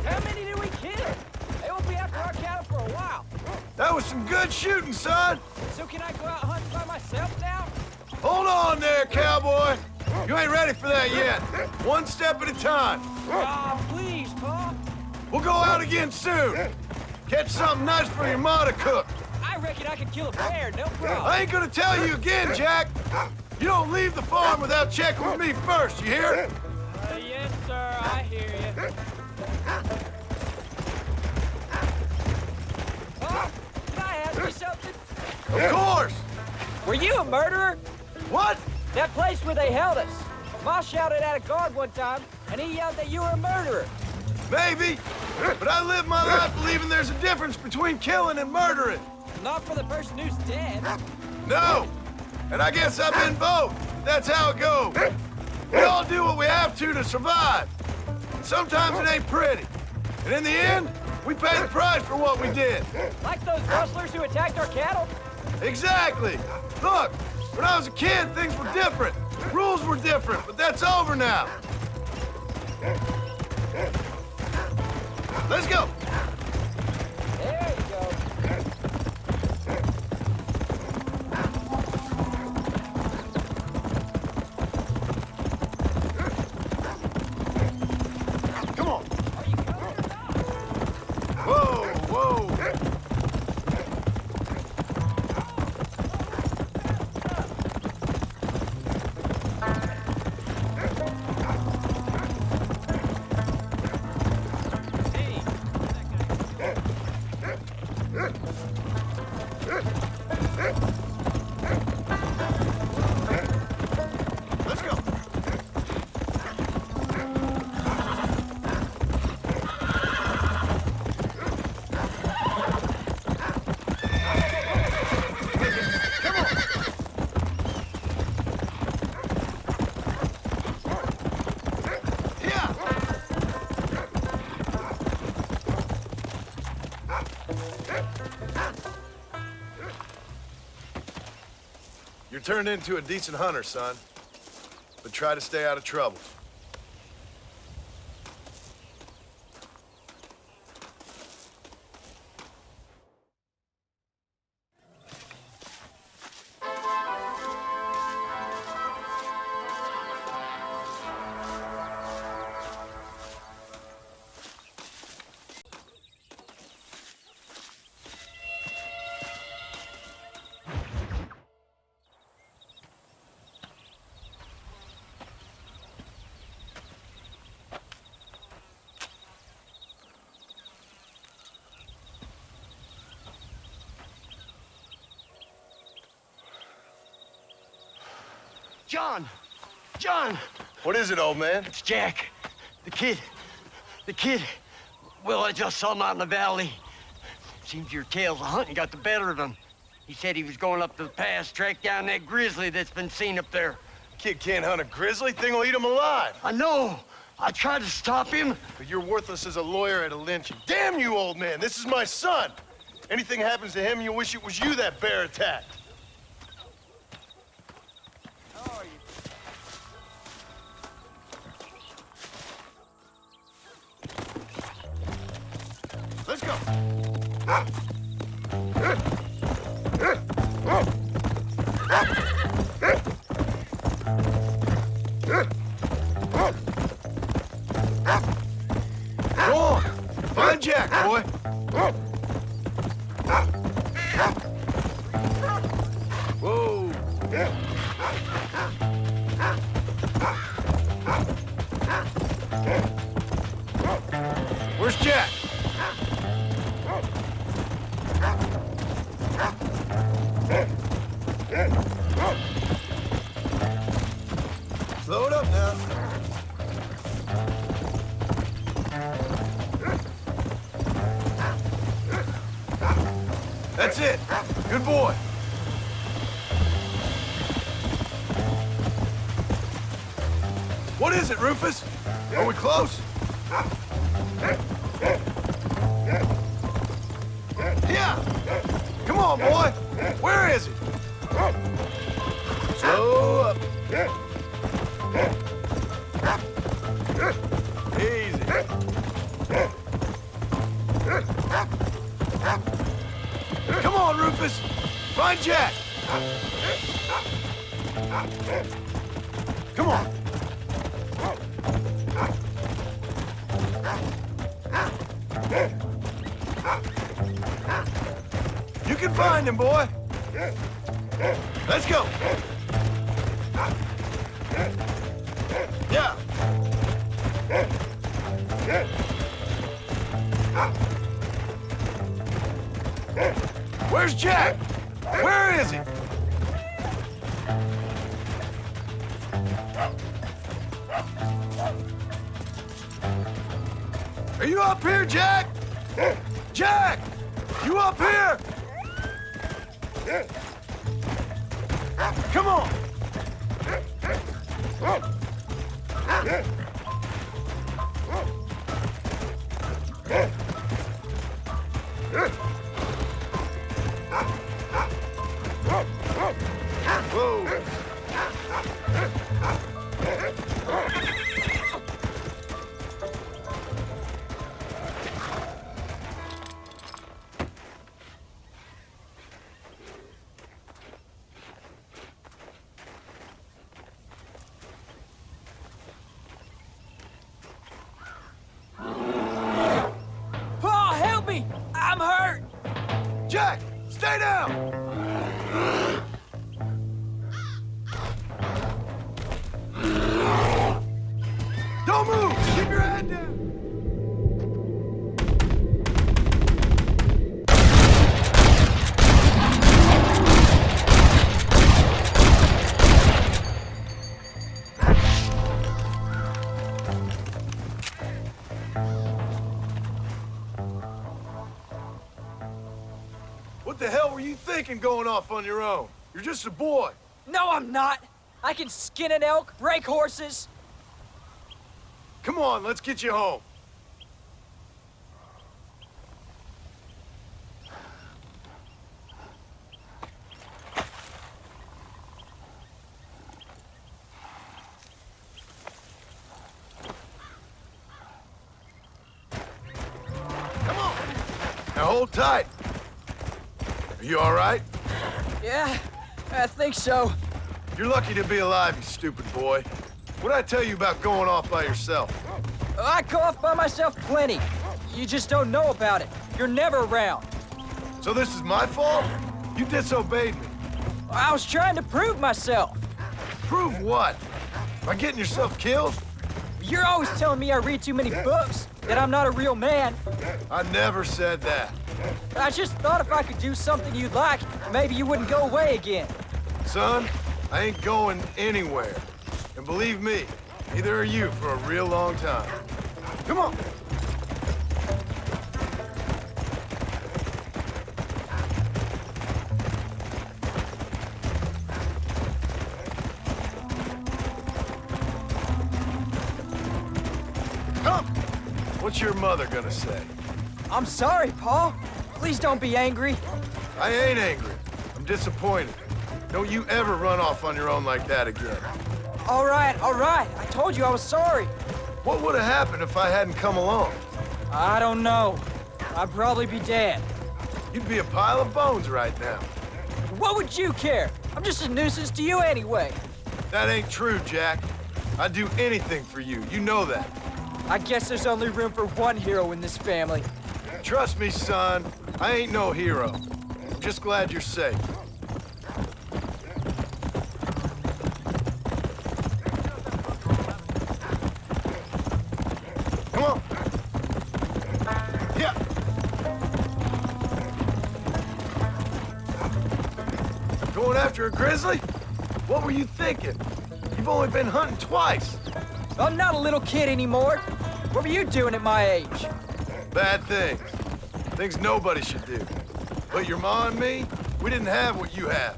How many did we kill? They won't be after our cattle for a while. That was some good shooting, son. So can I go out hunting by myself now? Hold on there, cowboy. You ain't ready for that yet. One step at a time. Oh, please, Pa. We'll go out again soon. Catch something nice for your ma to cook. I reckon I could kill a bear, no problem. I ain't gonna tell you again, Jack. You don't leave the farm without checking with me first, you hear? Yes, sir, I hear you. Pa, can I ask you something? Of course. Were you a murderer? What? That place where they held us. Ma shouted at a guard one time, and he yelled that you were a murderer. Maybe, but I live my life believing there's a difference between killing and murdering. Not for the person who's dead. No, and I guess I've been both. That's how it goes. We all do what we have to survive. Sometimes it ain't pretty. And in the end, we pay the price for what we did. Like those rustlers who attacked our cattle? Exactly. Look, when I was a kid, things were different. Rules were different, but that's over now. Let's go. There you go. Come on. Whoa, whoa. Let's go. You're turned into a decent hunter, son. But try to stay out of trouble. John! John! What is it, old man? It's Jack. The kid. The kid. Well, I just saw him out in the valley. Seems your tales of hunting got the better of him. He said he was going up to the pass, track down that grizzly that's been seen up there. Kid can't hunt a grizzly. Thing will eat him alive. I know. I tried to stop him. But you're worthless as a lawyer at a lynching. Damn you, old man. This is my son. Anything happens to him, you'll wish it was you that bear attacked. Let's go. Go on. Find Jack, boy. Whoa. Where's Jack? Slow it up now. That's it. Good boy. What is it, Rufus? Are we close? Yeah. Come on, boy. Where is he? Slow up. Easy. Come on, Rufus. Find Jack. Come on. You can find him, boy. Let's go. Yeah. Where's Jack? Where is he? Are you up here, Jack? Jack! You up here? Come on! Whoa! Paul, help me! I'm hurt! Jack, stay down! Don't move! Keep your head down! What the hell were you thinking going off on your own? You're just a boy. No, I'm not! I can skin an elk, break horses. Come on, let's get you home. Come on. Now hold tight. Are you all right? Yeah, I think so. You're lucky to be alive, you stupid boy. What'd I tell you about going off by yourself? I go off by myself plenty. You just don't know about it. You're never around. So this is my fault? You disobeyed me. I was trying to prove myself. Prove what? By getting yourself killed? You're always telling me I read too many books, that I'm not a real man. I never said that. I just thought if I could do something you'd like, maybe you wouldn't go away again. Son, I ain't going anywhere. And believe me, neither are you for a real long time. Come on. Come! What's your mother gonna say? I'm sorry, Paul. Please don't be angry. I ain't angry. I'm disappointed. Don't you ever run off on your own like that again. All right. I told you I was sorry. What would have happened if I hadn't come along? I don't know. I'd probably be dead. You'd be a pile of bones right now. What would you care? I'm just a nuisance to you anyway. That ain't true, Jack. I'd do anything for you. You know that. I guess there's only room for one hero in this family. Trust me, son. I ain't no hero. I'm just glad you're safe. Come on. Yeah. Going after a grizzly? What were you thinking? You've only been hunting twice. I'm not a little kid anymore. What were you doing at my age? Bad things. Things nobody should do. But your ma and me, we didn't have what you have.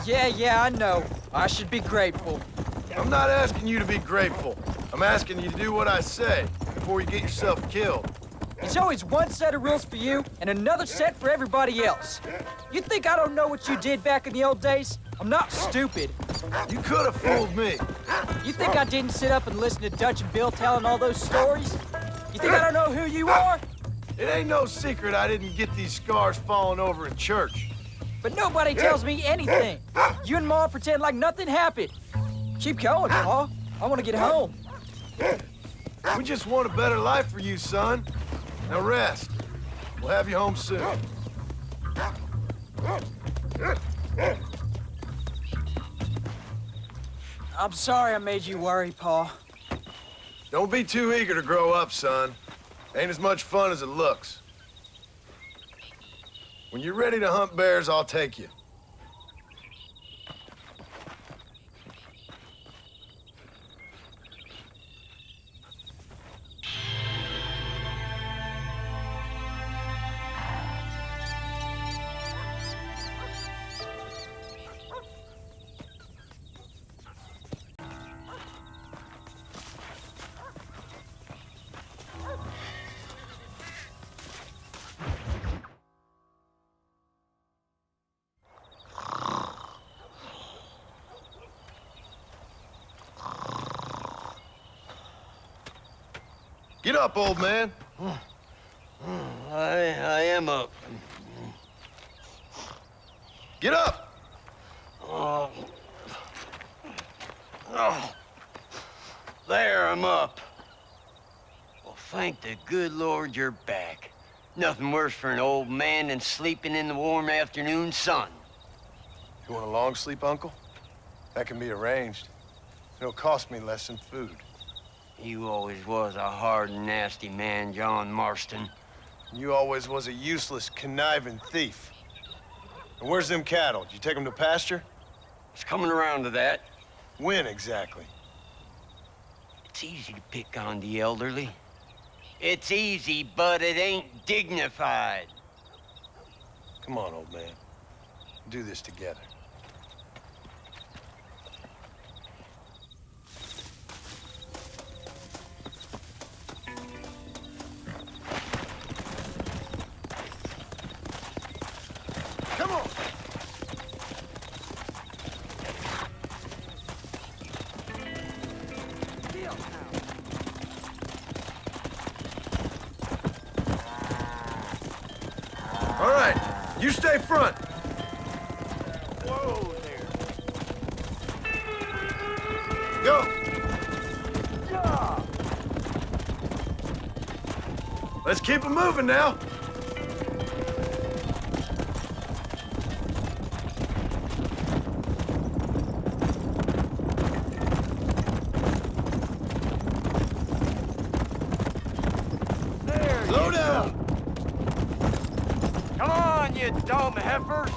Yeah, I know. I should be grateful. I'm not asking you to be grateful. I'm asking you to do what I say before you get yourself killed. There's always one set of rules for you and another set for everybody else. You think I don't know what you did back in the old days? I'm not stupid. You could have fooled me. You think I didn't sit up and listen to Dutch and Bill telling all those stories? You think I don't know who you are? It ain't no secret I didn't get these scars falling over in church. But nobody tells me anything. You and Ma pretend like nothing happened. Keep going, Pa. I want to get home. We just want a better life for you, son. Now rest. We'll have you home soon. I'm sorry I made you worry, Pa. Don't be too eager to grow up, son. Ain't as much fun as it looks. When you're ready to hunt bears, I'll take you. Get up, old man. I am up. Get up! Oh. There, I'm up. Well, thank the good Lord you're back. Nothing worse for an old man than sleeping in the warm afternoon sun. You want a long sleep, Uncle? That can be arranged. It'll cost me less than food. You always was a hard and nasty man, John Marston. You always was a useless, conniving thief. And where's them cattle? Did you take them to pasture? It's coming around to that. When exactly? It's easy to pick on the elderly. It's easy, but it ain't dignified. Come on, old man. Do this together. Come on! All right, you stay front. Whoa there. Go. Let's keep it moving now. Slow down. Come on, you dumb heifers!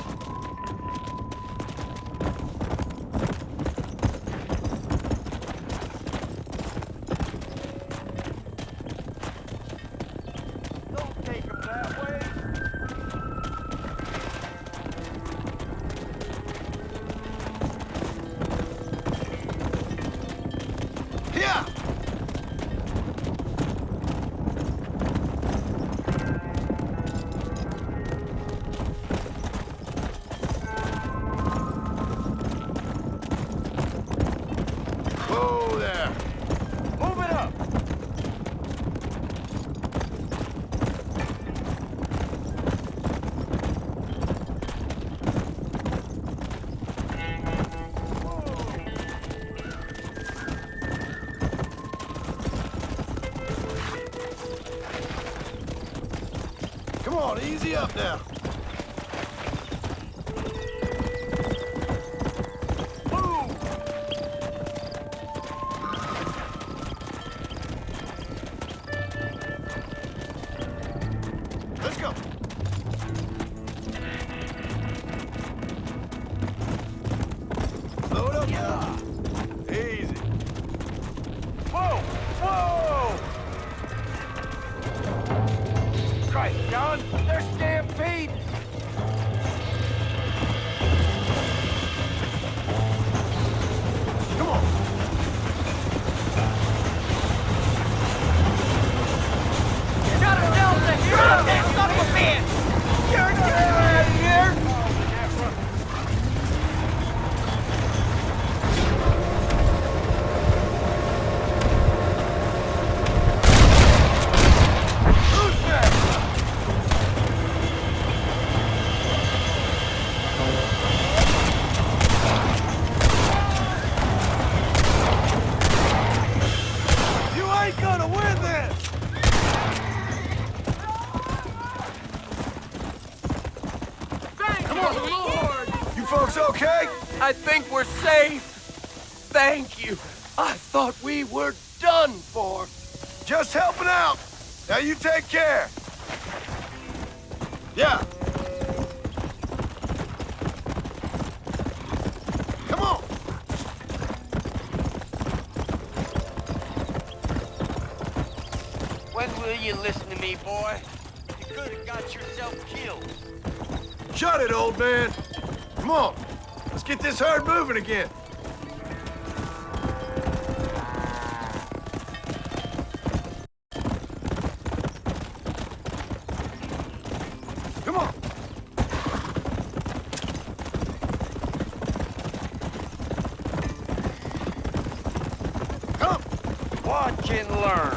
Don't take them that way. Here. Easy up now. Let's go. Slow it up now. Easy. Whoa! Whoa! Christ, John, they're stampeding. Come on. Shut it down to here! Shut up, that son of a bitch! You're out of here! You ain't gonna win this! Come on, Lord! You folks okay? I think we're safe. Thank you. I thought we were done for. Just helping out. Now you take care. Yeah. Come on. When will you listen to me, boy? You could have got yourself killed. Shut it, old man. Come on. Let's get this herd moving again. Come on. Come. Watch and learn.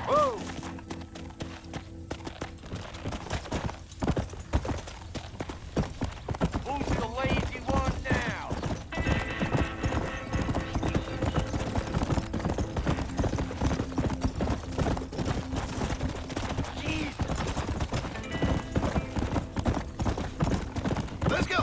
Whoa. Who's the lazy one now? Let's go.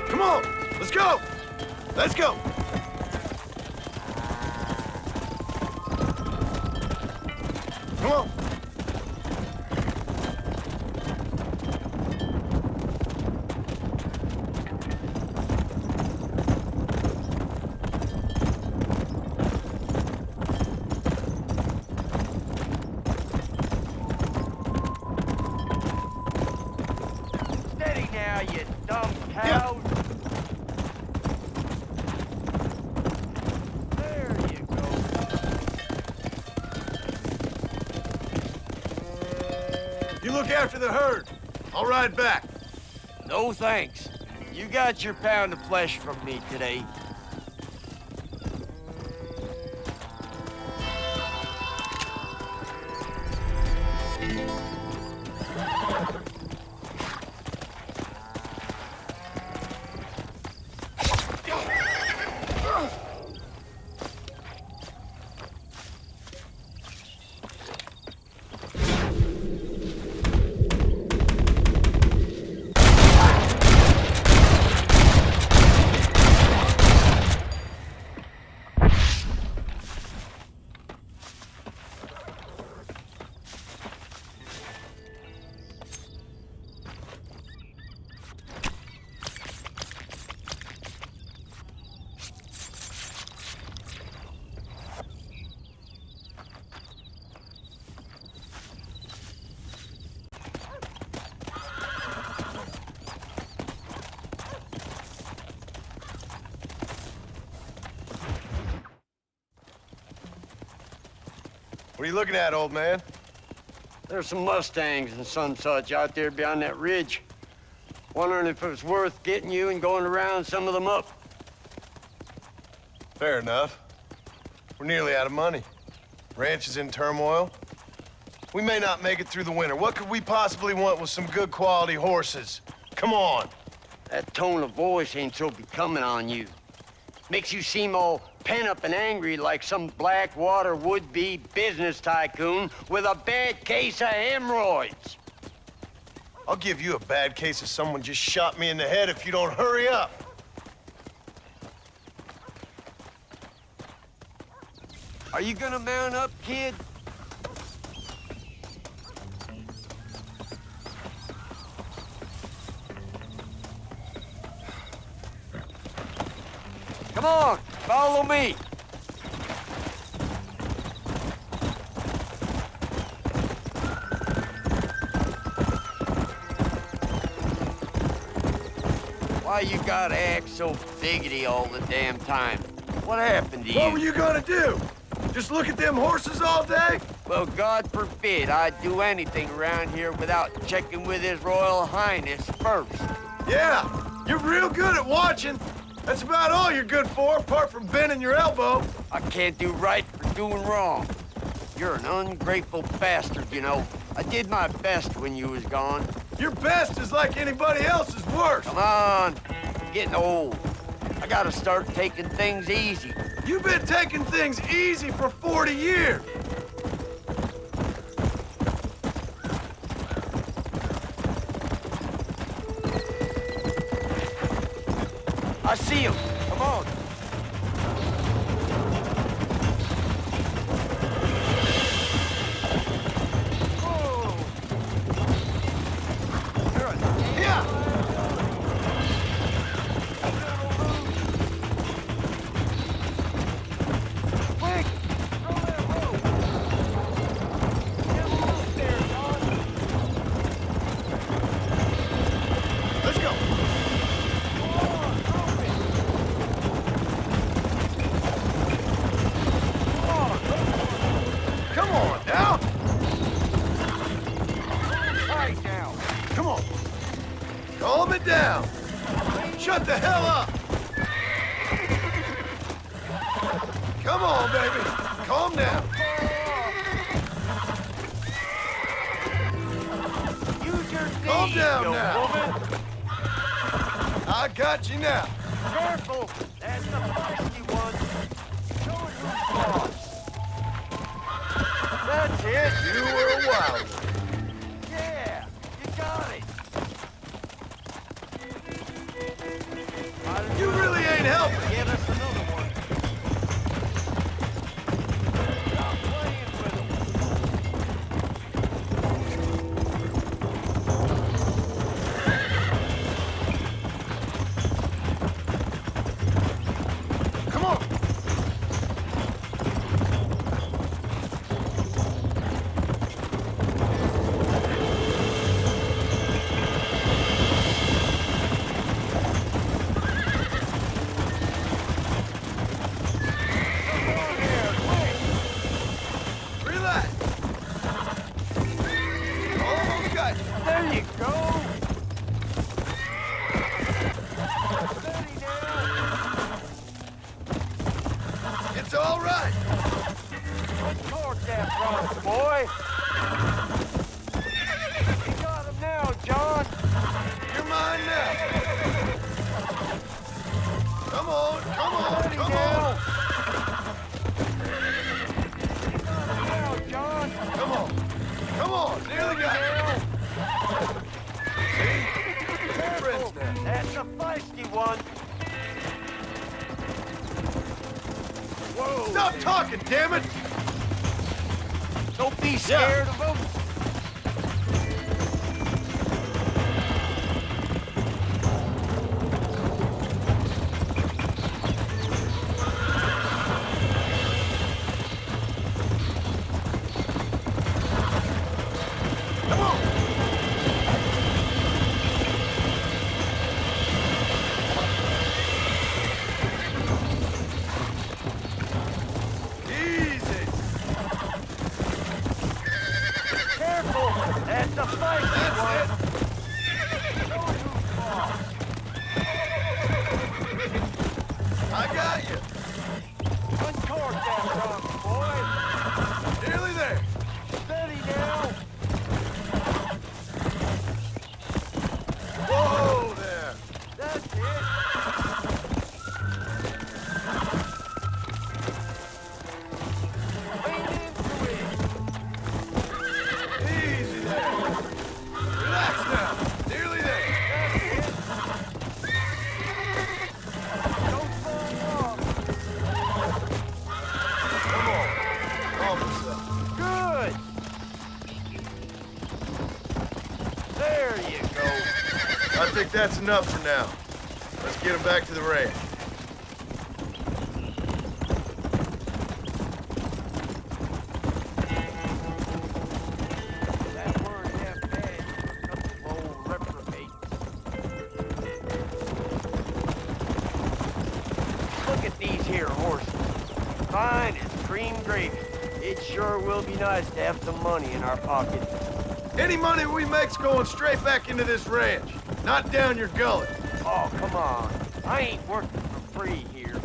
Come on. Let's go. Let's go. Come on. Steady now, you dumb cows. There you go. You look after the herd. I'll ride back. No thanks. You got your pound of flesh from me today. What are you looking at, old man? There's some Mustangs and some such out there beyond that ridge. Wondering if it was worth getting you and going around some of them up. Fair enough. We're nearly out of money. Ranch is in turmoil. We may not make it through the winter. What could we possibly want with some good quality horses? Come on. That tone of voice ain't so becoming on you. Makes you seem all pent up and angry like some Blackwater would-be business tycoon with a bad case of hemorrhoids. I'll give you a bad case of someone just shot me in the head if you don't hurry up. Are you gonna mount up, kid? Come on, follow me. Why you gotta act so biggity all the damn time? What happened to you? What were you gonna do? Just look at them horses all day? Well, God forbid I'd do anything around here without checking with His Royal Highness first. Yeah, you're real good at watching. That's about all you're good for, apart from bending your elbow. I can't do right for doing wrong. You're an ungrateful bastard, you know. I did my best when you was gone. Your best is like anybody else's worst. Come on, I'm getting old. I gotta start taking things easy. You've been taking things easy for 40 years. I see him. Come on. Calm it down. Shut the hell up. Come on, baby. Calm down. Use your Calm knees, down you now. woman. I got you now. Careful. That's the feisty one. Show it who's boss. That's it. You were a wild one. Yeah, you got it. You really ain't helping. Get us another one. Stop playing with him. Come on. Relax. Almost got you. There you go. Steady now. It's all right. Let's torque that front, boy. You got him now, John. You're mine now. Come on, come on, Steady come now. on. You got him now, John. Come on. Come on. Nearly got it. See? We're friends now. That's a feisty one. Whoa. Stop talking, damn it. Don't be scared of him. Come on. Easy. think that's enough for now. Let's get them back to the ranch. Look at these here horses. Fine as cream gravy. It sure will be nice to have some money in our pocket. Any money we make's going straight back into this ranch, not down your gullet. Oh, come on. I ain't working for free here.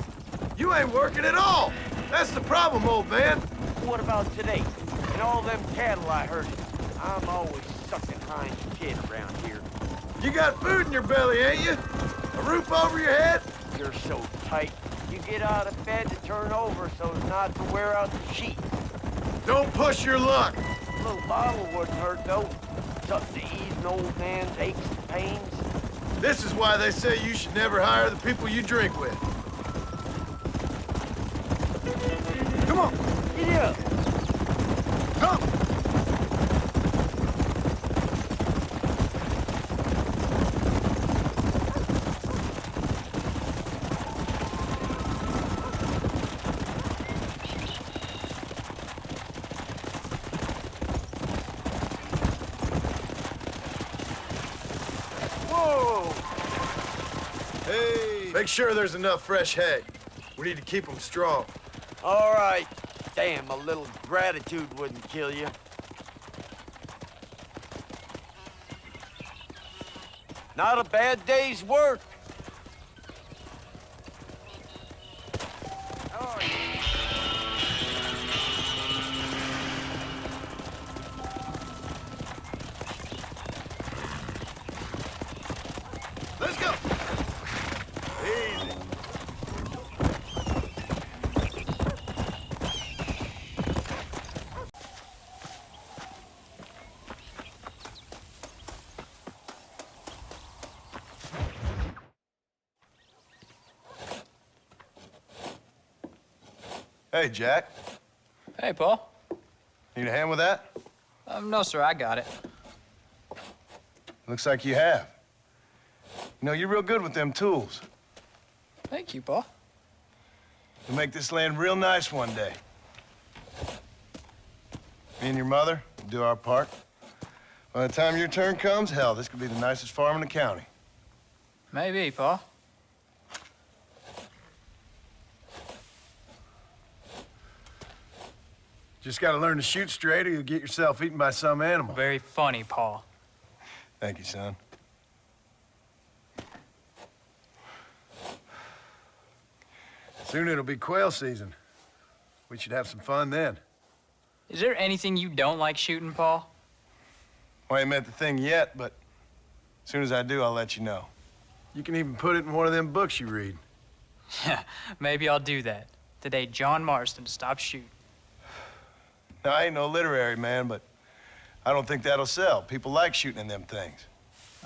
You ain't working at all. That's the problem, old man. What about today? And all them cattle I herded. I'm always sucking hind shit around here. You got food in your belly, ain't you? A roof over your head? You're so tight. You get out of bed to turn over so as not to wear out the sheets. Don't push your luck. A little bottle wouldn't hurt, though. Something to ease an old man's aches and pains. This is why they say you should never hire the people you drink with. Come on, get up. Come! Make sure there's enough fresh hay. We need to keep them strong. All right. Damn, a little gratitude wouldn't kill you. Not a bad day's work. Let's go. Easy. Hey, Jack. Hey, Paul. Need a hand with that? No, sir, I got it. Looks like you have. You know, you're real good with them tools. Thank you, Paul. You'll make this land real nice one day. Me and your mother will do our part. By the time your turn comes, hell, this could be the nicest farm in the county. Maybe, Paul. Just gotta learn to shoot straight or you'll get yourself eaten by some animal. Very funny, Paul. Thank you, son. Soon it'll be quail season. We should have some fun then. Is there anything you don't like shooting, Paul? Well, I ain't met the thing yet, but as soon as I do, I'll let you know. You can even put it in one of them books you read. Yeah, maybe I'll do that. Today, John Marston stopped shooting. Now, I ain't no literary man, but I don't think that'll sell. People like shooting in them things.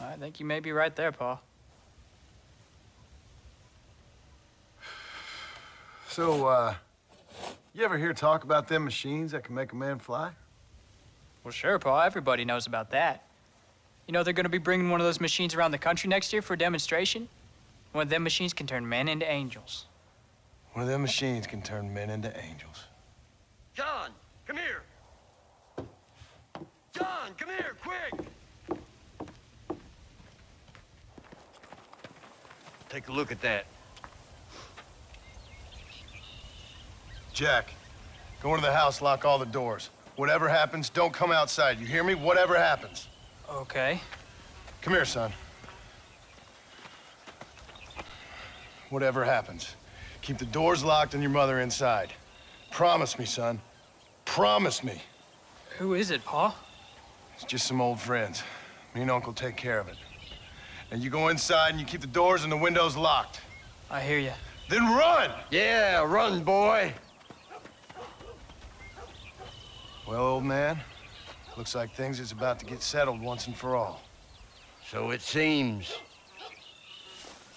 I think you may be right there, Paul. So, you ever hear talk about them machines that can make a man fly? Well, sure, Paul. Everybody knows about that. You know they're gonna be bringing one of those machines around the country next year for a demonstration? One of them machines can turn men into angels. One of them machines can turn men into angels. John, come here. John, come here, quick. Take a look at that. Jack, go into the house, lock all the doors. Whatever happens, don't come outside. You hear me? Whatever happens. Okay. Come here, son. Whatever happens, keep the doors locked and your mother inside. Promise me, son. Promise me. Who is it, Paul? It's just some old friends. Me and Uncle take care of it. And you go inside and you keep the doors and the windows locked. I hear you. Then run! Yeah, run, boy. Well, old man, looks like things is about to get settled once and for all. So it seems.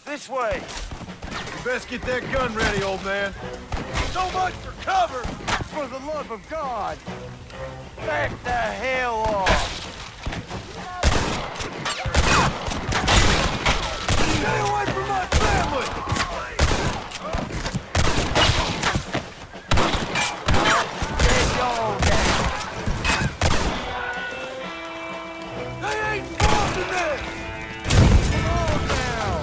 This way. You best get that gun ready, old man. So much for cover! For the love of God! Back the hell off! Stay away from my family! They ain't involved in this! Come on now!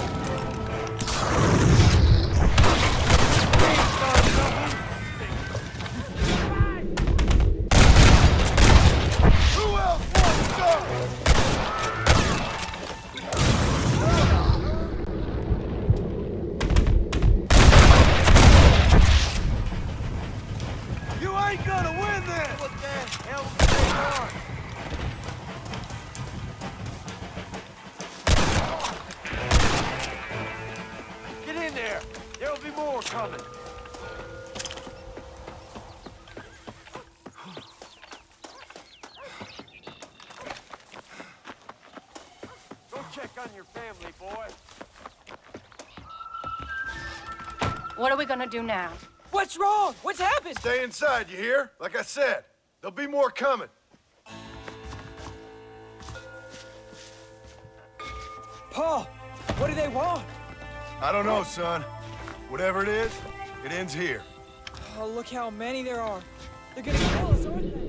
Who else wants some? You ain't gonna win this! What the hell is going on? Get in there! There'll be more coming. Go check on your family, boy. What are we gonna do now? What's wrong? What's happened? Stay inside, you hear? Like I said, there'll be more coming. Paul, what do they want? I don't know, son. Whatever it is, it ends here. Oh, look how many there are. They're gonna kill us, aren't they?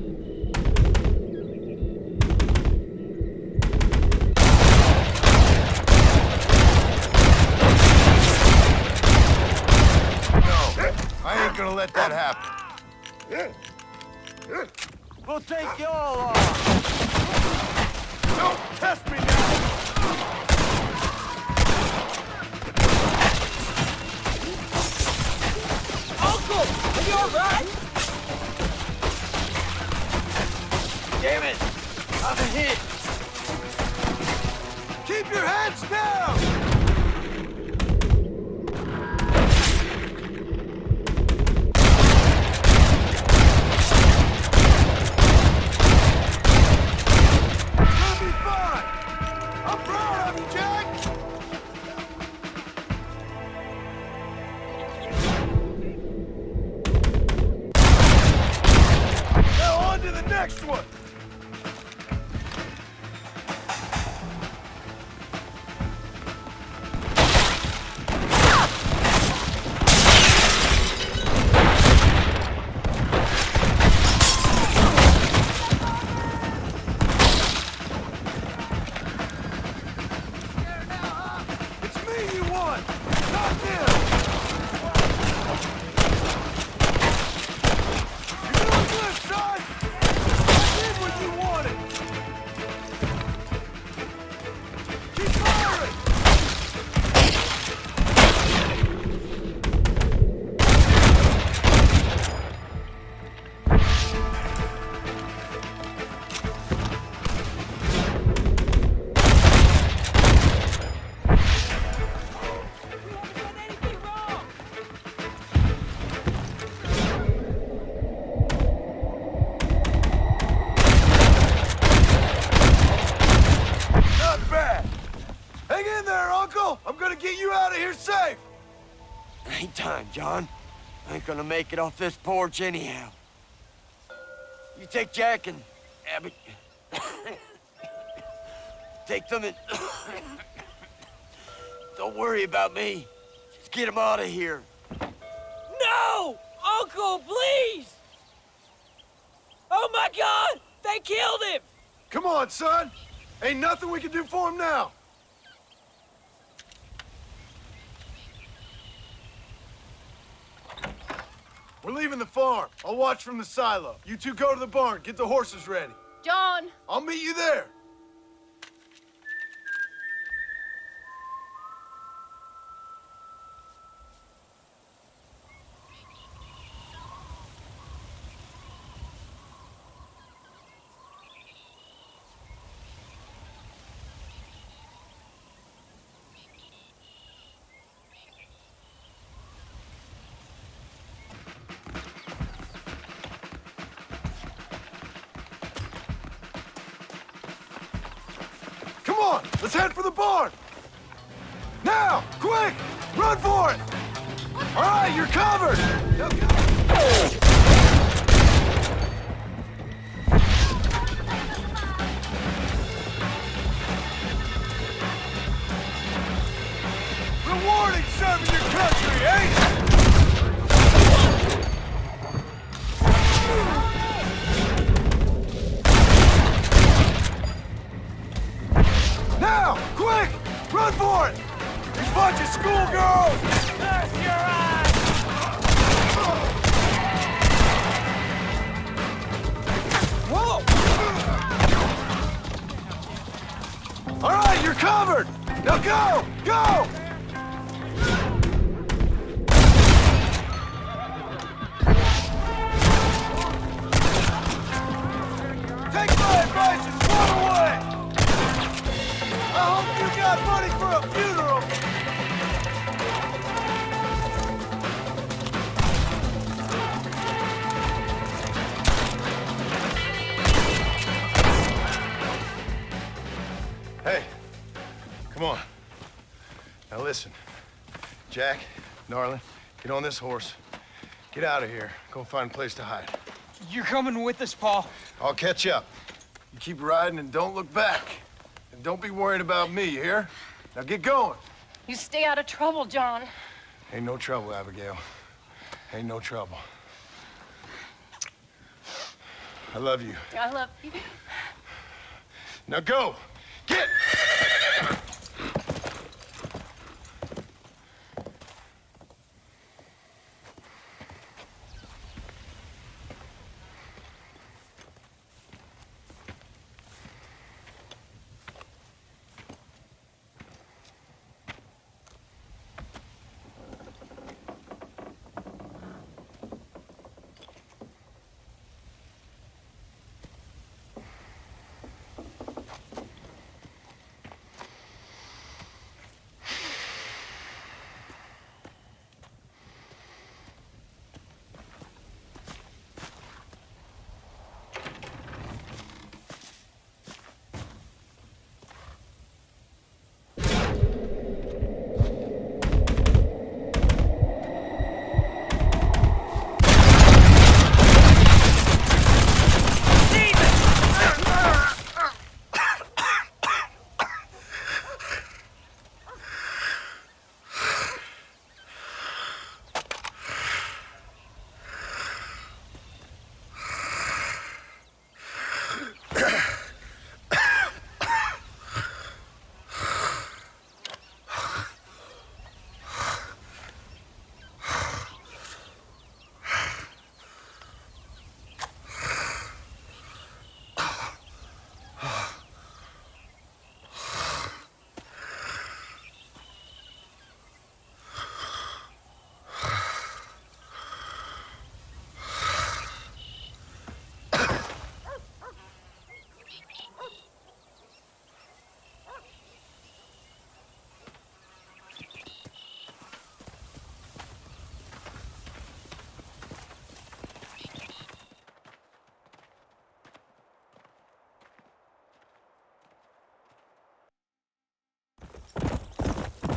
I ain't gonna let that happen. We'll take you all off. Don't test me now! Uncle, are you all right? Damn it! I'm hit. Keep your heads down! Next one! It's me you want! Not them! You're doing good, son! What you wanted! Keep firing! Hang in there, Uncle! I'm gonna get you out of here safe! Ain't time, John. I ain't gonna make it off this porch anyhow. You take Jack and Abby. Take them and... Don't worry about me. Just get them out of here. No! Uncle, please! Oh my God! They killed him! Come on, son! Ain't nothing we can do for him now! We're leaving the farm. I'll watch from the silo. You two go to the barn. Get the horses ready. John! I'll meet you there. Come on, let's head for the barn! Now, quick! Run for it! All right, you're covered! Go! Go! Take my advice and run away! I hope you got money for a funeral! Hey, come on. Now listen. Jack, Narlin, get on this horse. Get out of here. Go find a place to hide. You're coming with us, Paul. I'll catch up. You keep riding and don't look back. And don't be worried about me, you hear? Now get going. You stay out of trouble, John. Ain't no trouble, Abigail. Ain't no trouble. I love you. I love you. Now go! Get!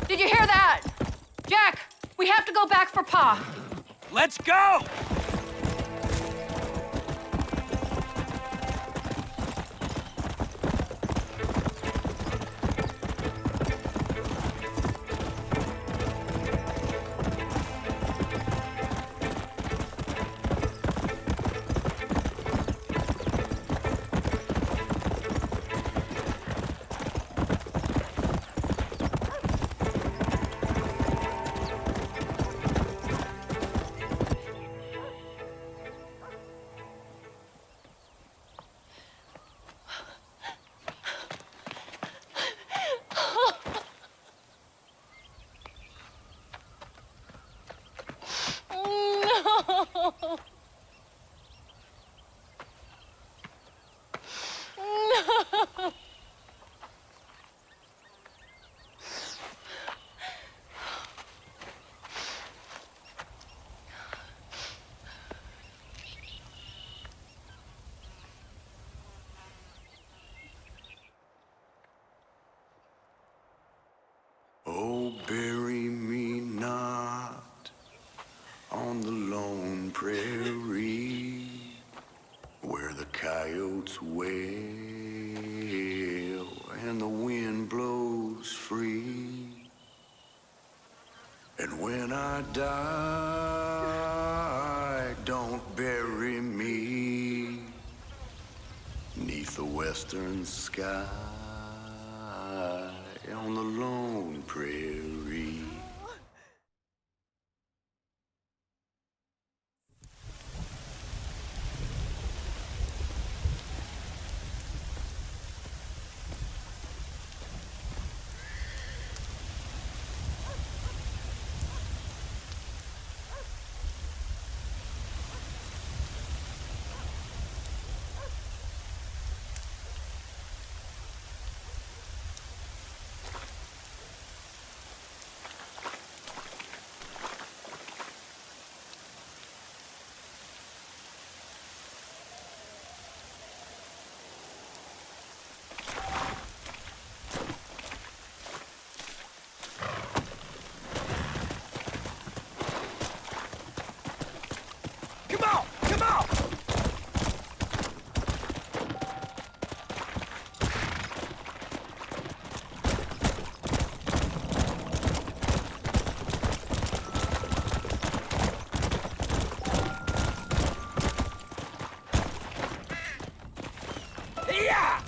Did you hear that? Jack, we have to go back for Pa. Let's go! Oh, bury me not on the lone prairie where the coyotes wail and the wind blows free. And when I die, don't bury me 'neath the western sky on the lone prairie. Yeah!